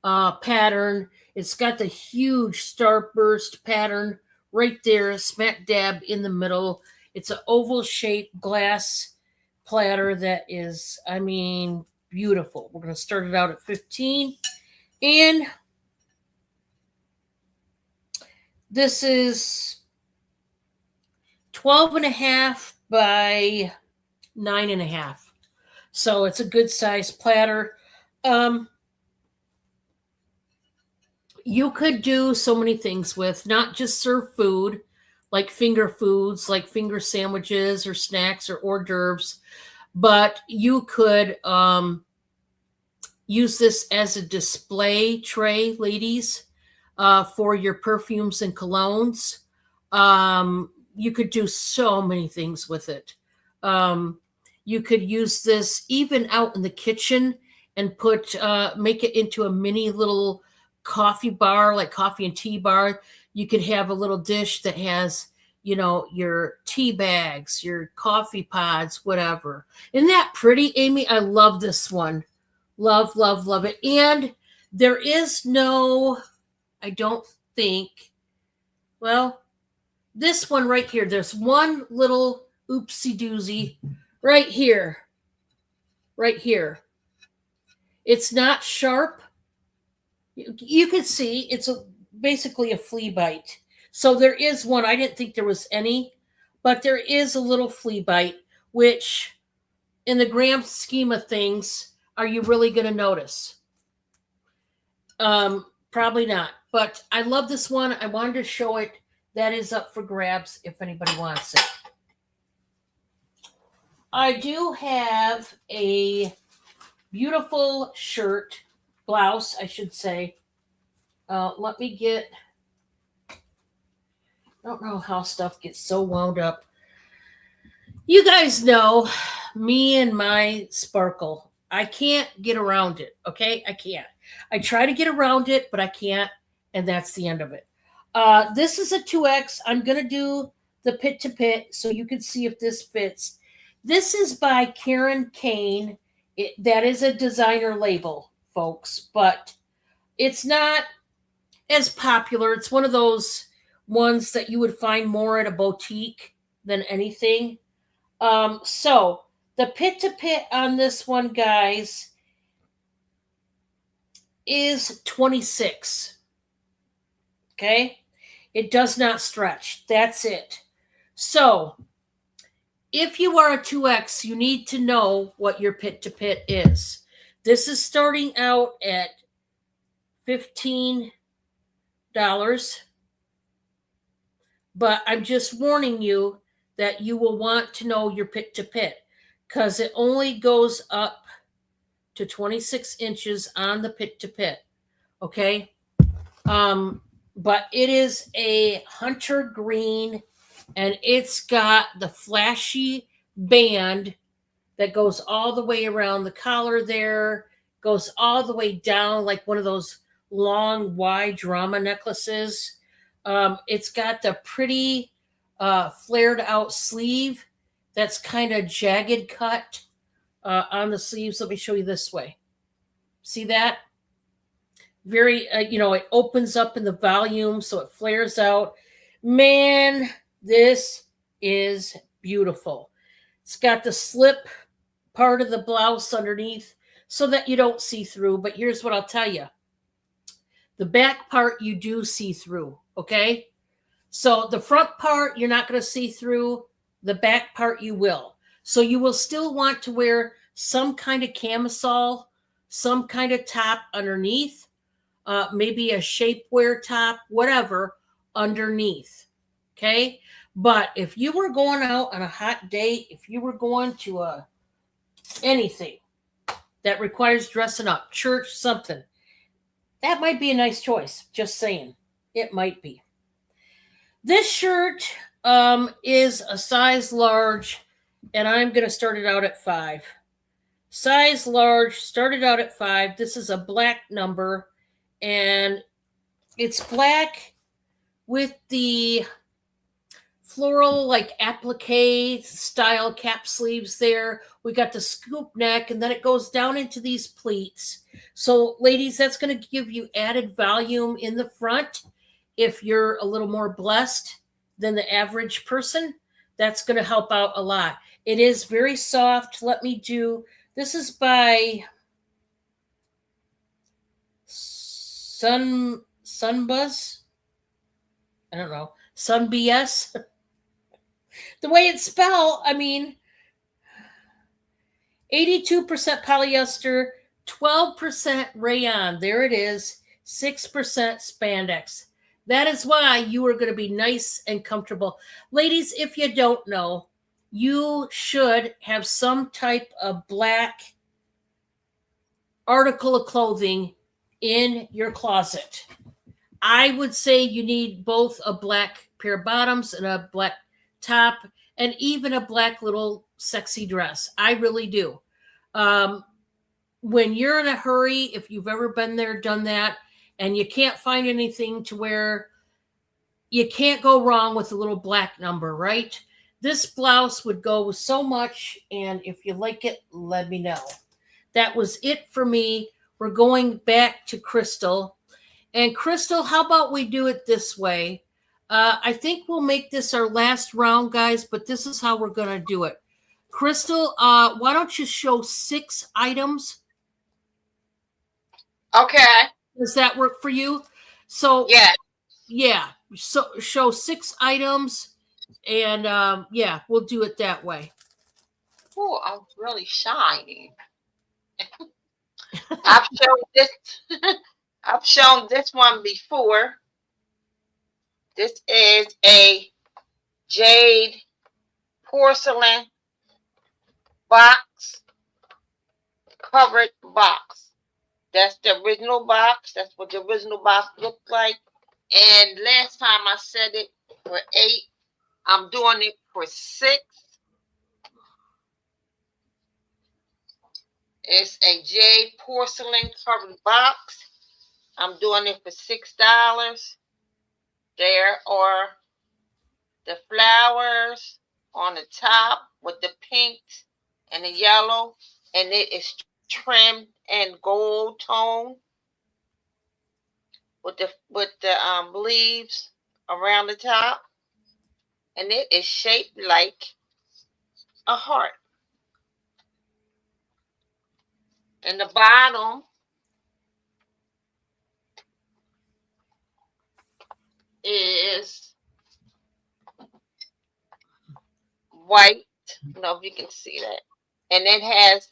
pattern. It's got the huge starburst pattern right there, smack dab in the middle. It's an oval shaped glass platter that is, I mean, beautiful. We're going to start it out at 15. And this is 12.5 by 9.5. So it's a good size platter. You could do so many things with, not just serve food, like finger foods, like finger sandwiches or snacks or hors d'oeuvres, but you could use this as a display tray, ladies, for your perfumes and colognes. You could do so many things with it. You could use this even out in the kitchen and make it into a mini little coffee bar, like coffee and tea bar. You could have a little dish that has, your tea bags, your coffee pods, whatever. Isn't that pretty, Amy? I love this one. Love, love, love it. And there is no, I don't think, well, this one right here, there's one little oopsie doozy right here. Right here. It's not sharp. You can see it's basically a flea bite. So there is one. I didn't think there was any, but there is a little flea bite, which in the grand scheme of things, are you really going to notice? Probably not. But I love this one. I wanted to show it. That is up for grabs if anybody wants it. I do have a beautiful blouse, I should say. Let me get, I don't know how stuff gets so wound up. You guys know me and my sparkle. I can't get around it, okay? I can't. I try to get around it, but I can't, and that's the end of it. This is a 2X. I'm going to do the pit to pit so you can see if this fits. This is by Karen Kane. That is a designer label, folks, but it's not as popular. It's one of those ones that you would find more at a boutique than anything. So the pit to pit on this one, guys, is 26. Okay? It does not stretch. That's it. So if you are a 2X, you need to know what your pit to pit is. This is starting out at $15. But I'm just warning you that you will want to know your pit to pit because it only goes up to 26 inches on the pit to pit. Okay? But it is a hunter green and it's got the flashy band that goes all the way around the collar there, goes all the way down like one of those long, wide drama necklaces. It's got the pretty flared out sleeve that's kind of jagged cut on the sleeves. Let me show you this way. See that? Very, it opens up in the volume so it flares out. Man, this is beautiful. It's got the slip part of the blouse underneath so that you don't see through. But here's what I'll tell you. The back part you do see through, okay? So the front part you're not going to see through, the back part you will. So you will still want to wear some kind of camisole, some kind of top underneath, maybe a shapewear top, whatever underneath. Okay. But if you were going out on a hot date, if you were going to anything that requires dressing up, church, something, that might be a nice choice. Just saying. It might be. This shirt is a size large, and I'm going to start it out at 5. Size large, started out at 5. This is a black number, and it's black with the floral like applique style cap sleeves there. We got the scoop neck, and then it goes down into these pleats. So ladies, that's going to give you added volume in the front. If you're a little more blessed than the average person, that's going to help out a lot. It is very soft. This is by Sunbuzz. I don't know. Sun BS. The way it's spelled, 82% polyester, 12% rayon. There it is. 6% spandex. That is why you are going to be nice and comfortable. Ladies, if you don't know, you should have some type of black article of clothing in your closet. I would say you need both a black pair of bottoms and a black top and even a black little sexy dress. I really do. When you're in a hurry, if you've ever been there, done that, and you can't find anything to wear, you can't go wrong with a little black number, right? This blouse would go with so much, and if you like it, let me know. That was it for me. We're going back to Crystal. And Crystal, how about we do it this way? I think we'll make this our last round, guys, but this is how we're going to do it. Crystal, why don't you show 6 items? Okay. Does that work for you? So yeah. So show 6 items, and we'll do it that way. Oh, I'm really shining. I've shown this. I've shown this one before. This is a jade porcelain box, covered box. That's the original box. That's what the original box looked like. And last time I said it for 8. I'm doing it for 6. It's a jade porcelain covered box. I'm doing it for $6. There are the flowers on the top with the pink and the yellow, and it is trimmed in gold tone with the leaves around the top, and it is shaped like a heart. And the bottom is white. I don't know if you can see that. And it has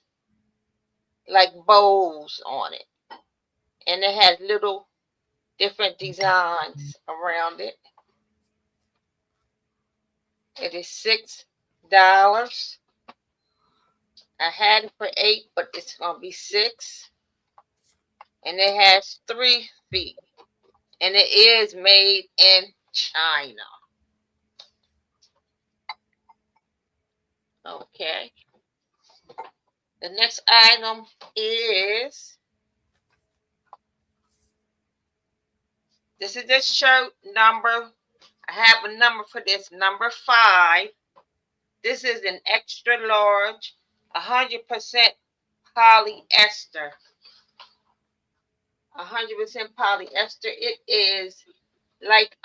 like bows on it. And it has little different designs around it. It is $6. I had it for 8, but it's going to be 6. And it has 3 feet. And it is made in China. Okay. The next item is, this is the shirt number. I have a number for this, number 5. This is an extra large, 100% polyester. 100% polyester. It is like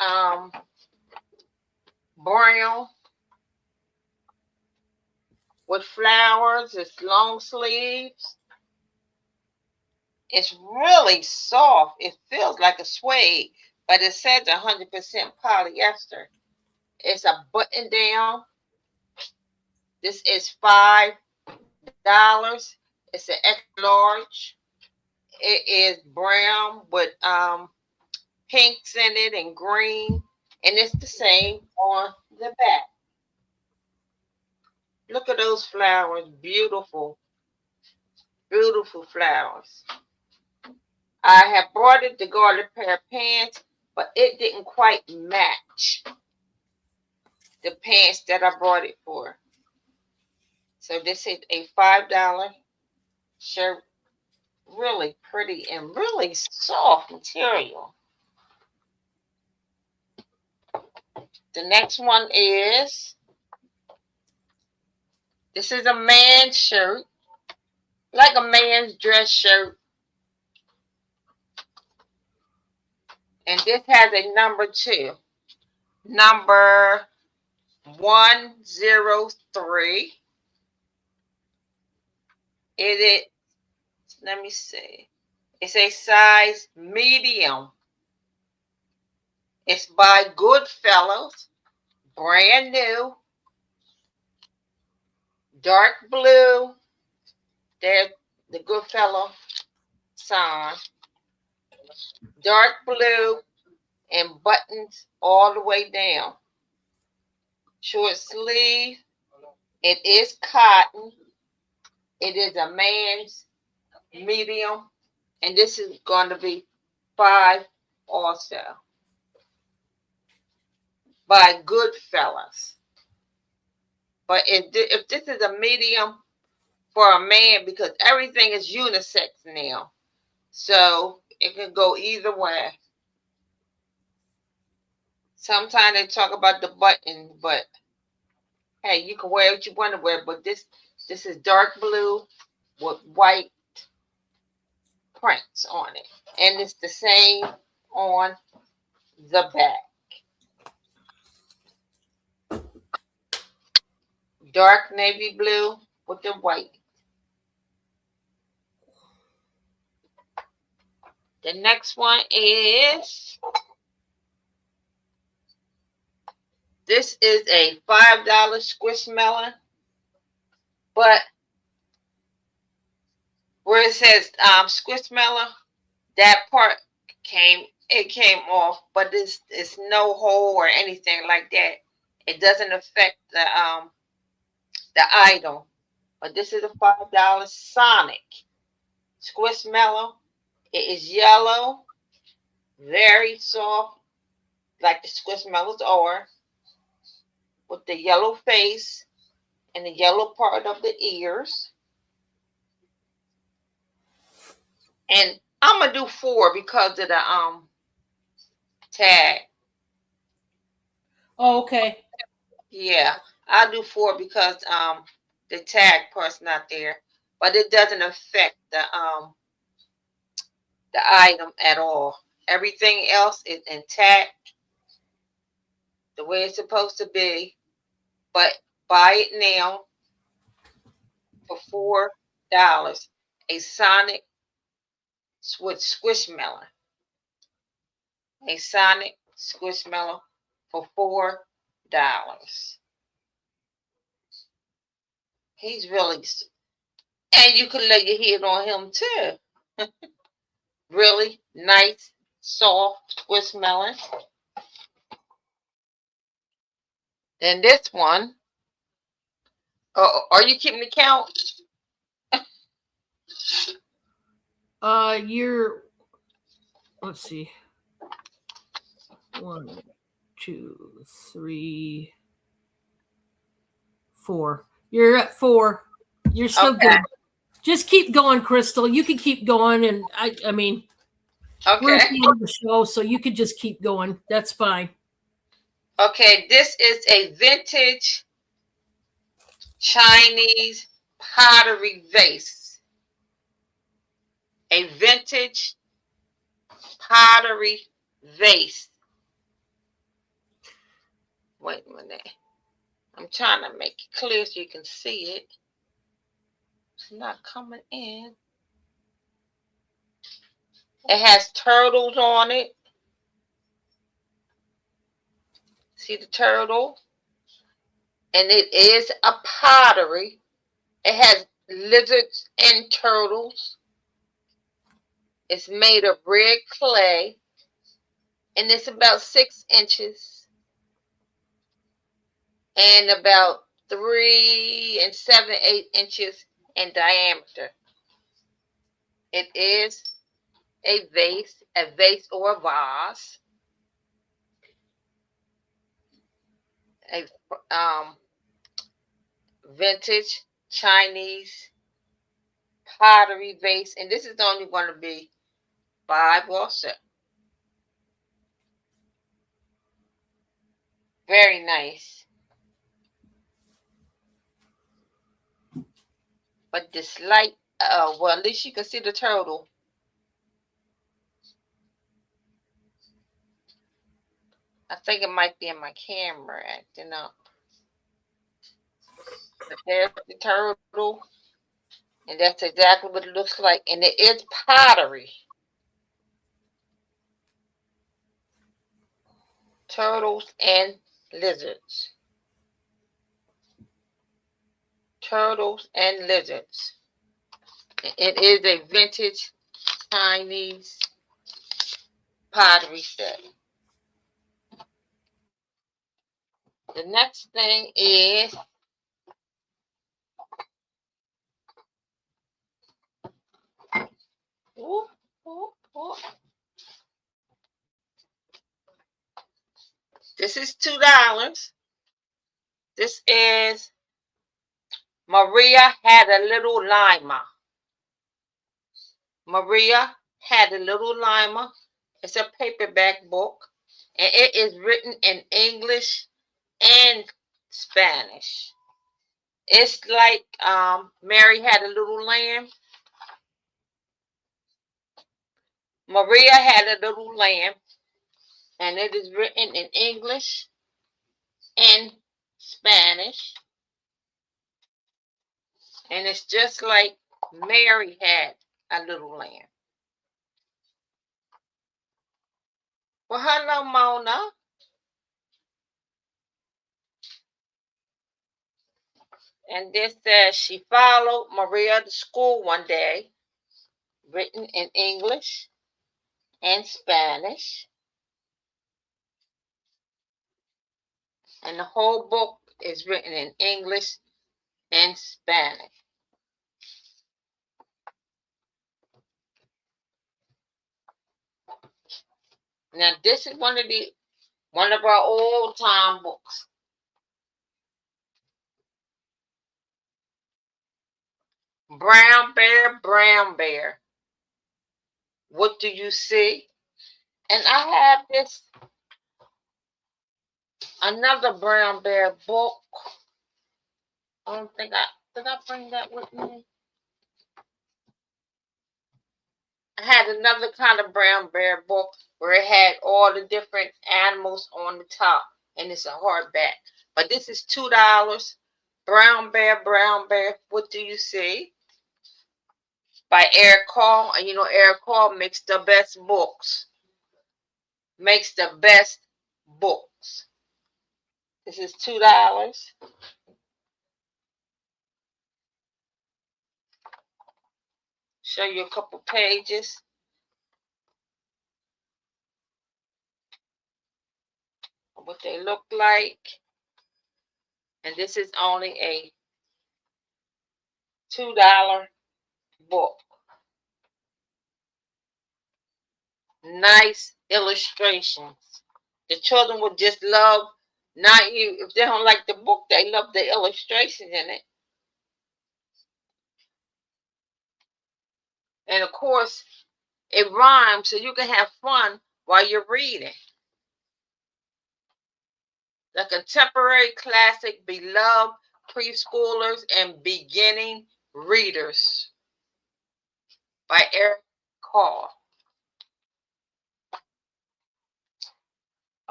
brown with flowers. It's long sleeves. it's really soft. It feels like a suede, but it says 100% polyester. It's a button down. This is $5. It's an extra large. It is brown with pinks in it and green, and it's the same on the back. Look at those flowers, beautiful, beautiful flowers. I have brought it to go a pair of pants, but it didn't quite match the pants that I brought it for. So this is a $5 shirt. Really pretty and really soft material. The next one is, this is a man's shirt, like a man's dress shirt. And this has a number 2. Number 103. It is, let me see. It's a size medium. It's by Goodfellows. Brand new. Dark blue. There's the Goodfellow sign. Dark blue and buttons all the way down. Short sleeve. It is cotton. It is a man's medium. And this is going to be $5 also. By Goodfellas. But if this is a medium for a man, because everything is unisex now, so it can go either way. Sometimes they talk about the button, but hey, you can wear what you want to wear. But this is dark blue with white prints on it, and it's the same on the back. Dark navy blue with the white. The next one is, this is a $5 Squishmallow, but where it says Squishmallow, that part came off, but it's no hole or anything like that. It doesn't affect the item. But this is a $5 Sonic Squishmallow. It is yellow, very soft, like the Squishmallows are, with the yellow face and the yellow part of the ears. And I'm gonna do 4 because of the tag. Oh, okay. Yeah, I'll do 4 because the tag part's not there, but it doesn't affect the item at all. Everything else is intact, the way it's supposed to be. But buy it now for $4. A Sonic with Squishmallow. A Sonic Squishmallow for $4. He's really, and you can lay your head on him too. Really nice, soft Squishmallow. Then this one. Oh, are you keeping the count? Let's see. 1, 2, 3, 4. You're at 4. You're still Okay. good. Just keep going, Crystal. You can keep going, and I mean, we're at Okay. the end of the show, so you could just keep going. That's fine. Okay, this is a vintage Chinese pottery vase. A vintage pottery vase. Wait a minute. I'm trying to make it clear so you can see it. It's not coming in. It has turtles on it. See the turtle? And it is a pottery. It has lizards and turtles. It's made of red clay. And it's about 6 inches and about 3 7/8 inches in diameter. It is a vase or a vase, a vintage Chinese pottery vase, and this is only going to be 5 or 7. Very nice. But this light, well, at least you can see the turtle. I think it might be in my camera acting up. But there's the turtle, and that's exactly what it looks like. And it is pottery. Turtles and lizards. Turtles and lizards. It is a vintage Chinese pottery set. The next thing is whoop, whoop, whoop. This is $2. This is Maria Had a Little Lima. Maria Had a Little Lima. It's a paperback book, and it is written in English and Spanish. It's like Mary Had a Little Lamb. Maria Had a Little Lamb, and it is written in English and Spanish. And it's just like Mary Had a Little Lamb. Well, hello, Mona. And this says she followed Maria to school one day, written in English and Spanish. And the whole book is written in English and Spanish. Now this is one of our old time books. Brown Bear, Brown Bear, what do you see? And I have this another Brown Bear book. I don't think did I bring that with me? I had another kind of Brown Bear book where it had all the different animals on the top, and it's a hardback. But this is $2. Brown Bear, what do you see? By Eric Carle. And you know Eric Carle makes the best books. Makes the best books. This is $2. Show you a couple pages. What they look like. And this is only a $2 book. Nice illustrations. The children would just love, not you, if they don't like the book, they love the illustrations in it. And of course, it rhymes so you can have fun while you're reading. The contemporary classic beloved preschoolers and beginning readers by Eric Carle.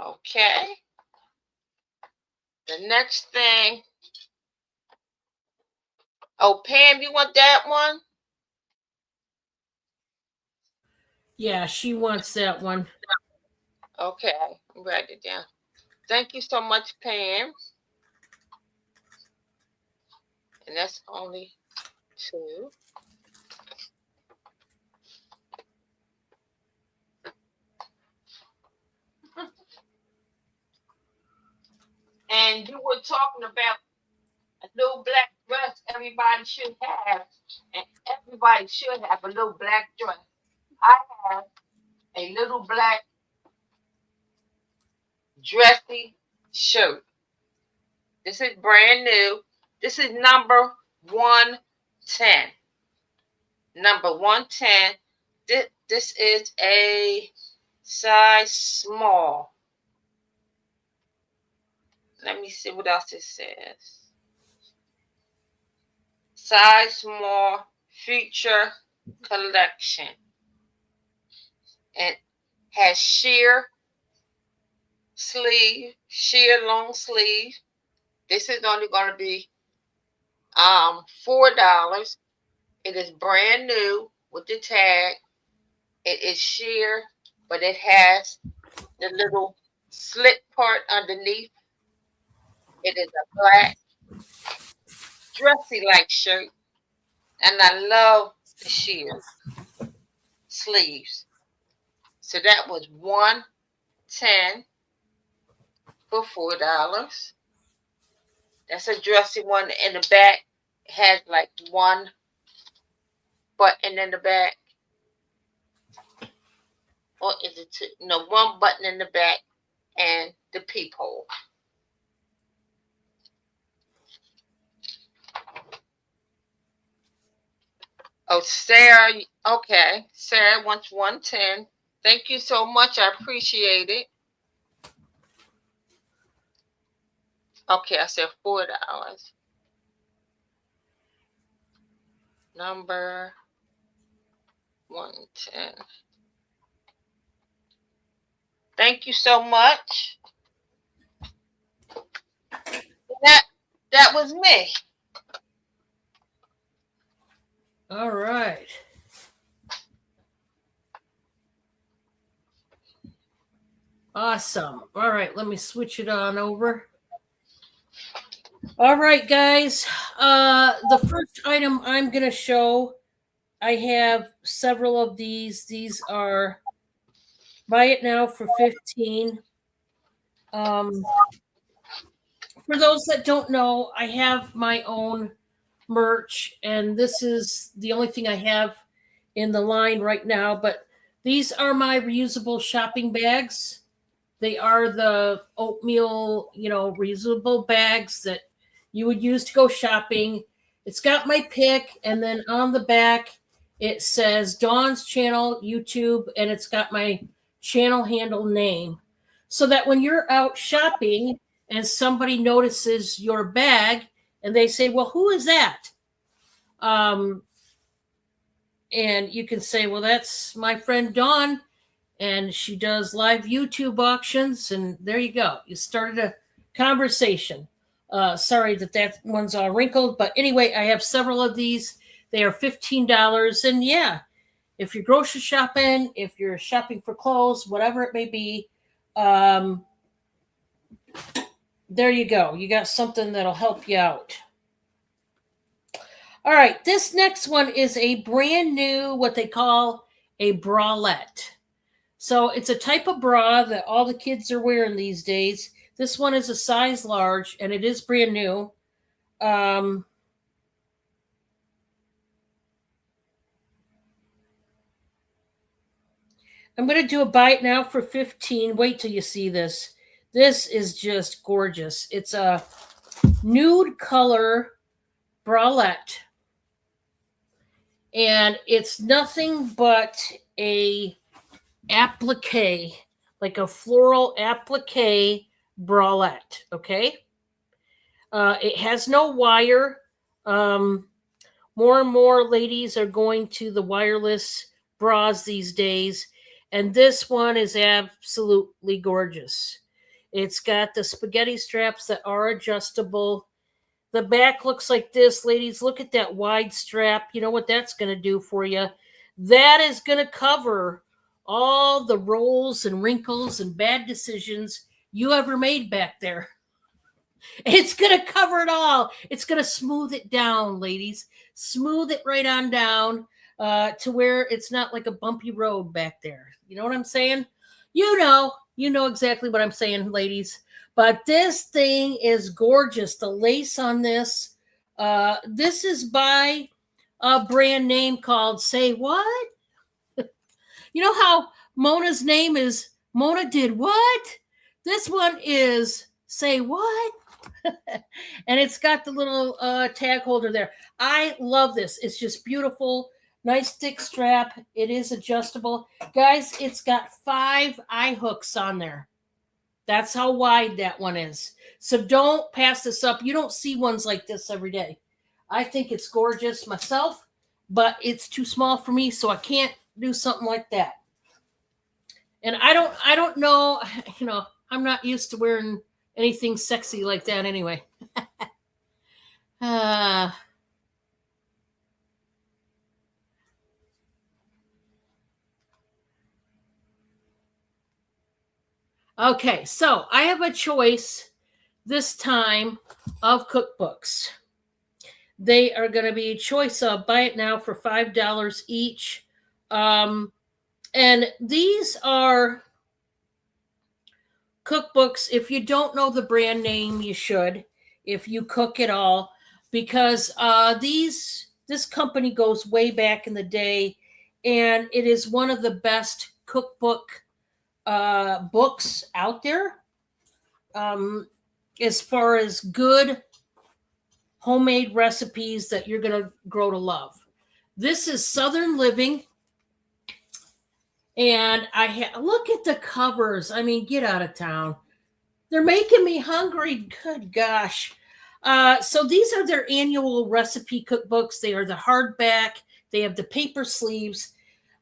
Okay. The next thing. Oh, Pam, you want that one? Yeah, she wants that one. Okay, write it down. Thank you so much, Pam. And that's only 2. And you were talking about a little black dress everybody should have, and everybody should have a little black dress. I have a little black dressy shirt. This is brand new. This is number 110. Number 110. This is a size small. Let me see what else it says. Size small feature collection. And has sheer sleeve, sheer long sleeve. This is only going to be $4. It is brand new with the tag. It is sheer, but it has the little slit part underneath. It is a black dressy like shirt, and I love the sheer sleeves. So that was $110 for $4. That's a dressy one. In the back, it has like one button in the back. Or is it two? No, one button in the back and the peephole. Oh, Sarah. Okay. Sarah wants 110. Thank you so much. I appreciate it. Okay, I said $4. Number 110. Thank you so much. That was me. All right. Awesome. All right, let me switch it on over. All right, guys. The first item I'm going to show, I have several of these. These are buy it now for 15. For those that don't know, I have my own merch, and this is the only thing I have in the line right now. But these are my reusable shopping bags. They are the oatmeal, reusable bags that you would use to go shopping. It's got my pic, and then on the back it says Dawn's channel, YouTube, and it's got my channel handle name. So that when you're out shopping and somebody notices your bag and they say, well, who is that? And you can say, well, that's my friend Dawn, and she does live YouTube auctions, and there you go. You started a conversation. Sorry that one's all wrinkled, but anyway, I have several of these. They are $15, and yeah, if you're grocery shopping, if you're shopping for clothes, whatever it may be, there you go. You got something that'll help you out. All right, this next one is a brand new, what they call a bralette. So it's a type of bra that all the kids are wearing these days. This one is a size large, and it is brand new. I'm going to do a buy it now for 15. Wait till you see this. This is just gorgeous. It's a nude color bralette, and it's nothing but a applique, like a floral applique bralette. Okay, it has no wire. More and more ladies are going to the wireless bras these days, and this one is absolutely gorgeous. It's got the spaghetti straps that are adjustable. The back looks like this. Ladies, look at that wide strap. You know what that's going to do for you? That is going to cover all the rolls and wrinkles and bad decisions you ever made back there. It's going to cover it all. It's going to smooth it down, ladies. Smooth it right on down to where it's not like a bumpy road back there. You know what I'm saying? You know exactly what I'm saying, ladies. But this thing is gorgeous. The lace on this. This is by a brand name called Say What? You know how Mona's name is Mona Did What? This one is Say What? And it's got the little tag holder there. I love this. It's just beautiful. Nice thick strap. It is adjustable. Guys, it's got 5 eye hooks on there. That's how wide that one is. So don't pass this up. You don't see ones like this every day. I think it's gorgeous myself, but it's too small for me, so I can't do something like that. And I don't know, I'm not used to wearing anything sexy like that anyway. Okay, so I have a choice this time of cookbooks. They are going to be a choice of buy it now for $5 each. And these are cookbooks. If you don't know the brand name, you should, if you cook at all, because this company goes way back in the day, and it is one of the best cookbook books out there as far as good homemade recipes that you're going to grow to love. This is Southern Living. And look at the covers. I mean, get out of town. They're making me hungry. Good gosh. So these are their annual recipe cookbooks. They are the hardback. They have the paper sleeves.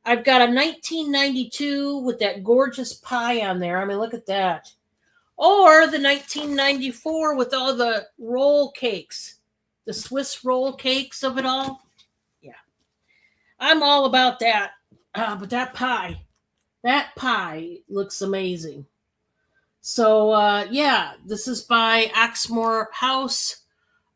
I've got a 1992 with that gorgeous pie on there. I mean, look at that. Or the 1994 with all the roll cakes, the Swiss roll cakes of it all. Yeah. I'm all about that. But that pie looks amazing. So, this is by Oxmoor House.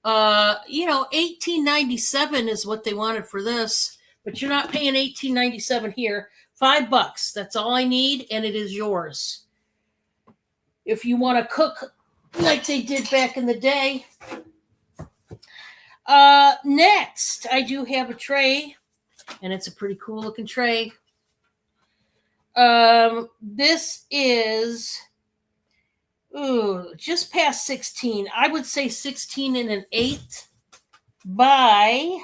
1897 is what they wanted for this, but you're not paying $18.97 here. $5. That's all I need, and it is yours. If you want to cook like they did back in the day. Next, I do have a tray, and it's a pretty cool looking tray. This is just past 16. I would say 16 and an 8 by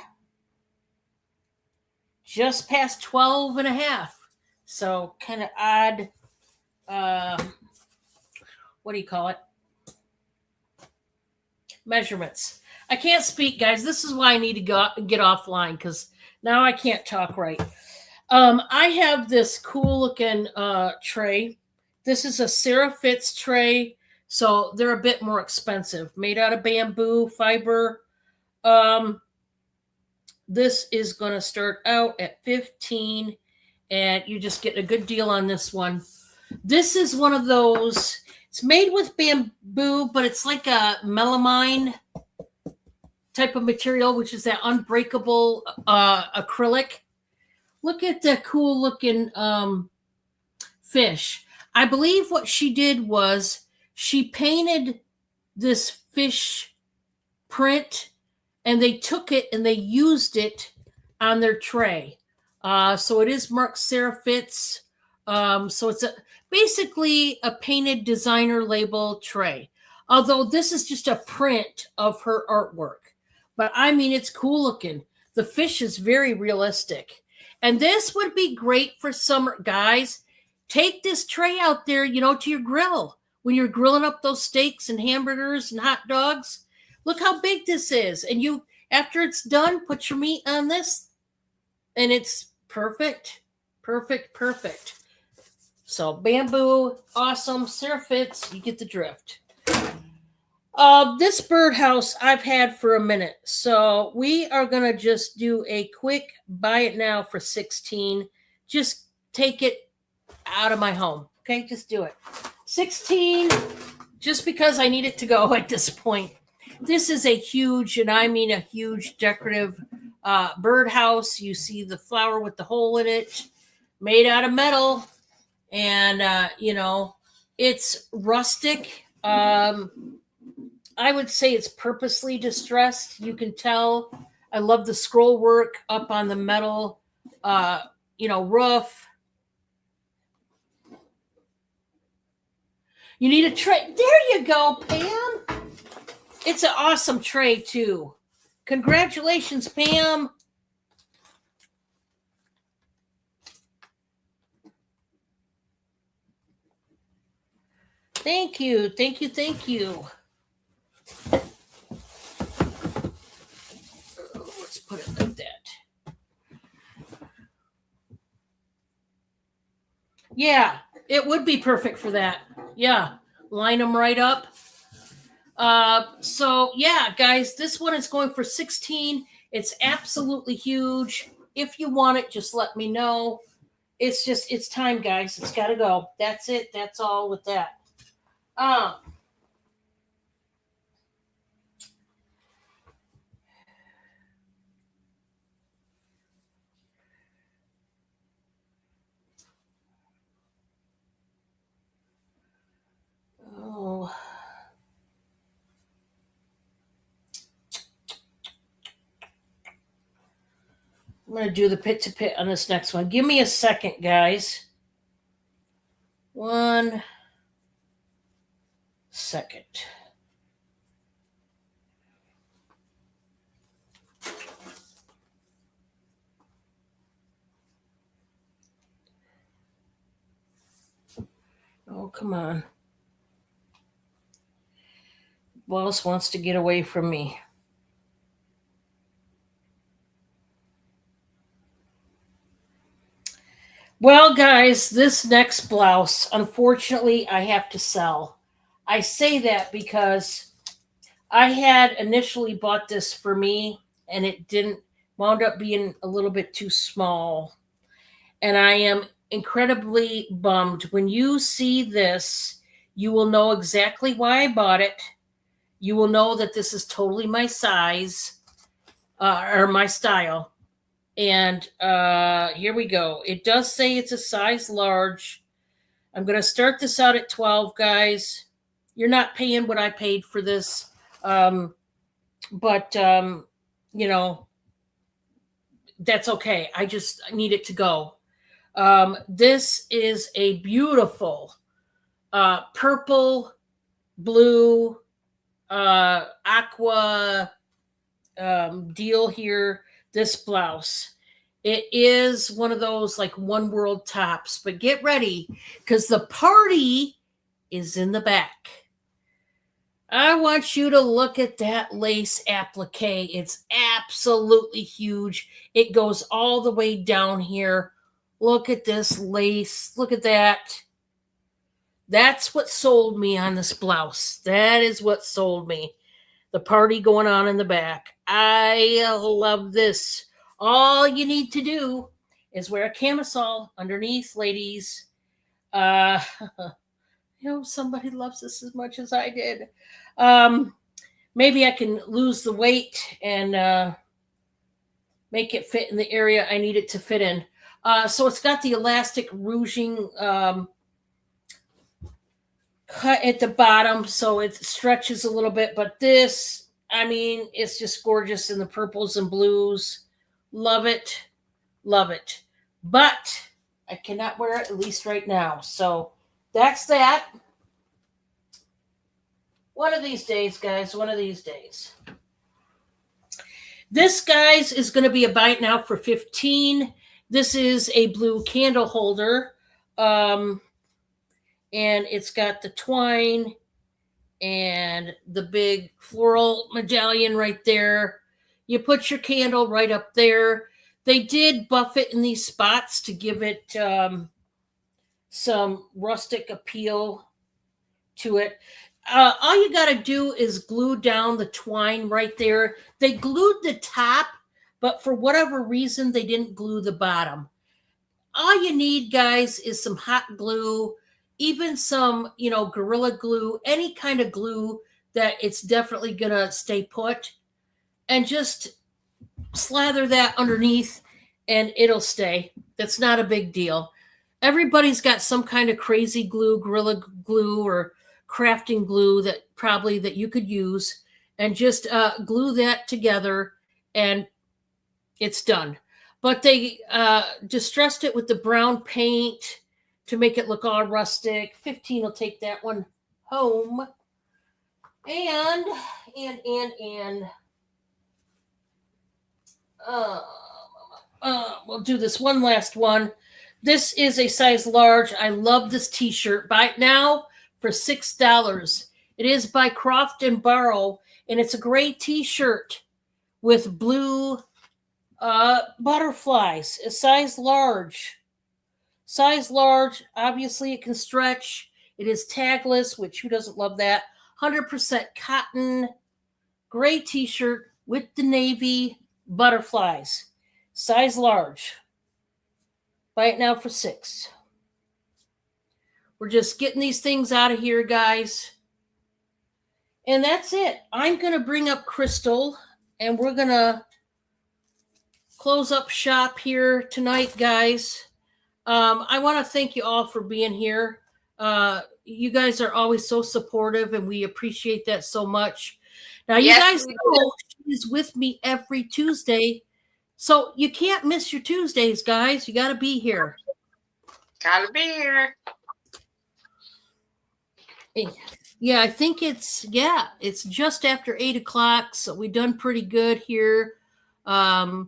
just past 12 and a half. So kind of odd. What do you call it? Measurements. I can't speak, guys. This is why I need to get offline, because now I can't talk right. I have this cool looking tray. This is a Sarah Fitz tray, so they're a bit more expensive. Made out of bamboo fiber. This is going to start out at $15, and you just get a good deal on this one. This is one of those. It's made with bamboo, but it's like a melamine type of material, which is that unbreakable acrylic. Look at the cool looking fish. I believe what she did was she painted this fish print, and they took it and they used it on their tray. So it is marked Sarah Fitz. So it's basically a painted designer label tray. Although this is just a print of her artwork. But I mean, it's cool looking. The fish is very realistic. And this would be great for summer. Guys, take this tray out there, to your grill. When you're grilling up those steaks and hamburgers and hot dogs. Look how big this is. And you, after it's done, put your meat on this. And it's perfect. Perfect, perfect. So bamboo, awesome. Sarah Fitz, you get the drift. This birdhouse I've had for a minute. So we are going to just do a quick buy it now for $16. Just take it out of my home. Okay, just do it. 16, just because I need it to go at this point. This is a huge, and I mean a huge decorative birdhouse. You see the flower with the hole in it, made out of metal, and it's rustic. I would say it's purposely distressed. You can tell. I love the scroll work up on the metal, roof. You need a tray. There you go, Pam. It's an awesome tray, too. Congratulations, Pam. Thank you. Thank you. Thank you. Let's put it like that. Yeah, it would be perfect for that. Yeah, line them right up. So yeah, guys, this one is going for 16. It's absolutely huge. If you want it, just let me know. It's time, guys. It's got to go. That's it. That's all with that. Oh. I'm going to do the pit to pit on this next one. Give me a second, guys. 1 second. Oh, come on. Wallace wants to get away from me. Well, guys, this next blouse, unfortunately, I have to sell. I say that because I had initially bought this for me, and it didn't wound up being a little bit too small. And I am incredibly bummed. When you see this, you will know exactly why I bought it. You will know that this is totally my size or my style. And here we go. It does say it's a size large. I'm going to start this out at 12, guys. You're not paying what I paid for this. But that's okay. I just need it to go. This is a beautiful purple, blue, aqua deal here. This blouse. It is one of those like one world tops, but get ready because the party is in the back. I want you to look at that lace applique. It's absolutely huge. It goes all the way down here. Look at this lace. Look at that. That's what sold me on this blouse. That is what sold me. The party going on in the back. I love this. All you need to do is wear a camisole underneath, ladies. Somebody loves this as much as I did. Maybe I can lose the weight and make it fit in the area I need it to fit in. So it's got the elastic ruching cut at the bottom, so it stretches a little bit. But this, it's just gorgeous in the purples and blues. Love it. Love it. But I cannot wear it, at least right now. So that's that. One of these days, guys. One of these days. This, guys, is going to be a bite now for 15. This is a blue candle holder. And it's got the twine and the big floral medallion right there. You put your candle right up there. They did buff it in these spots to give it some rustic appeal to it. All you got to do is glue down the twine right there. They glued the top, but for whatever reason, they didn't glue the bottom. all you need, guys, is some hot glue, even some, Gorilla Glue, any kind of glue that it's definitely going to stay put, and just slather that underneath and it'll stay. That's not a big deal. Everybody's got some kind of crazy glue, Gorilla Glue or crafting glue that you could use, and just glue that together and it's done. But they distressed it with the brown paint to make it look all rustic. 15 will take that one home. And we'll do this one last one. This is a size large. I love this t-shirt. Buy it now for $6. It is by Croft and Barrow, and it's a gray t-shirt with blue butterflies. A size large. Size large. Obviously, it can stretch. It is tagless, which who doesn't love that? 100% cotton, gray t-shirt with the navy butterflies. Size large. Buy it now for $6. We're just getting these things out of here, guys. And that's it. I'm going to bring up Crystal, and we're going to close up shop here tonight, guys. I want to thank you all for being here. You guys are always so supportive, and we appreciate that so much. Now, you guys know she's with me every Tuesday, so you can't miss your Tuesdays, guys. You got to be here. Gotta be here. Yeah, I think it's just after 8 o'clock, so we've done pretty good here. And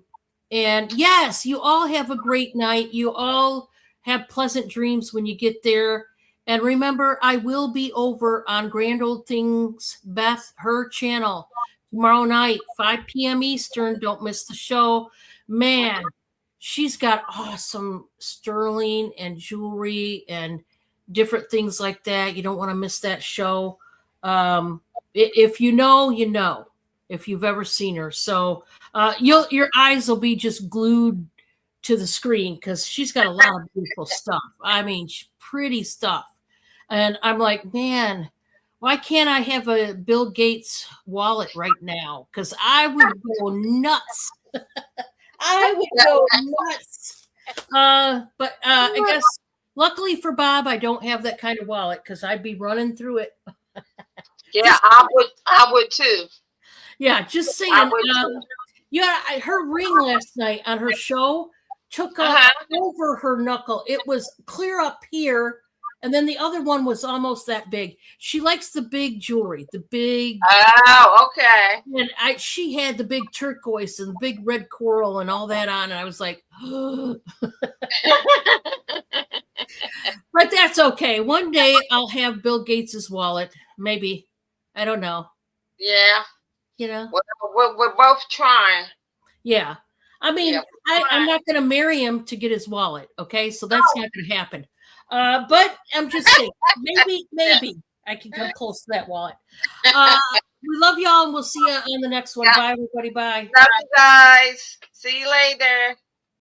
yes, you all have a great night. You all have pleasant dreams when you get there. And remember, I will be over on Grand Old Things, Beth, her channel, tomorrow night, 5 p.m. Eastern. Don't miss the show. Man, she's got awesome sterling and jewelry and different things like that. You don't want to miss that show. If you know, you know, if you've ever seen her. So your eyes will be just glued to the screen because she's got a lot of beautiful stuff. I mean, pretty stuff. And I'm like, man, why can't I have a Bill Gates wallet right now? Because I would go nuts. I would go nuts. But I guess luckily for Bob, I don't have that kind of wallet because I'd be running through it. Yeah, I would too. Yeah, just saying. Her ring last night on her show took off over her knuckle. It was clear up here, and then the other one was almost that big. She likes the big jewelry, the big. Oh, okay. And she had the big turquoise and the big red coral and all that on, and I was like, but that's okay. One day I'll have Bill Gates's wallet, maybe. I don't know. Yeah. You know, we're both trying. Yeah. I mean, I'm not going to marry him to get his wallet. Okay. So that's not going to happen. But I'm just saying, maybe I can come close to that wallet. We love y'all, and we'll see you on the next one. Bye, everybody. Bye. Love you guys. See you later.